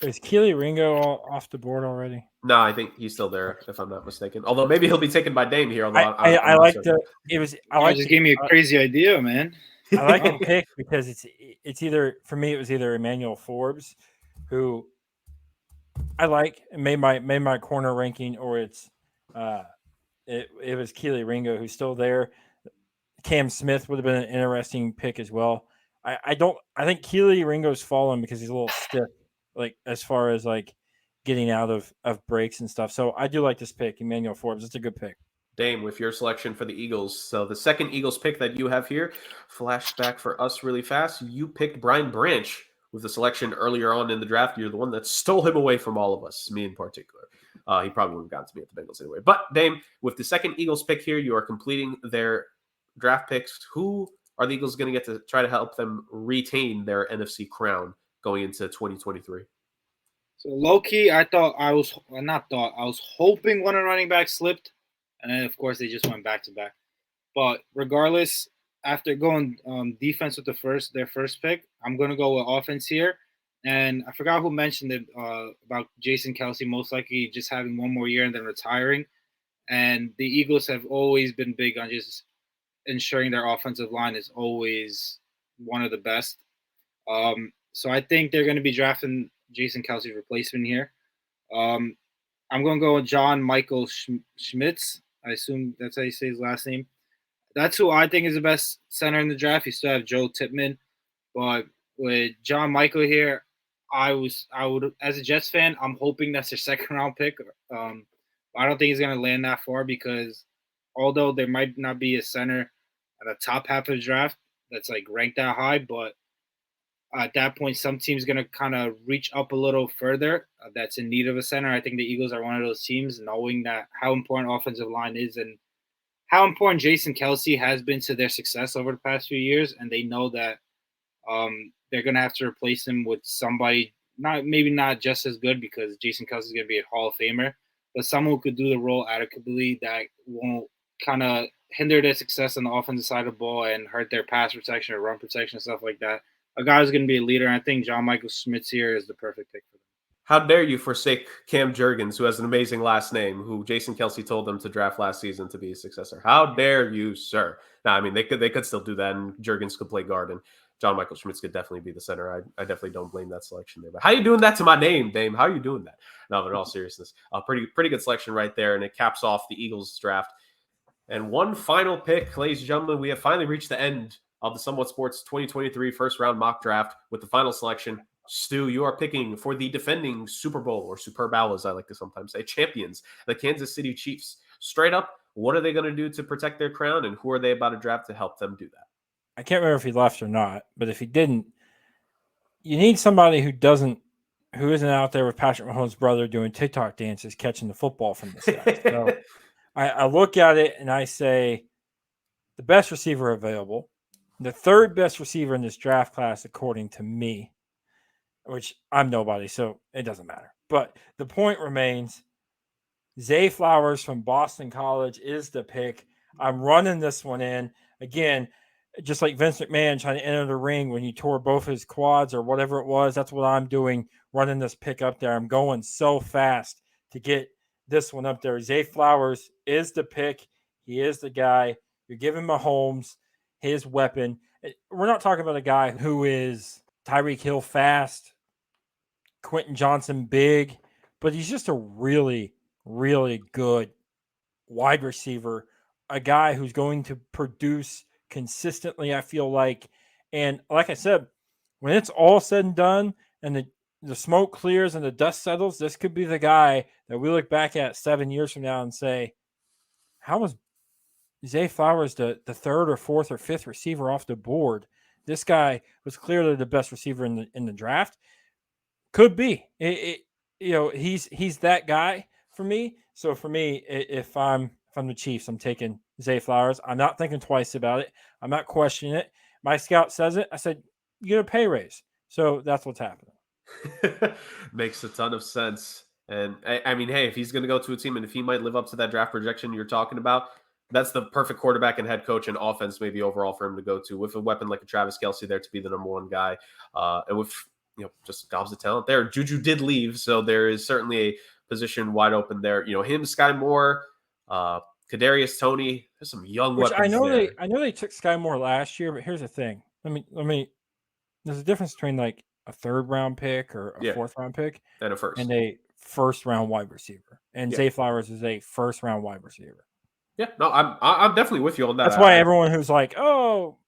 Is Keely Ringo off the board already? No, I think he's still there, if I'm not mistaken. Although maybe he'll be taken by Dame here. I like the. It was. I like. Just gave me a crazy idea, man. I like the pick because it's either, for me, it was either Emmanuel Forbes, who I like and made my corner ranking, or it was Keely Ringo, who's still there. Cam Smith would have been an interesting pick as well. I think Keely Ringo's fallen because he's a little stiff, like as far as like getting out of breaks and stuff. So I do like this pick, Emmanuel Forbes. It's a good pick. Dame, with your selection for the Eagles. So the second Eagles pick that you have here, flashback for us really fast. You picked Brian Branch with the selection earlier on in the draft. You're the one that stole him away from all of us, me in particular. He probably wouldn't have gotten to me at the Bengals anyway. But Dame, with the second Eagles pick here, you are completing their draft picks. Who are the Eagles going to get to try to help them retain their NFC crown going into 2023? So low key, I was hoping one of the running backs slipped, and then of course they just went back to back. But regardless, after going defense with their first pick, I'm gonna go with offense here. And I forgot who mentioned it about Jason Kelce most likely just having one more year and then retiring. And the Eagles have always been big on just ensuring their offensive line is always one of the best. So I think they're going to be drafting Jason Kelce's replacement here. I'm going to go with John Michael Schmitz. I assume that's how you say his last name. That's who I think is the best center in the draft. You still have Joe Tippmann, but with John Michael here, I would as a Jets fan, I'm hoping that's their second round pick. I don't think he's going to land that far because although there might not be a center at the top half of the draft that's like ranked that high, but at that point, some team's going to kind of reach up a little further that's in need of a center. I think the Eagles are one of those teams, knowing that how important offensive line is and how important Jason Kelce has been to their success over the past few years. And they know that they're going to have to replace him with somebody, maybe not just as good because Jason Kelce is going to be a Hall of Famer, but someone who could do the role adequately that won't kind of hinder their success on the offensive side of the ball and hurt their pass protection or run protection and stuff like that. A guy who's going to be a leader. And I think John Michael Schmitz here is the perfect pick for them. How dare you forsake Cam Jurgens, who has an amazing last name, who Jason Kelce told them to draft last season to be his successor? How dare you, sir? Now, I mean, they could still do that, and Jurgens could play guard, and John Michael Schmitz could definitely be the center. I definitely don't blame that selection there. But how are you doing that to my name, Dame? How are you doing that? No, but in all seriousness, pretty good selection right there, and it caps off the Eagles draft. And one final pick, ladies and gentlemen, we have finally reached the end of the Somewhat Sports 2023 first round mock draft with the final selection. Stu, you are picking for the defending Super Bowl, or Super Bowl as I like to sometimes say, champions, the Kansas City Chiefs. Straight up, what are they going to do to protect their crown, and who are they about to draft to help them do that? I can't remember if he left or not, but if he didn't, you need somebody who isn't out there with Patrick Mahomes' brother doing TikTok dances catching the football from the sky. So I look at it and I say the best receiver available, the third best receiver in this draft class, according to me, which I'm nobody, so it doesn't matter. But the point remains, Zay Flowers from Boston College is the pick. I'm running this one in. Again, just like Vince McMahon trying to enter the ring when he tore both his quads or whatever it was, that's what I'm doing, running this pick up there. I'm going so fast to get this one up there. Zay Flowers is the pick. He is the guy. You're giving Mahomes his weapon. We're not talking about a guy who is Tyreek Hill fast, Quentin Johnson big, but he's just a really, really good wide receiver, a guy who's going to produce consistently, I feel like. And like I said, when it's all said and done and the smoke clears and the dust settles, this could be the guy that we look back at 7 years from now and say, how was Zay Flowers the third or fourth or fifth receiver off the board? This guy was clearly the best receiver in the draft. Could be. He's that guy for me. So for me, if I'm the Chiefs, I'm taking Zay Flowers. I'm not thinking twice about it. I'm not questioning it. My scout says it. I said, you get a pay raise. So that's what's happening. Makes a ton of sense. And I mean, hey, if he's going to go to a team and if he might live up to that draft projection you're talking about, that's the perfect quarterback and head coach and offense maybe overall for him to go to, with a weapon like a Travis Kelce there to be the number one guy. And with, just gobs of talent there. Juju did leave, so there is certainly a position wide open there. Him, Sky Moore, Kadarius Toney. There's some young weapons there. I know they took Sky Moore last year, but here's the thing. Let me. There's a difference between like a third round pick or a fourth round pick and a first round wide receiver. And Zay Flowers is a first round wide receiver. Yeah, no, I'm definitely with you on that. That's why everyone who's like, "Oh,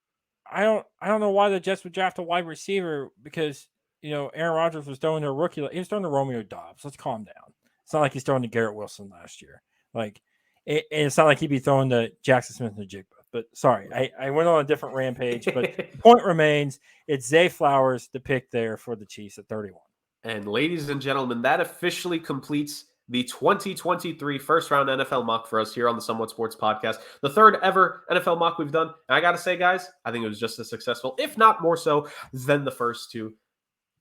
I don't know why the Jets would draft a wide receiver because Aaron Rodgers was throwing to a rookie. He was throwing to Romeo Doubs. Let's calm down. It's not like he's throwing to Garrett Wilson last year. Like, it's not like he'd be throwing to Jackson Smith-Njigba. But sorry, I went on a different rampage. But point remains, it's Zay Flowers, the pick there for the Chiefs at 31. And ladies and gentlemen, that officially completes the 2023 first round NFL mock for us here on the Somewhat Sports Podcast. The third ever NFL mock we've done. And I got to say, guys, I think it was just as successful, if not more so, than the first two.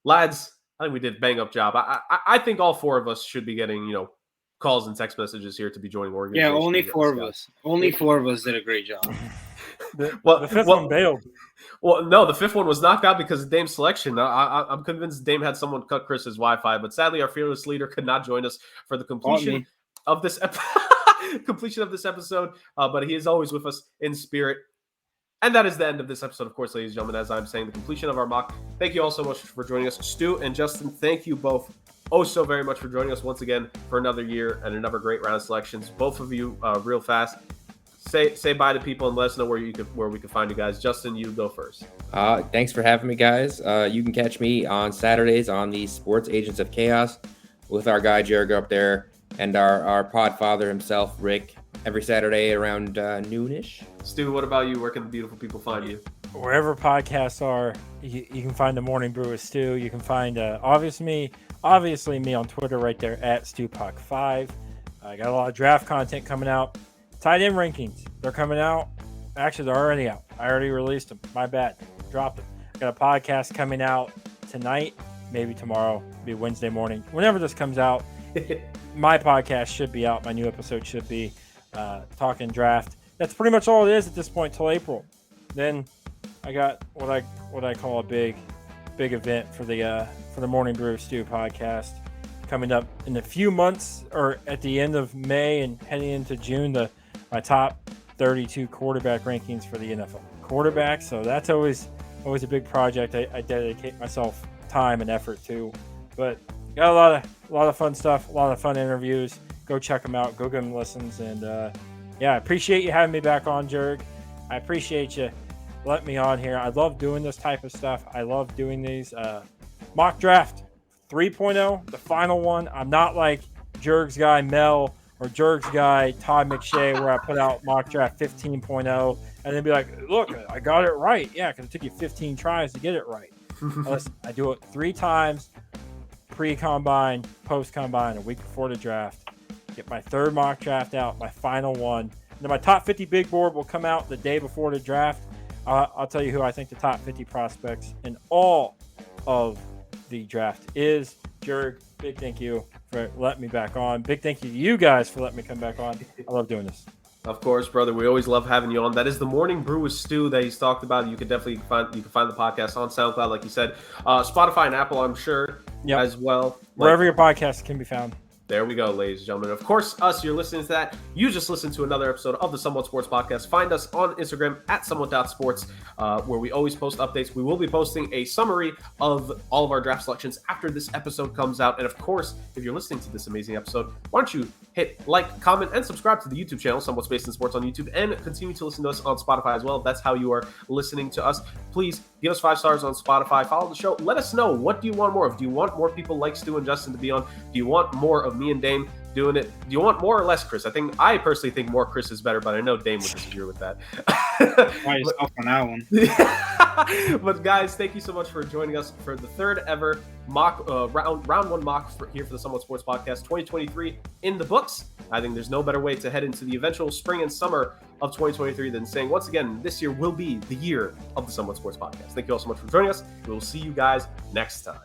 Lads, I think we did a bang up job. I think all four of us should be getting, calls and text messages here to be joining organizations. Yeah, only four of us. Only four of us did a great job. The fifth one bailed. Well, no, the fifth one was knocked out because of Dame's selection. I'm convinced Dame had someone cut Chris's Wi-Fi, but sadly, our fearless leader could not join us for the completion of this episode. But he is always with us in spirit. And that is the end of this episode, of course, ladies and gentlemen. As I'm saying, the completion of our mock. Thank you all so much for joining us. Stu and Justin, thank you both so very much for joining us once again for another year and another great round of selections. Both of you, real fast. Say bye to people and let us know where we can find you guys. Justin, you go first. Thanks for having me, guys. You can catch me on Saturdays on the Sports Agents of Chaos with our guy Jurg up there and our pod father himself, Rick, every Saturday around noonish. Stu, what about you? Where can the beautiful people find you? Wherever podcasts are, you can find the Morning Brew with Stu. You can find obviously me on Twitter right there at StuPuck5. I got a lot of draft content coming out. Tight end rankings, they're coming out. Actually, they're already out. I already released them. My bad. Dropped them. Got a podcast coming out tonight, maybe tomorrow, maybe Wednesday morning. Whenever this comes out, my podcast should be out. My new episode should be talking draft. That's pretty much all it is at this point till April. Then I got what I call a big event for the Morning Brew Stew podcast coming up in a few months, or at the end of May and heading into June. My top 32 quarterback rankings for the NFL quarterbacks. So that's always a big project. I dedicate myself time and effort to. But got a lot of fun stuff, a lot of fun interviews. Go check them out. Go give them listens. And I appreciate you having me back on, Jurg. I appreciate you letting me on here. I love doing this type of stuff. I love doing these mock draft 3.0, the final one. I'm not like Jurg's guy Mel or Jurg's guy Todd McShay, where I put out mock draft 15.0 and then be like, look, I got it right. Yeah, because it took you 15 tries to get it right. I do it 3 times, pre-combine, post-combine, a week before the draft. Get my third mock draft out, my final one. And then my top 50 big board will come out the day before the draft. I'll tell you who I think the top 50 prospects in all of the draft is. Jurg, big thank you for letting me back on. Big thank you to you guys for letting me come back on. I love doing this. Of course, brother. We always love having you on. That is the Morning Brew with Stu that he's talked about. You can definitely find the podcast on SoundCloud, like you said, Spotify and Apple, I'm sure, as well. Wherever your podcast can be found. There we go, ladies and gentlemen. Of course, you're listening to that. You just listened to another episode of the Somewhat Sports Podcast. Find us on Instagram at somewhat.sports, where we always post updates. We will be posting a summary of all of our draft selections after this episode comes out. And of course, if you're listening to this amazing episode, why don't you hit like, comment, and subscribe to the YouTube channel, Somewhat Space and Sports on YouTube, and continue to listen to us on Spotify as well. If that's how you are listening to us, please give us 5 stars on Spotify. Follow the show. Let us know, what do you want more of? Do you want more people like Stu and Justin to be on? Do you want more of me and Dame doing it? Do you want more or less Chris? I personally think more Chris is better, but I know Dame would disagree with that. Why yourself on that one? But guys, thank you so much for joining us for the third ever mock round one mock here for the Somewhat Sports Podcast 2023 in the books. I think there's no better way to head into the eventual spring and summer of 2023 than saying, once again, this year will be the year of the Somewhat Sports Podcast. Thank you all so much for joining us. We will see you guys next time.